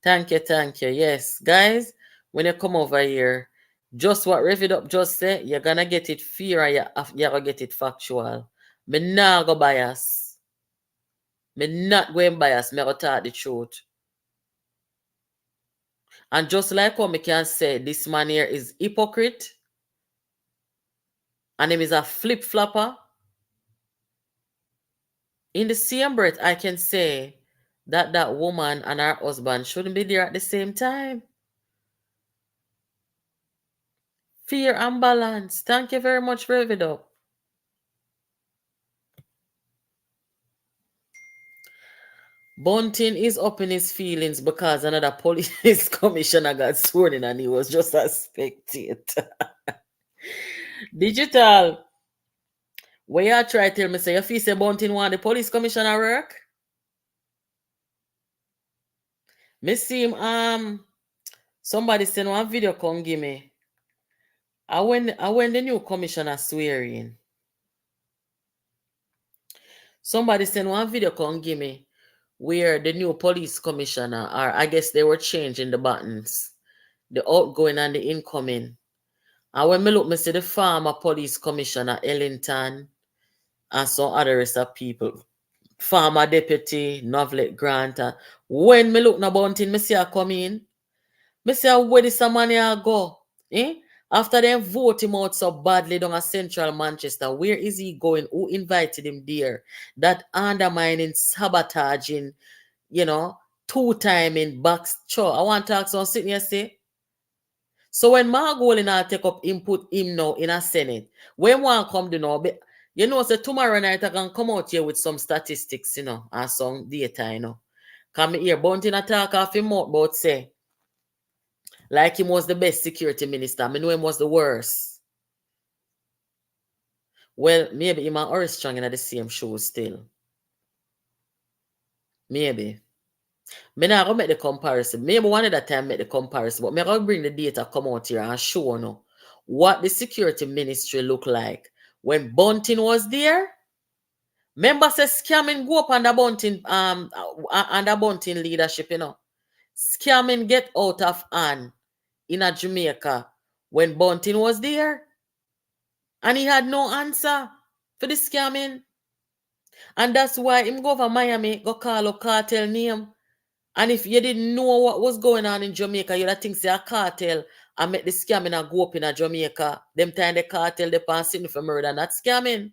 Thank you. Yes, guys, when you come over here, just what Rev it up just say, you're gonna get it fair and you're gonna get it factual. Me not go bias. Me not going bias. Me go talk the truth. And just like how me can say, this man here is hypocrite, and him is a flip-flopper, in the same breath, I can say that that woman and her husband shouldn't be there at the same time. Fear and balance. Thank you very much, Rev it up. Bunting is up in his feelings because another police commissioner got sworn in and he was just a spectator. Digital. Where you try to tell me, say, you feel say Bunting want the police commissioner work? Me see him, somebody send one video come give me. I when the new commissioner swearing. Somebody send one video come give me where the new police commissioner, or I guess they were changing the buttons, the outgoing and the incoming. And when me look, me see the former police commissioner, Ellington, and some other rest of people. Former deputy, Novelet Grant. When me look na Bunting, me see her come in. Me say, where this man here go? Eh? After them vote him out so badly down at Central Manchester, where is he going? Who invited him there? That undermining, sabotaging, two-timing back. Sure, I want to ask someone sitting here say. So when Margolin will take up input him now in a Senate, when one come to know, say tomorrow night I can come out here with some statistics, and some data, Come here, Bunting attack off him out, but say, like him was the best security minister. I know him was the worst. Well, maybe him and Horace Strong in the same show still. Maybe. Me not gonna make the comparison. Maybe one of that time make the comparison, but me gonna bring the data come out here and show no what the security ministry look like when Bunting was there. Remember say scamming go up under Bunting under Bunting leadership, Scamming get out of hand in a Jamaica when Bunting was there. And he had no answer for the scamming. And that's why him go over Miami, go call a cartel name. And if you didn't know what was going on in Jamaica, you'd think say a cartel and make the scamming and go up in a Jamaica. Them time the cartel, they pass sitting for murder, not scamming.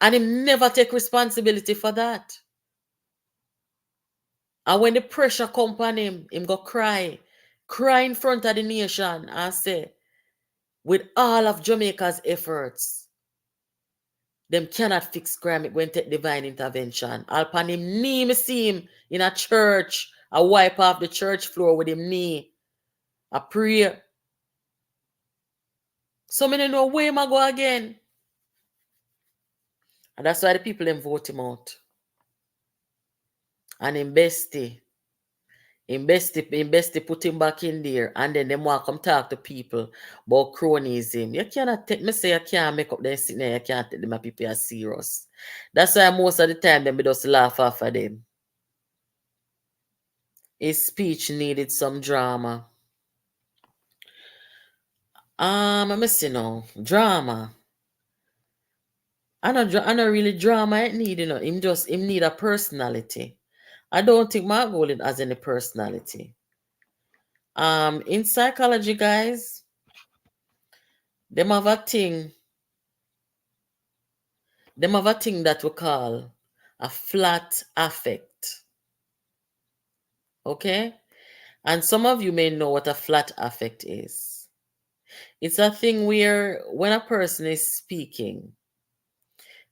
And him never take responsibility for that. And when the pressure come on him go cry in front of the nation and say, with all of Jamaica's efforts, them cannot fix crime. It going to take divine intervention. I'll pan him knee, me see him in a church. I wipe off the church floor with him knee. I pray. So many know where him I go again. And that's why the people them vote him out. And him bestie put him back in there, and then them want come talk to people about cronyism. You cannot take me say you can't make up them sitting there, you can't take them people as serious. That's why most of the time them just laugh off of them. His speech needed some drama. Let me see now. Drama. I know really drama it need, Him need a personality. I don't think Margolin has any personality. In psychology, guys, them have a thing that we call a flat affect. Okay? And some of you may know what a flat affect is. It's a thing where when a person is speaking,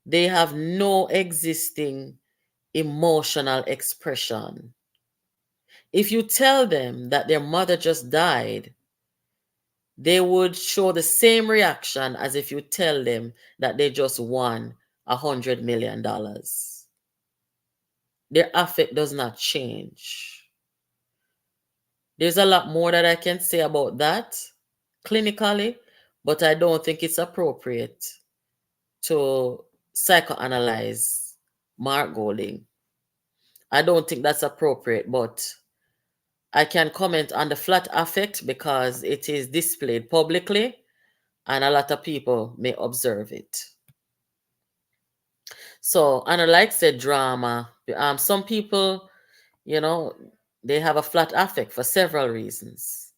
they have no existing emotional expression. If you tell them that their mother just died, they would show the same reaction as if you tell them that they just won $100 million. Their affect does not change. There's a lot more that I can say about that clinically, but I don't think it's appropriate to psychoanalyze Mark Golding. I don't think that's appropriate, but I can comment on the flat affect because it is displayed publicly and a lot of people may observe it. So, and like said, drama, some people, they have a flat affect for several reasons.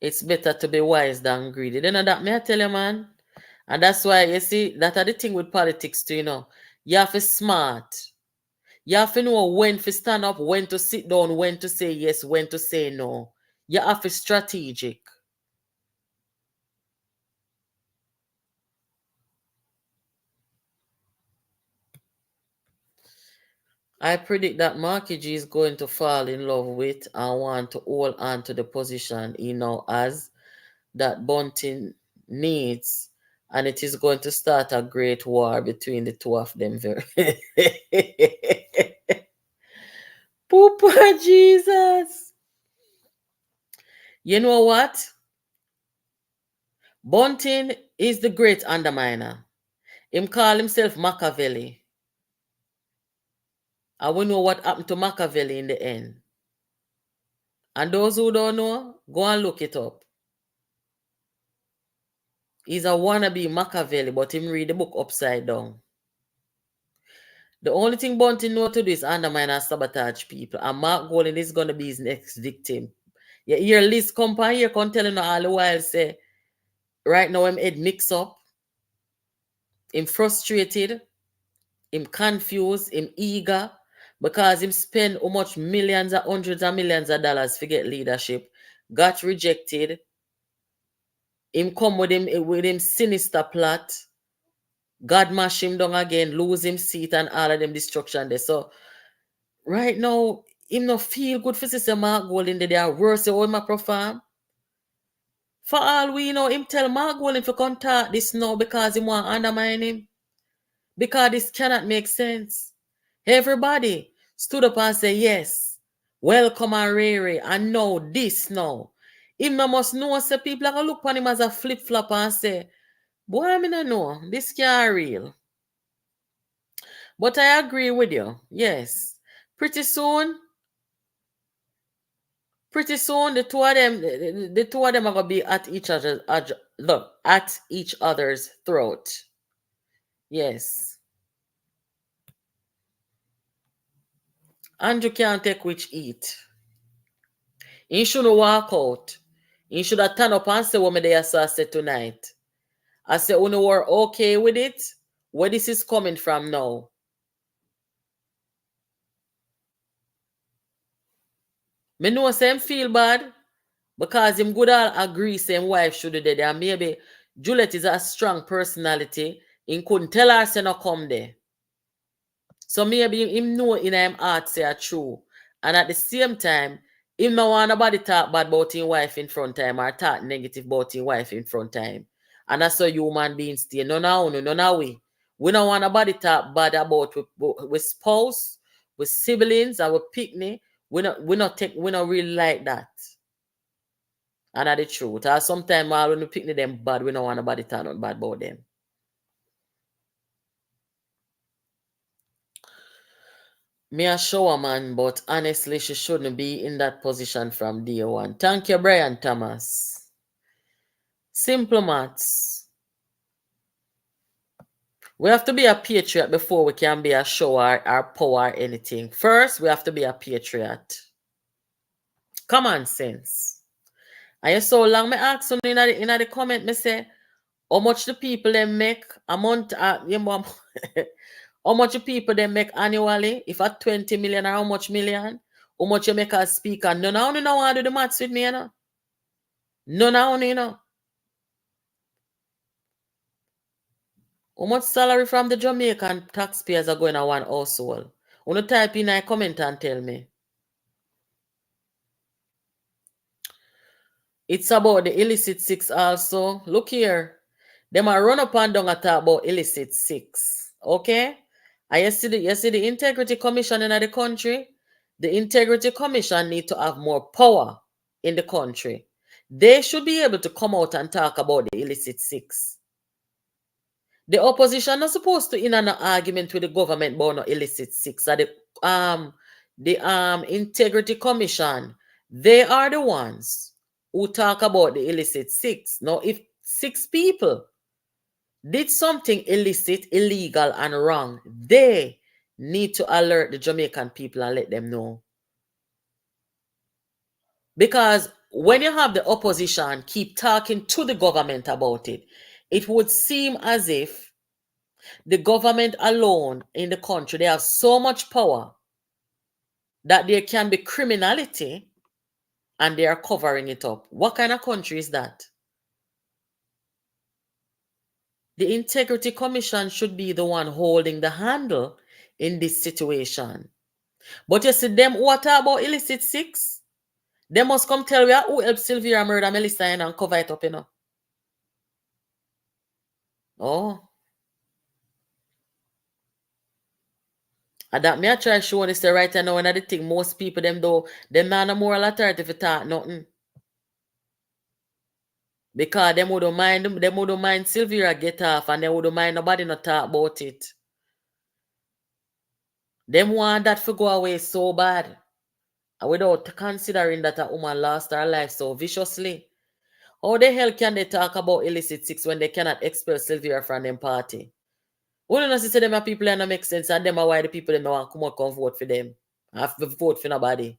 It's better to be wise than greedy. Then that may I tell you, man? And that's why, you see, that are the thing with politics too, You have to smart. You have to know when to stand up, when to sit down, when to say yes, when to say no. You have to be strategic. I predict that Marky G is going to fall in love with and want to hold on to the position he now has that Bunting needs, and it is going to start a great war between the two of them. Poopa Jesus. You know what? Bunting is the great underminer. Him call himself Machiavelli. And we know what happened to Machiavelli in the end. And those who don't know, go and look it up. He's a wannabe Machiavelli, but him read the book upside down. The only thing Bunty know to do is undermine and sabotage people. And Mark Golding is going to be his next victim. You hear Liz come here, come telling all the while, say, right now him head mix up. Him frustrated. Him confused. Him eager. Because him spend how much millions or hundreds of millions of dollars to get leadership. Got rejected. Him come with him sinister plot. God mash him down again, lose him seat and all of them destruction there. So right now, him no feel good for Sister Mark Golding. They are worse than him perform. For all we know, him tell Mark Golding to contact this now because he want to undermine him. Because this cannot make sense. Everybody stood up and say, yes, welcome and Rere, and know this now. Him no must know, say people are going to look on him as a flip-flop and say, boy, I don't know, this can't real. But I agree with you. Yes. Pretty soon, the two of them are gonna be at each other's throat. Yes. Andrew can't take which eat. He shouldn't walk out. He should have turned up and say what me they saw say tonight. I say, you were okay with it? Where this is coming from now? Me know say him feel bad because him good all agree say him wife should do that. And maybe Juliet is a strong personality. He couldn't tell her say no come there. So maybe him know in him heart say a true. And at the same time, him no want nobody talk bad about his wife in front of him or talk negative about his wife in front of him. And that's how human beings stay. No, we. We don't want nobody talk bad about with spouse, with siblings, and with picnic. We not really like that. And that's the truth. Or sometimes when we picnic them bad, we don't want nobody talk not bad about them. Me a shower man, but honestly, she shouldn't be in that position from day one. Thank you, Brian Thomas. Simple maths. We have to be a patriot before we can be a shower or power or anything. First, we have to be a patriot. Common sense. And so long me ask you in the comment, me say, how much the people they make a month, how much people they make annually? If at 20 million or how much million? How much you make as speaker? None of you know how to do the maths with me, you know? None of you know. How much salary from the Jamaican taxpayers are going to one household? You type in a comment and tell me. It's about the illicit six also. Look here. Them are run up and down and talk about illicit six. Okay? And you see the Integrity Commission in the country? The Integrity Commission need to have more power in the country. They should be able to come out and talk about the illicit six. The opposition is supposed to in an argument with the government about no illicit six. The Integrity Commission, they are the ones who talk about the illicit six. Now, if 6 people did something illicit, illegal, and wrong, they need to alert the Jamaican people and let them know. Because when you have the opposition keep talking to the government about it, it would seem as if the government alone in the country, they have so much power that there can be criminality and they are covering it up. What kind of country is that? The Integrity Commission should be the one holding the handle in this situation. But you see them who are talking about illicit six, they must come tell you who helped Sylvia murder Melissa and cover it up, you know. Oh. And that me I try showing this right now when I think most people them though, them not a moral authority for talk nothing. Because them wouldn't mind Sylvia get off, and they wouldn't mind nobody not talk about it. Them want that to go away so bad, without considering that a woman lost her life so viciously. How the hell can they talk about illicit sex when they cannot expel Sylvia from them party? We don't know say them are people that don't make sense, and them are why the people that don't want come out come vote for them. Have to vote for nobody.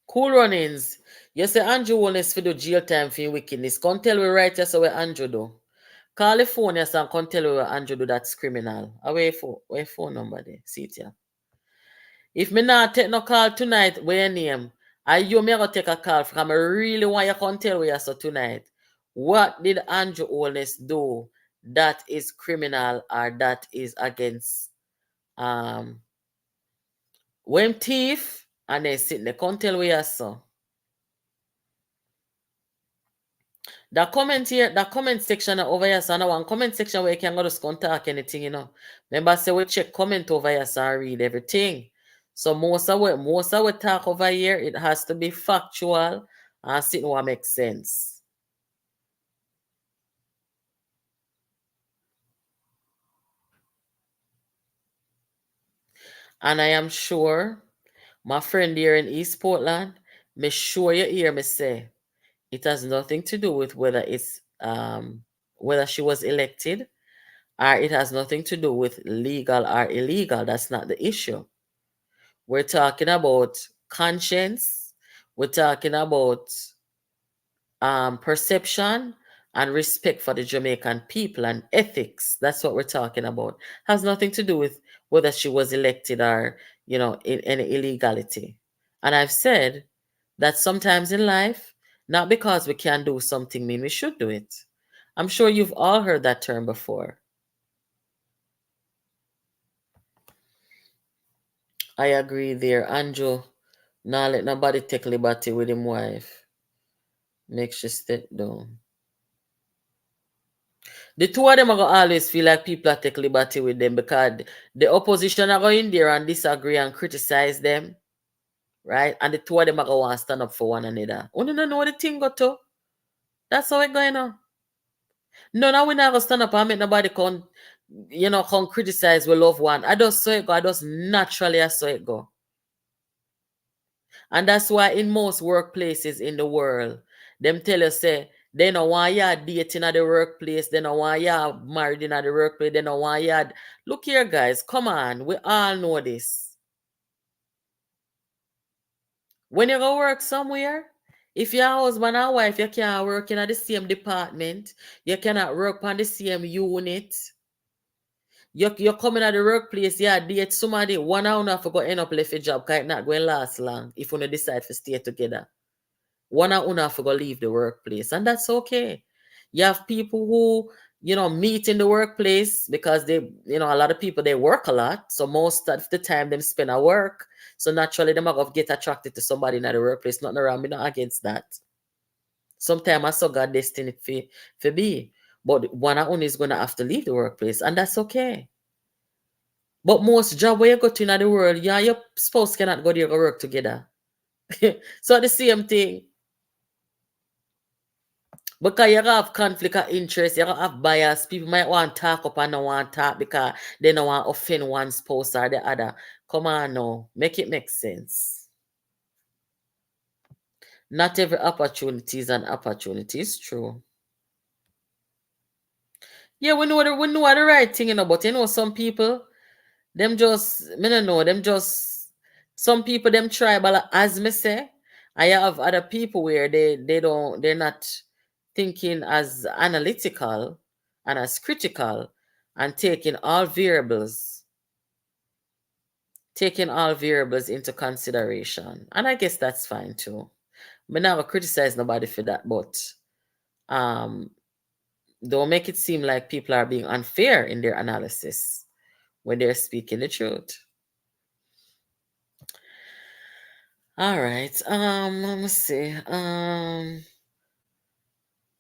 Cool runnings. You say Andrew Holness for the jail time for wickedness. Come tell we right here so what Andrew do. California son come tell we what Andrew do that's criminal. Away where phone number there? See it here. If me not take no call tonight, where your name? I you me go take a call from I really want you come tell we so tonight. What did Andrew Holness do that is criminal or that is against when thief and they sit there come tell we so. The comment here, the comment section over here, so now one comment section where you can go to contact anything, you know. Remember, say we check comment over here, so I read everything. So most of what talk over here, it has to be factual and see what makes sense. And I am sure my friend here in East Portland, me sure you hear me say it has nothing to do with whether it's whether she was elected, or it has nothing to do with legal or illegal. That's not the issue. We're talking about conscience. We're talking about perception and respect for the Jamaican people and ethics. That's what we're talking about. Has nothing to do with whether she was elected or, you know, in any illegality. And I've said that sometimes in life, not because we can do something mean we should do it. I'm sure you've all heard that term before. I agree there. Andrew, now let nobody take liberty with him wife. Make she step down. The two of them are gonna always feel like people are take liberty with them because the opposition are going there and disagree and criticize them, right? And the two of them are gonna want to stand up for one another. We don't know what the thing got to. That's how it going on. No, now we're not gonna stand up and make nobody come, you know, come criticize we love one. I just saw it go. I just naturally I saw it go. And that's why in most workplaces in the world, them tell you say they don't want you dating at the workplace, they don't want you married in at the workplace, they don't want you. Look here, guys, come on, we all know this. When you go work somewhere, if your husband or wife, you can't work in the same department, you cannot work on the same unit. You're coming at the workplace, yeah, date somebody, one hour enough to go end up left a job, because it's not going to last long if you decide to stay together. One or una for go leave the workplace, and that's okay. You have people who, you know, meet in the workplace because they, you know, a lot of people they work a lot, so most of the time them spend at work. So naturally, them are going to get attracted to somebody in the workplace. Nothing around me, not against that. Sometimes I saw God destined for be, but one or una is going to have to leave the workplace, and that's okay. But most job where you go to in the world, yeah, your spouse cannot go there to work together. So the same thing. Because you have conflict of interest, you have bias. People might want to talk up and don't want to talk because they don't want to offend one spouse or the other. Come on now, make it make sense. Not every opportunity is an opportunity, it's true. Yeah, we know the right thing, you know, but you know, some people, them just, me don't know, them just, some people, them tribal, as me say, I have other people where they're not thinking as analytical and as critical and taking all variables into consideration. And I guess that's fine too. I'm never criticize nobody for that, but don't make it seem like people are being unfair in their analysis when they're speaking the truth. All right. Let me see.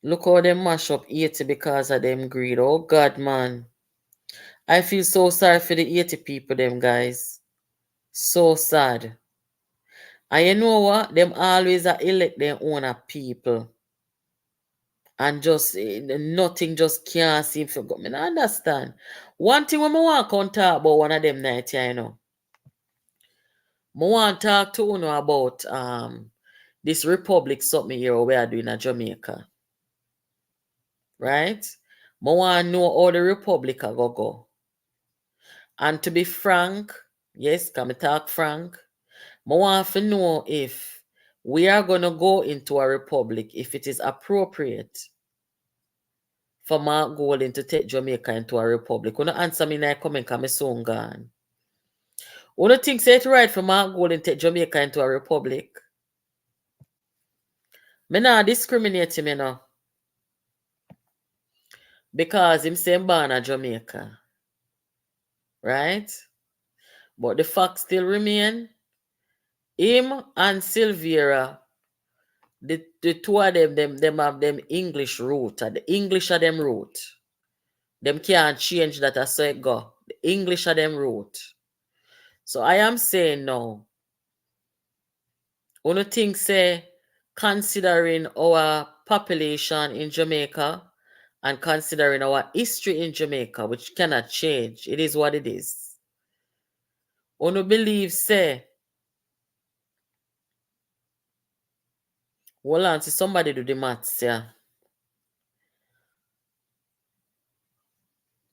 Look how them mash up 80 because of them greed. Oh God, man. I feel so sorry for the 80 people, them guys. So sad. And you know what? Them always elect their own people. And just nothing just can't seem to go. I understand. One thing when I want to talk about one of them night here, I want to talk to you about this Republic something here we are doing in Jamaica. Right? I want to know how the Republic are going to go. And to be frank, yes, can I talk frank? I want to know if we are going to go into a republic, if it is appropriate for Mark Golding to take Jamaica into a republic. When you answer me now, come and come soon gone. When you think it's right for Mark Golding to take Jamaica into a republic? Me not discriminate him, you know. Because him say born in Jamaica. Right? But the fact still remain, him and Silvera, the two of them have them English root. The English are them root. Them can't change that as so it go. The English are them root. So I am saying now, one thing say, considering our population in Jamaica and considering our history in Jamaica, which cannot change, it is what it is. One believe say, hold on, see somebody do the maths, yeah.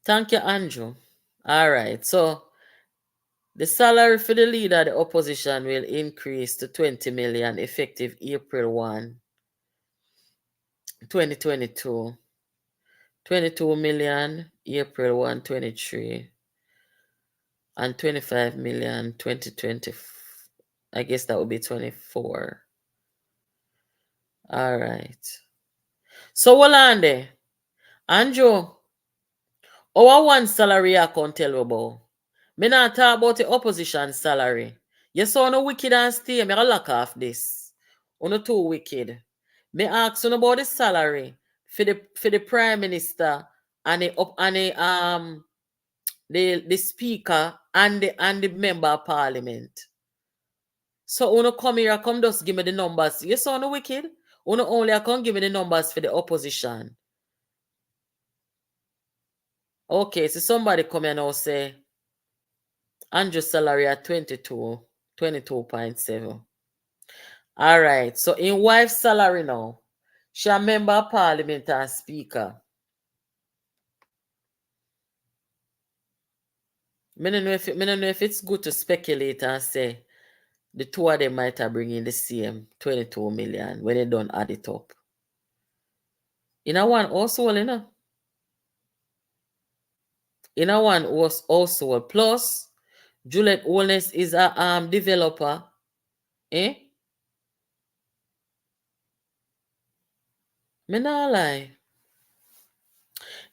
Thank you, Andrew. All right, so the salary for the leader of the opposition will increase to 20 million effective April 1, 2022. 22 million April 1, 23. And 25 million 2020. I guess that would be 24. All right. So, hold on there. Andrew, our one salary I can't tell you about. Me not talk about the opposition salary. You saw no wicked and stay. Me a lock off this. Uno too wicked. Me ask you about the salary for the prime minister and the speaker and the member of parliament. So uno come here, come just give me the numbers. You saw no wicked? Uno only come give me the numbers for the opposition. Okay, so somebody come here now say Andrew's salary at 22.7. All right, so in wife's salary now, she a member of parliament and speaker. I don't know if it's good to speculate and say the two of them might have bring in the same 22 million when they don't add it up. In a one household, you know. In a one household. Plus, Juliet Holness is a developer. Eh? Me not lie.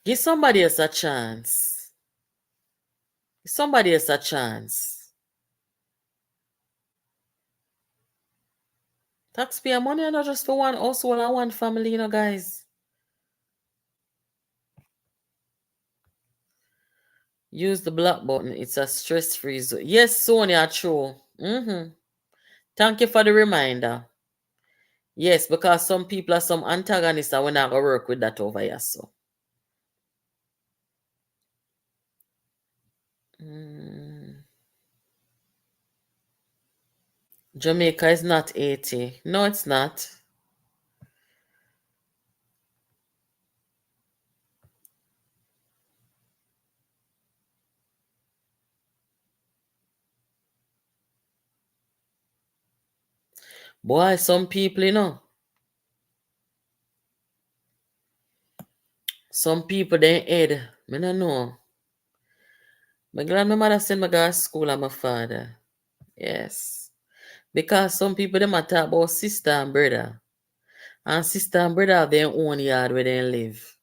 Give somebody else a chance. Give somebody else a chance. Taxpayer money are not just for one household and one family, you know, guys. Use the black button. It's a stress-free zone. Yes, Sonia, true. Thank you for the reminder. Yes, because some people are some antagonists and we're not going to work with that over here, so. Jamaica is not 80. No, it's not. Boy, some people, you know. Some people, they head. I don't know. I'm glad my mother sent me to go to school and my father. Yes. Because some people, they might talk about sister and brother. And sister and brother have their own yard where they live.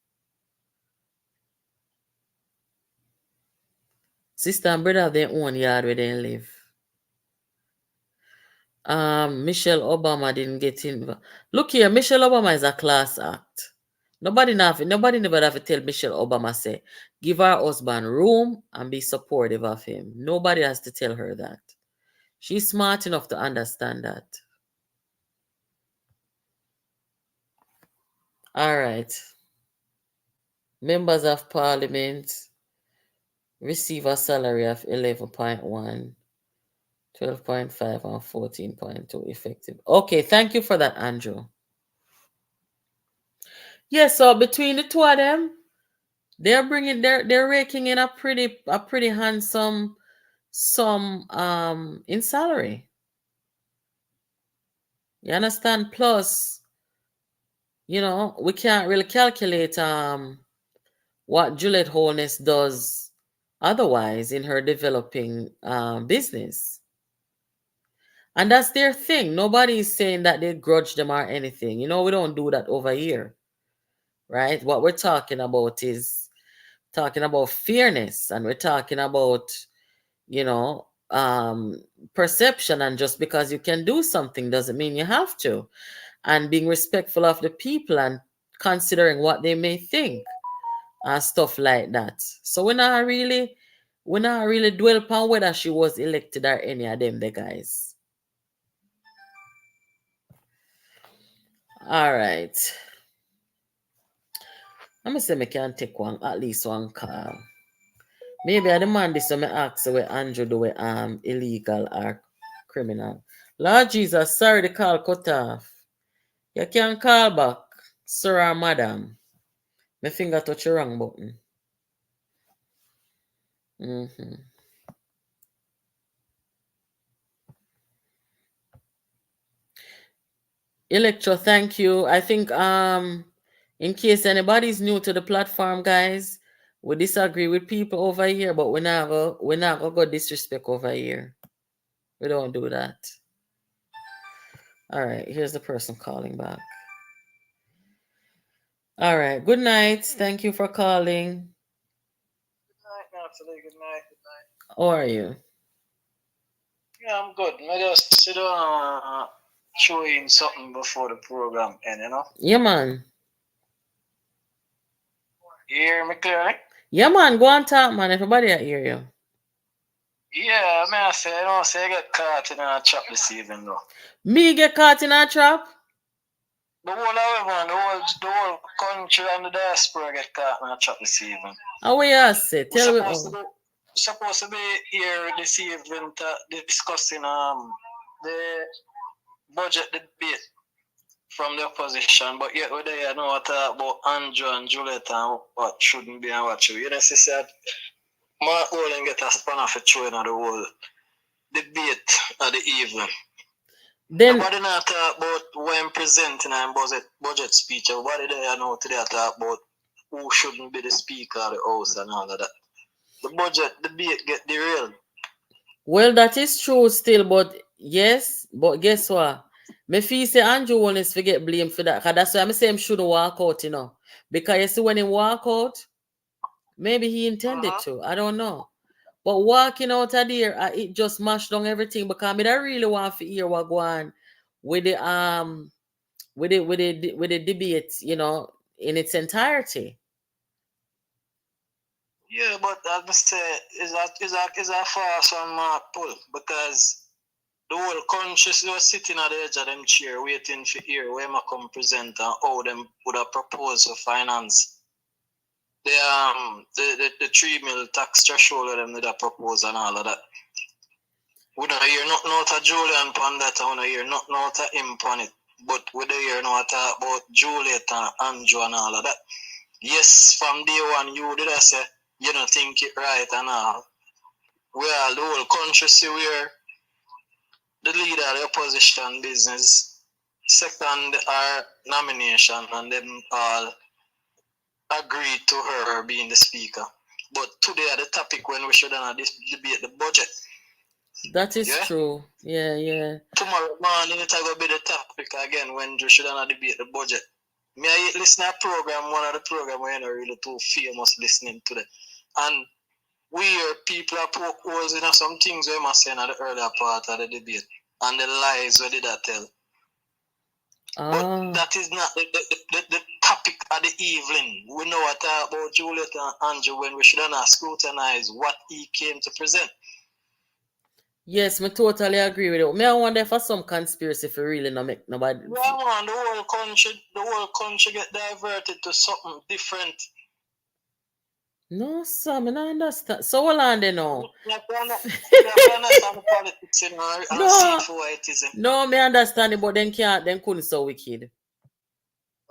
Sister and brother have their own yard where they live. Michelle Obama didn't get in. Look here, Michelle Obama is a class act. Nobody never have to tell Michelle Obama say, give her husband room and be supportive of him. Nobody has to tell her that. She's smart enough to understand that. All right. Members of Parliament receive a salary of 11.1, 12.5, and 14.2 effective. Okay, thank you for that, Andrew. Yeah, so between the two of them, they're raking in a pretty handsome sum in salary. You understand? Plus, we can't really calculate what Juliet Holness does otherwise in her developing business. And that's their thing. Nobody is saying that they grudge them or anything. We don't do that over here, right? What we're talking about is talking about fairness, and we're talking about, perception. And just because you can do something doesn't mean you have to. And being respectful of the people and considering what they may think and stuff like that. So we're not really dwell upon whether she was elected or any of them, the guys. All right. I'm gonna say I can take at least one call. Maybe I demand this, so I ask where Andrew do illegal or criminal. Lord Jesus, sorry the call cut off. You can call back, sir or madam. My finger touch the wrong button. Electro, thank you. I think in case anybody's new to the platform, guys, we disagree with people over here, but we're not gonna go disrespect over here. We don't do that. All right, here's the person calling back. All right, good night. Thank you for calling.
Good night, Natalie. Good night.
How are you?
Yeah, I'm good. I just sit down showing something before the program end,
Yeah, man.
You hear me clearly?
Yeah, man. Go on talk, man. Everybody I hear you.
Yeah, I say, I get caught in a trap this evening, though.
Me get caught in a trap?
The whole of everyone, the whole country and the diaspora get caught in a trap this evening.
How you say? Tell me.
Supposed to be here this evening discussing the budget debate from the opposition, but yet we're there, talk about Andrew and Juliet and what shouldn't be and what should. You know, she said, Mark Olin get a span off a throwing of the whole debate of the evening.
Then
nobody not talk about when presenting and budget speech. Everybody there today talk about who shouldn't be the speaker of the house and all of that. The budget debate get derailed.
Well, that is true still, but guess what? Me feel say Andrew Holness forget blame for that. Cause that's why I'm saying him shouldn't walk out, Because you see when he walk out, maybe he intended to. I don't know. But walking out of there, it just mashed down everything because I don't really want to hear what go on with the debate, in its entirety.
Yeah, but I must say, is a far from pull because the whole country was sitting at the edge of them chair waiting for hear where I come present and how them would have proposed for finance. The 3 mil tax threshold of them that have proposed and all of that. We don't hear nothing out of Julian on that, I don't hear nothing out of him on it. But we don't hear nothing about Juliet and Andrew and all of that. Yes, from day one you did I say you don't think it right and all. We are the whole country see where the leader of the opposition business second our nomination and them all agreed to her being the speaker. But today the topic when we should debate the budget.
That is true. Yeah.
Tomorrow morning it will be the topic again when we should debate the budget. Me I listen to a program, one of the program we're not really too famous listening to that. And we hear people are poke holes in some things we must say in the earlier part of the debate and the lies we did that tell. But that is not the topic of the evening. We know what about Juliet and Andrew when we should not scrutinize what he came to present.
Yes, I totally agree with it. Me, I wonder for some conspiracy for really not make nobody.
Yeah, man, the whole country get diverted to something different.
No, sir, I don't understand. So hold on there now.
You have to understand the politics and see
No,
it for what it is.
no, me understand it, but then couldn't so wicked.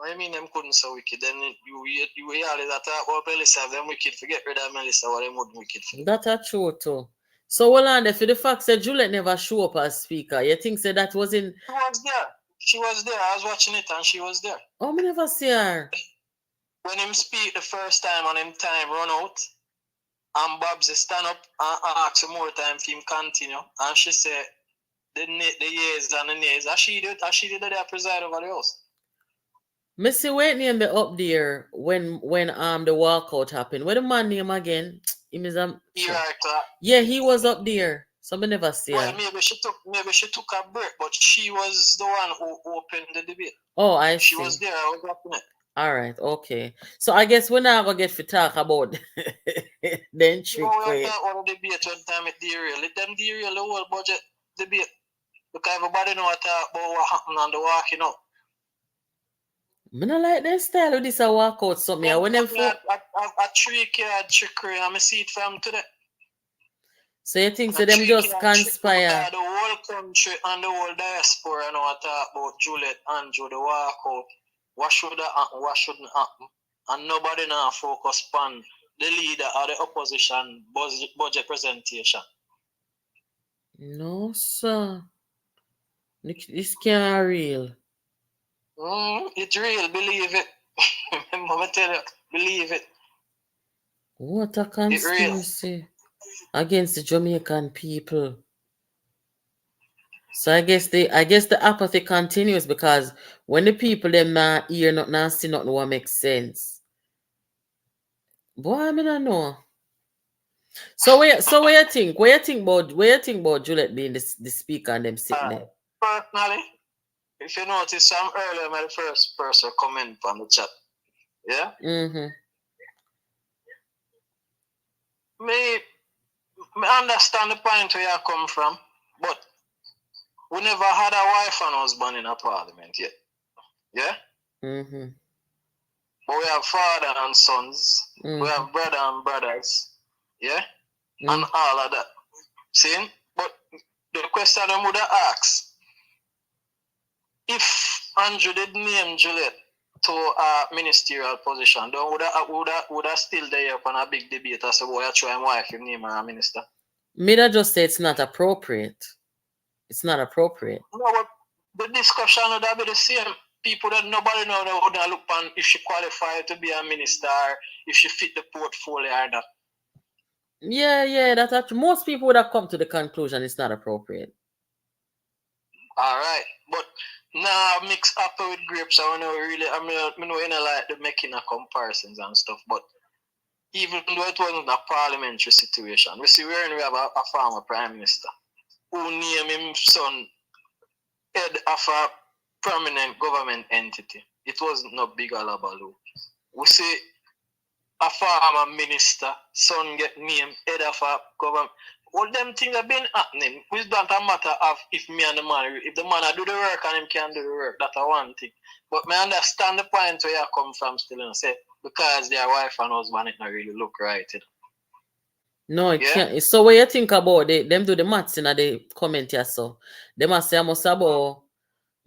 I mean, them couldn't so wicked. Then you realize that about Melissa, them wicked. Forget rid of Melissa, what them wouldn't wicked for.
That's true too. So hold on there for the fact that Juliet never show up as speaker. You think say that was in?
She was there. She was there. I was watching it and she was there.
Oh, me never see her.
When him speak the first time and him time run out, and Babs stand up and ask for more time for him continue, and she said the years and the nays. As she did that preside over the house.
Me see wait name be up there when the walkout happened. What the man name again? Him is yeah, he was up there. So me never see her.
Well, maybe she took a break, but she was the one who opened the debate.
Oh, I see.
She was there. I was watching it.
All right, okay. So I guess we're not gonna get to talk about then trick.
No, we talk about the debate one time it derail. Let them derail the whole budget debate. Because everybody know what talk about what happened on the walking out.
I don't like that style of this a walkout something. I whenever
a 3 card trickery, I see it from today.
So you think so them just conspire?
The whole country and the whole diaspora know what talk about Juliet and Joe the walkout. What should happen, what shouldn't happen. And nobody now focus on the leader or the opposition budget presentation.
No, sir. This can't real.
It's real, believe it. Remember, tell you, believe it.
What a conspiracy against the Jamaican people. So I guess the apathy continues because when the people them not hear not see nothing what makes sense. Boy, I mean I know. So where you think about Juliet being the speaker and them sitting there?
Personally, if you notice, I'm earlier my first person comment on the chat. Yeah?
Mm-hmm.
Me understand the point where you come from, but we never had a wife and husband in a parliament yet. Yeah?
Mm-hmm.
But we have father and sons. Mm-hmm. We have brother and brothers. Yeah? Mm-hmm. And all of that. See? But the question I would have asked, if Andrew did name Juliet to a ministerial position, then would I still there on a big debate as to why I try and wife him name a minister?
Mida just say it's not appropriate. It's not appropriate.
No, but the discussion would be the same. People that nobody know they would look on if she qualified to be a minister, if she fit the portfolio or not.
Yeah, that's actually, most people would have come to the conclusion it's not appropriate.
All right, but now mix apple with grapes. I know you know like the making of comparisons and stuff, but even though it wasn't a parliamentary situation, we have a former prime minister who named him son head of a prominent government entity. It wasn't no big alabaloo. We see a former minister son get named head of a government. All them things have been happening. It's not a matter of if me and the man, if the man do the work and him can do the work, that's a one thing. But I understand the point where you come from still and say, because their wife and husband, it not really look right.
No, it can't. So what you think about them do the maths in the comment here, so they must say I must about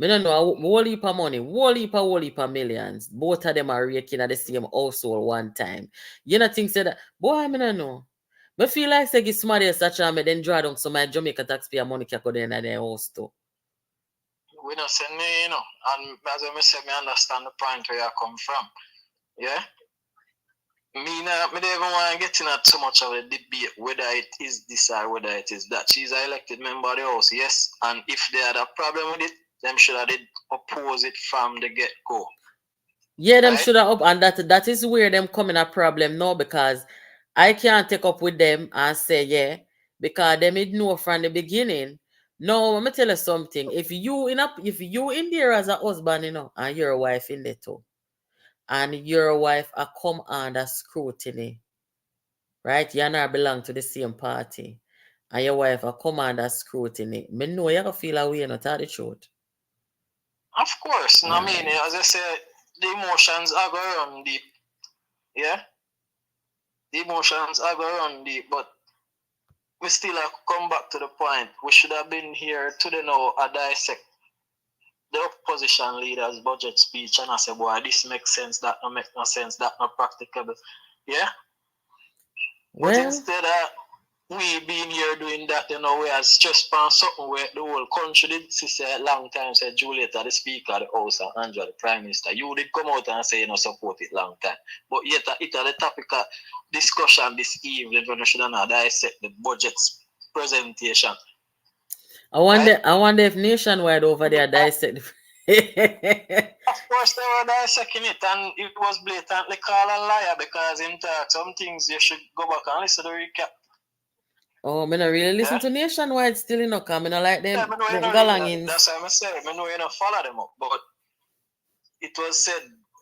I don't know, a whole heap of money, whole heap of millions. Both of them are raking at the same household one time. You know things say that, boy, I don't know. I feel like say it's somebody else that I then draw down so my Jamaica taxpayer money can go in their house too.
We don't say no, you know. And as I said, I understand the point where you come from. Yeah? Me don't even want to get in at so much of a debate whether it is this or whether it is that. She's an elected member of the house, yes. And if they had a problem with it, them should have did oppose it from the get-go.
Yeah, them should have up, and that is where them coming a problem now, because I can't take up with them and say, yeah, because them it know from the beginning. No, let me tell you something. If you in there as a husband, you know, and your wife in there too, and your wife are come under scrutiny, right? You and her belong to the same party. and your wife a come under scrutiny, me know you feel a way not tell the truth.
Of course. I mean,
Right.
as I said, the emotions are going to run deep. Yeah? The emotions are going to run deep, but we still have to come back to the point. We should have been here today now and dissect the opposition leader's budget speech and I say, boy, this makes sense, that no make no sense, that not practicable. Yeah? But
Well,
instead of we being here doing that, we are stressed on something where the whole country did say a long time, said Juliet, the Speaker of the House, and Angela, the Prime Minister. You did come out and say support it long time. But yet, it's the topic of discussion this evening when we should not dissect the budget presentation.
I wonder if nationwide over there dissect.
Of course, they were dissecting it, and it was blatantly called a liar because in talk some things you should go back and listen to the recap.
Oh, me not really listen to nationwide still, because me not like them, galangins.
That's what I'm saying. I know you don't follow them up, but it was said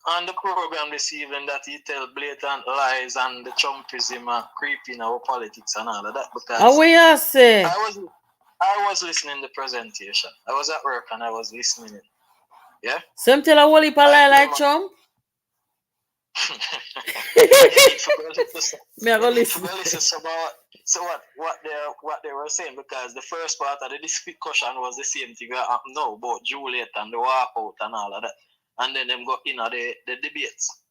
on the program this evening that he tell blatant lies and the Trumpism and creeping our politics and all of that. Because
what you say?
I was listening to the presentation. I was at work and I was listening. Yeah.
Some tell a whole heap of lie like Trump. Me I go listen.
So what they were saying, because the first part of the discussion was the same thing that happened now about Juliet and the walkout and all of that, and then them go in the debates,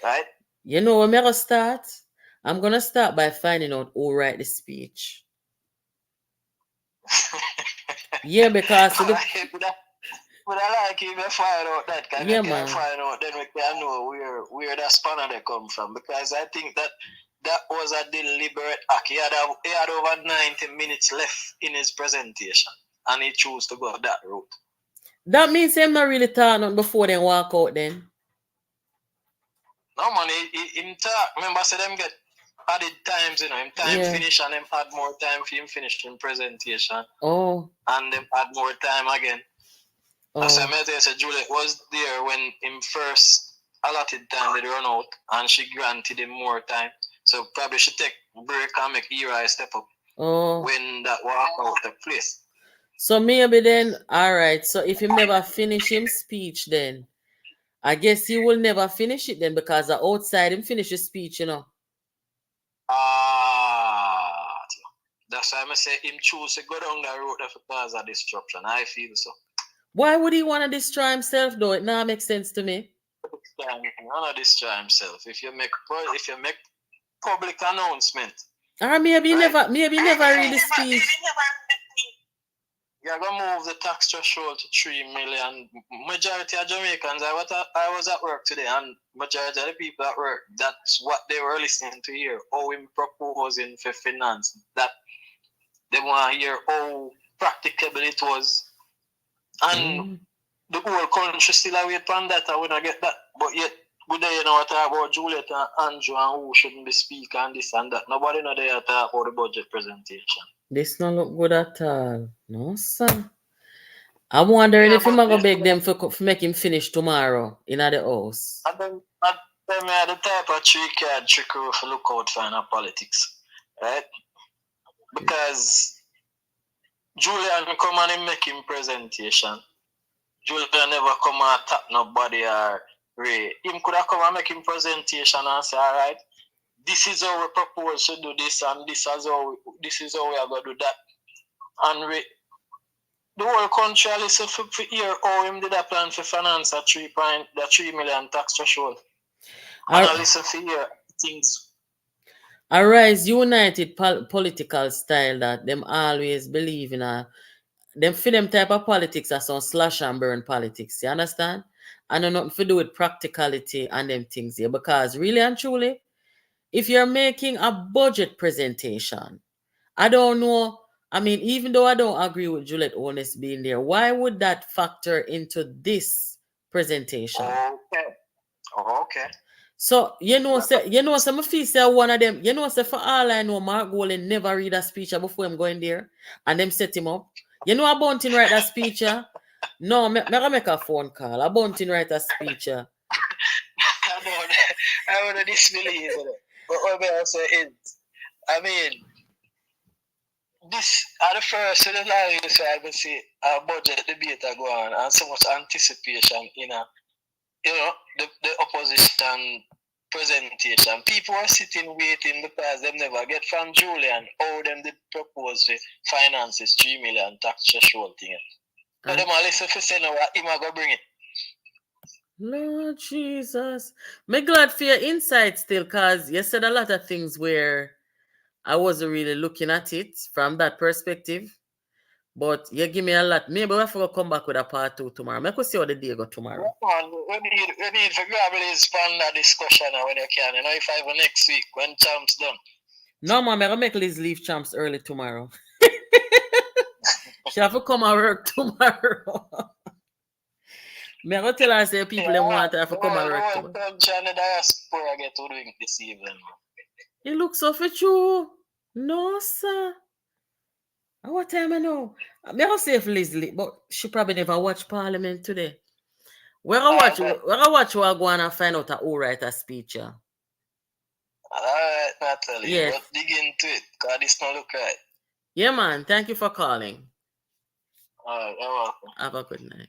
right?
You know where me gonna start? I'm gonna start by finding out who write the speech. Yeah, because
But I like if you find out that, because
yeah,
we can find out, then we can know where that spanner they come from. Because I think that was a deliberate act. He had over 90 minutes left in his presentation, and he chose to go that route.
That means him not really talking before they walk out then?
No, man, him talk. Remember, I said them get added times, him time finish, and them add more time for him finish in presentation.
Oh.
And them add more time again. As I met her, said Juliet was there when him first allotted time did run out, and she granted him more time. So probably she take break and make Eli step up when that walkout took place.
So maybe then, all right. So if he never finish him speech, then I guess he will never finish it then, because the outside him finish his speech,
That's why I say him choose to go down the road to cause a disruption. I feel so.
Why would he want to destroy himself though? It now makes sense to me.
He want to destroy himself. If you make public announcement.
Or maybe right? never read the speech.
You're gonna move the tax threshold to 3 million. Majority of Jamaicans, I was at work today, and majority of the people at work, that's what they were listening to hear. How him proposing for finance. That they want to hear how practicable it was. And the whole country still away on that. I wouldn't get that. But yet, we there talk about Juliet and Andrew and who shouldn't be speaking and this and that. Nobody know there talk about the budget presentation.
This not look good at all. No, sir. I'm wondering if I'm going to beg them for make him finish tomorrow in the house.
And then I the type of trickery for look out for in politics. Right? Because Julian come and make him presentation. Julian never come and tap nobody or Ray. Him could have come and make him presentation and say, all right, this is how we propose to do this, and this is how we are going to do that. And the whole country listen for hear how him did a plan for finance the 3 million tax threshold. And I listen for hear things.
A rise united political style that them always believe in them for them type of politics are some slash and burn politics, you understand? And nothing to do with practicality and them things here. Because really and truly, if you're making a budget presentation, I don't know. I mean, even though I don't agree with Juliet Holness being there, why would that factor into this presentation?
Okay.
So, some of you say one of them, say for all I know, Mark Golan never read a speech before him going there and them set him up. You know about him write that speech? No, I'm going to make a phone call. About him write a speech.
I would have disbelieved it. But what I say is, I mean, this are the first of the life, so I can see a budget debate go on and so much anticipation in a, the opposition presentation. People are sitting waiting because they never get from Julian how them did propose to finance this 3 million tax threshold thing. But them all listen for say no, him a go bring it.
Lord Jesus. Me glad for your insight still, because you said a lot of things where I wasn't really looking at it from that perspective. But you give me a lot. Maybe we have to come back with a part 2 tomorrow. Maybe we see how the day go tomorrow.
We need to grab this panel discussion when you can. If I have next week when Champs done.
No, man, I'm going to make Liz leave Champs early tomorrow. She have to come and work tomorrow. I'm going to tell her, say, people want her to come and work tomorrow.
This evening.
It looks so for you. No, sir. What time I know? I'm going to say if Liz leave, but she probably never watched Parliament today. We're going to watch who are going and find out who write a speech. Yeah.
Alright, Natalie. Yes. But dig into it, because this don't look right.
Yeah, man. Thank you for calling.
Alright, you're welcome.
Have a good night.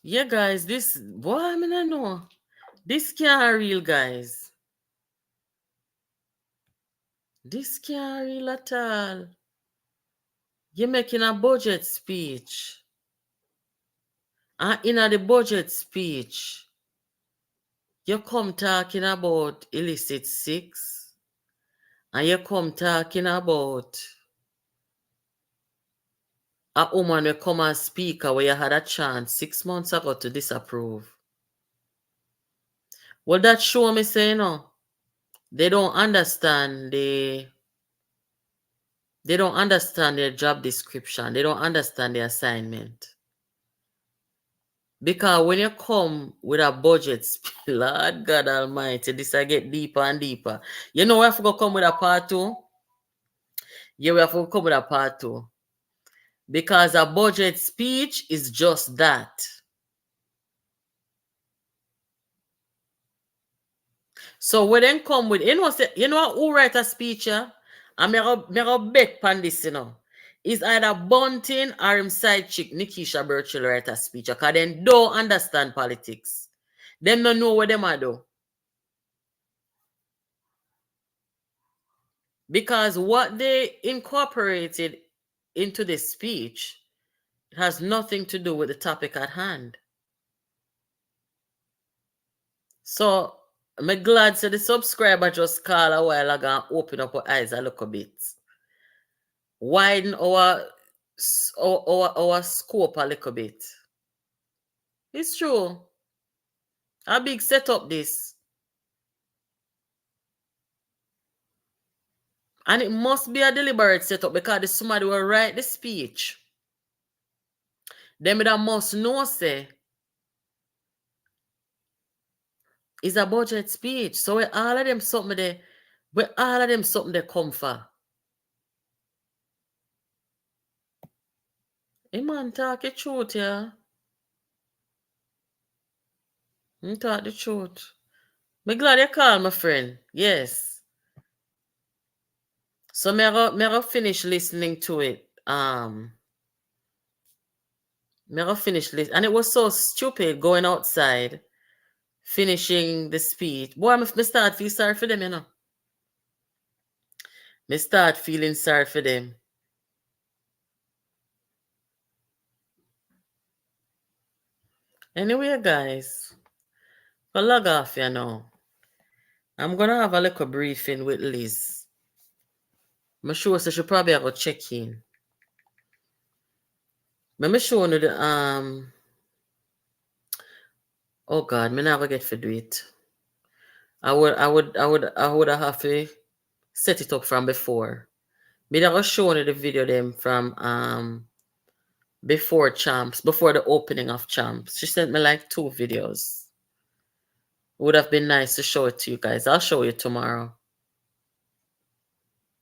Yeah, guys, this, boy, I mean, I know. This can't real, guys. This can't real at all. You're making a budget speech. And in the budget speech, you come talking about illicit sex. And you come talking about a woman will come as speaker where you had a chance 6 months ago to disapprove. Well, that show me say, they don't understand they don't understand their job description. They don't understand the assignment. Because when you come with a budget, Lord God Almighty, this I get deeper and deeper. You know, we have to come with a part 2. Yeah, we have to come with a part 2. Because a budget speech is just that. So we then come with, you know who write a speech, yeah? And me go bet pan this, Is either Bunting or him side chick, Nikisha Burchill, write a speech, because they don't understand politics. Them don't know what them are do. Because what they incorporated into the speech has nothing to do with the topic at hand. So, I'm glad that the subscriber just called a while ago and open up our eyes a little bit. Widen our scope a little bit. It's true. A big setup this. And it must be a deliberate setup because somebody will write the speech. Them that must know say it's a budget speech. So all of them something they come for. Hey man, talk the truth, yeah. Talk the truth. Me glad you called, my friend. Yes. So me go finish listening to it. Me go finish listening. And it was so stupid going outside, finishing the speech. Boy, me start feel sorry for them, Me start feeling sorry for them. Anyway, guys, I'll log off, I'm going to have a little briefing with Liz. I'm sure she should probably have a check-in. I'm sure you the, oh God, me never get to do it. I would have to set it up from before. Me never show you the video them from before Champs, before the opening of Champs. She sent me like 2 videos. Would have been nice to show it to you guys. I'll show you tomorrow.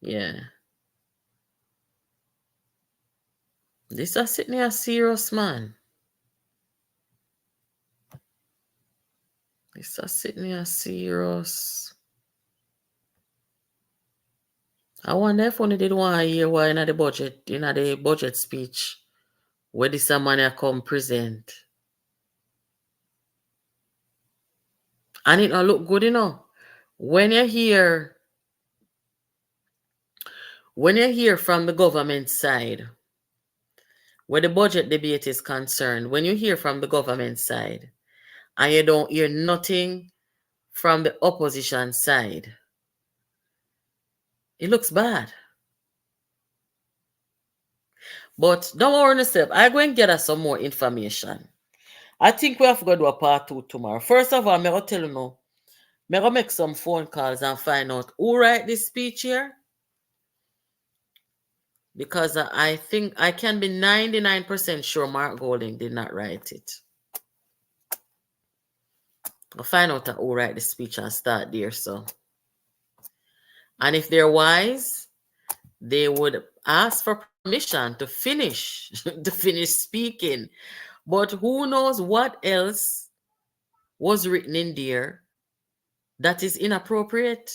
Yeah. This is sitting here serious, man. This is sitting here serious. I wonder if only did one hear why in the budget speech, where this man come present. And it don't look good, When you hear from the government side, where the budget debate is concerned, when you hear from the government side, and you don't hear nothing from the opposition side, it looks bad. But don't worry yourself. I'm going to get us some more information. I think we have to go do a part 2 tomorrow. First of all, I'm going to tell you now, I'm going to make some phone calls and find out who write this speech here. Because I think I can be 99% sure Mark Golding did not write it. I'll find out who write the speech and start there. So, and if they're wise, they would ask for permission to finish speaking. But who knows what else was written in there that is inappropriate?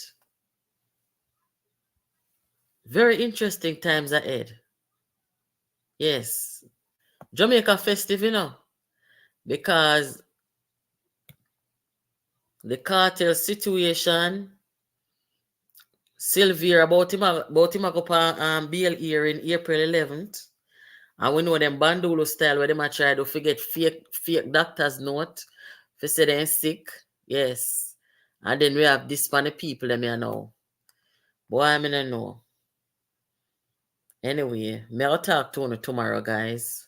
Very interesting times ahead. Yes. Jamaica festive, because the cartel situation, Sylvia about him go for bail here in April 11th. And we know them Bandulo style where them try to forget fake doctor's note for say they're sick. Yes. And then we have this funny people them here now. Boy, I don't know. Anyway, I'll talk to you tomorrow, guys.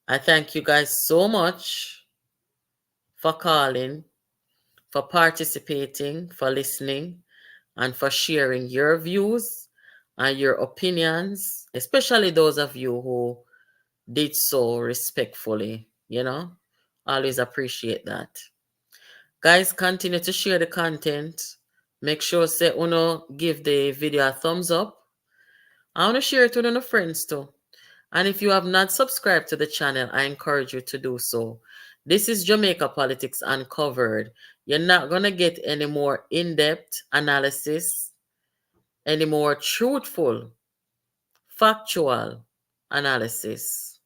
I thank you guys so much for calling, for participating, for listening, and for sharing your views and your opinions, especially those of you who did so respectfully, Always appreciate that. Guys, continue to share the content. Make sure say uno give the video a thumbs up. I want to share it with your friends too. And if you have not subscribed to the channel, I encourage you to do so. This is Jamaica Politics Uncovered. You're not going to get any more in-depth analysis, any more truthful, factual analysis.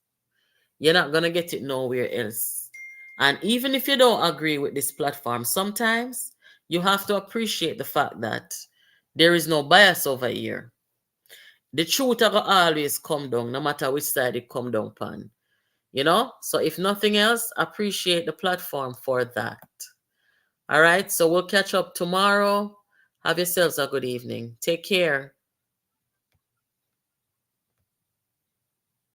You're not going to get it nowhere else. And even if you don't agree with this platform, sometimes you have to appreciate the fact that there is no bias over here. The truth will always come down, no matter which side it come down upon. So if nothing else, appreciate the platform for that. All right, so we'll catch up tomorrow. Have yourselves a good evening. Take care.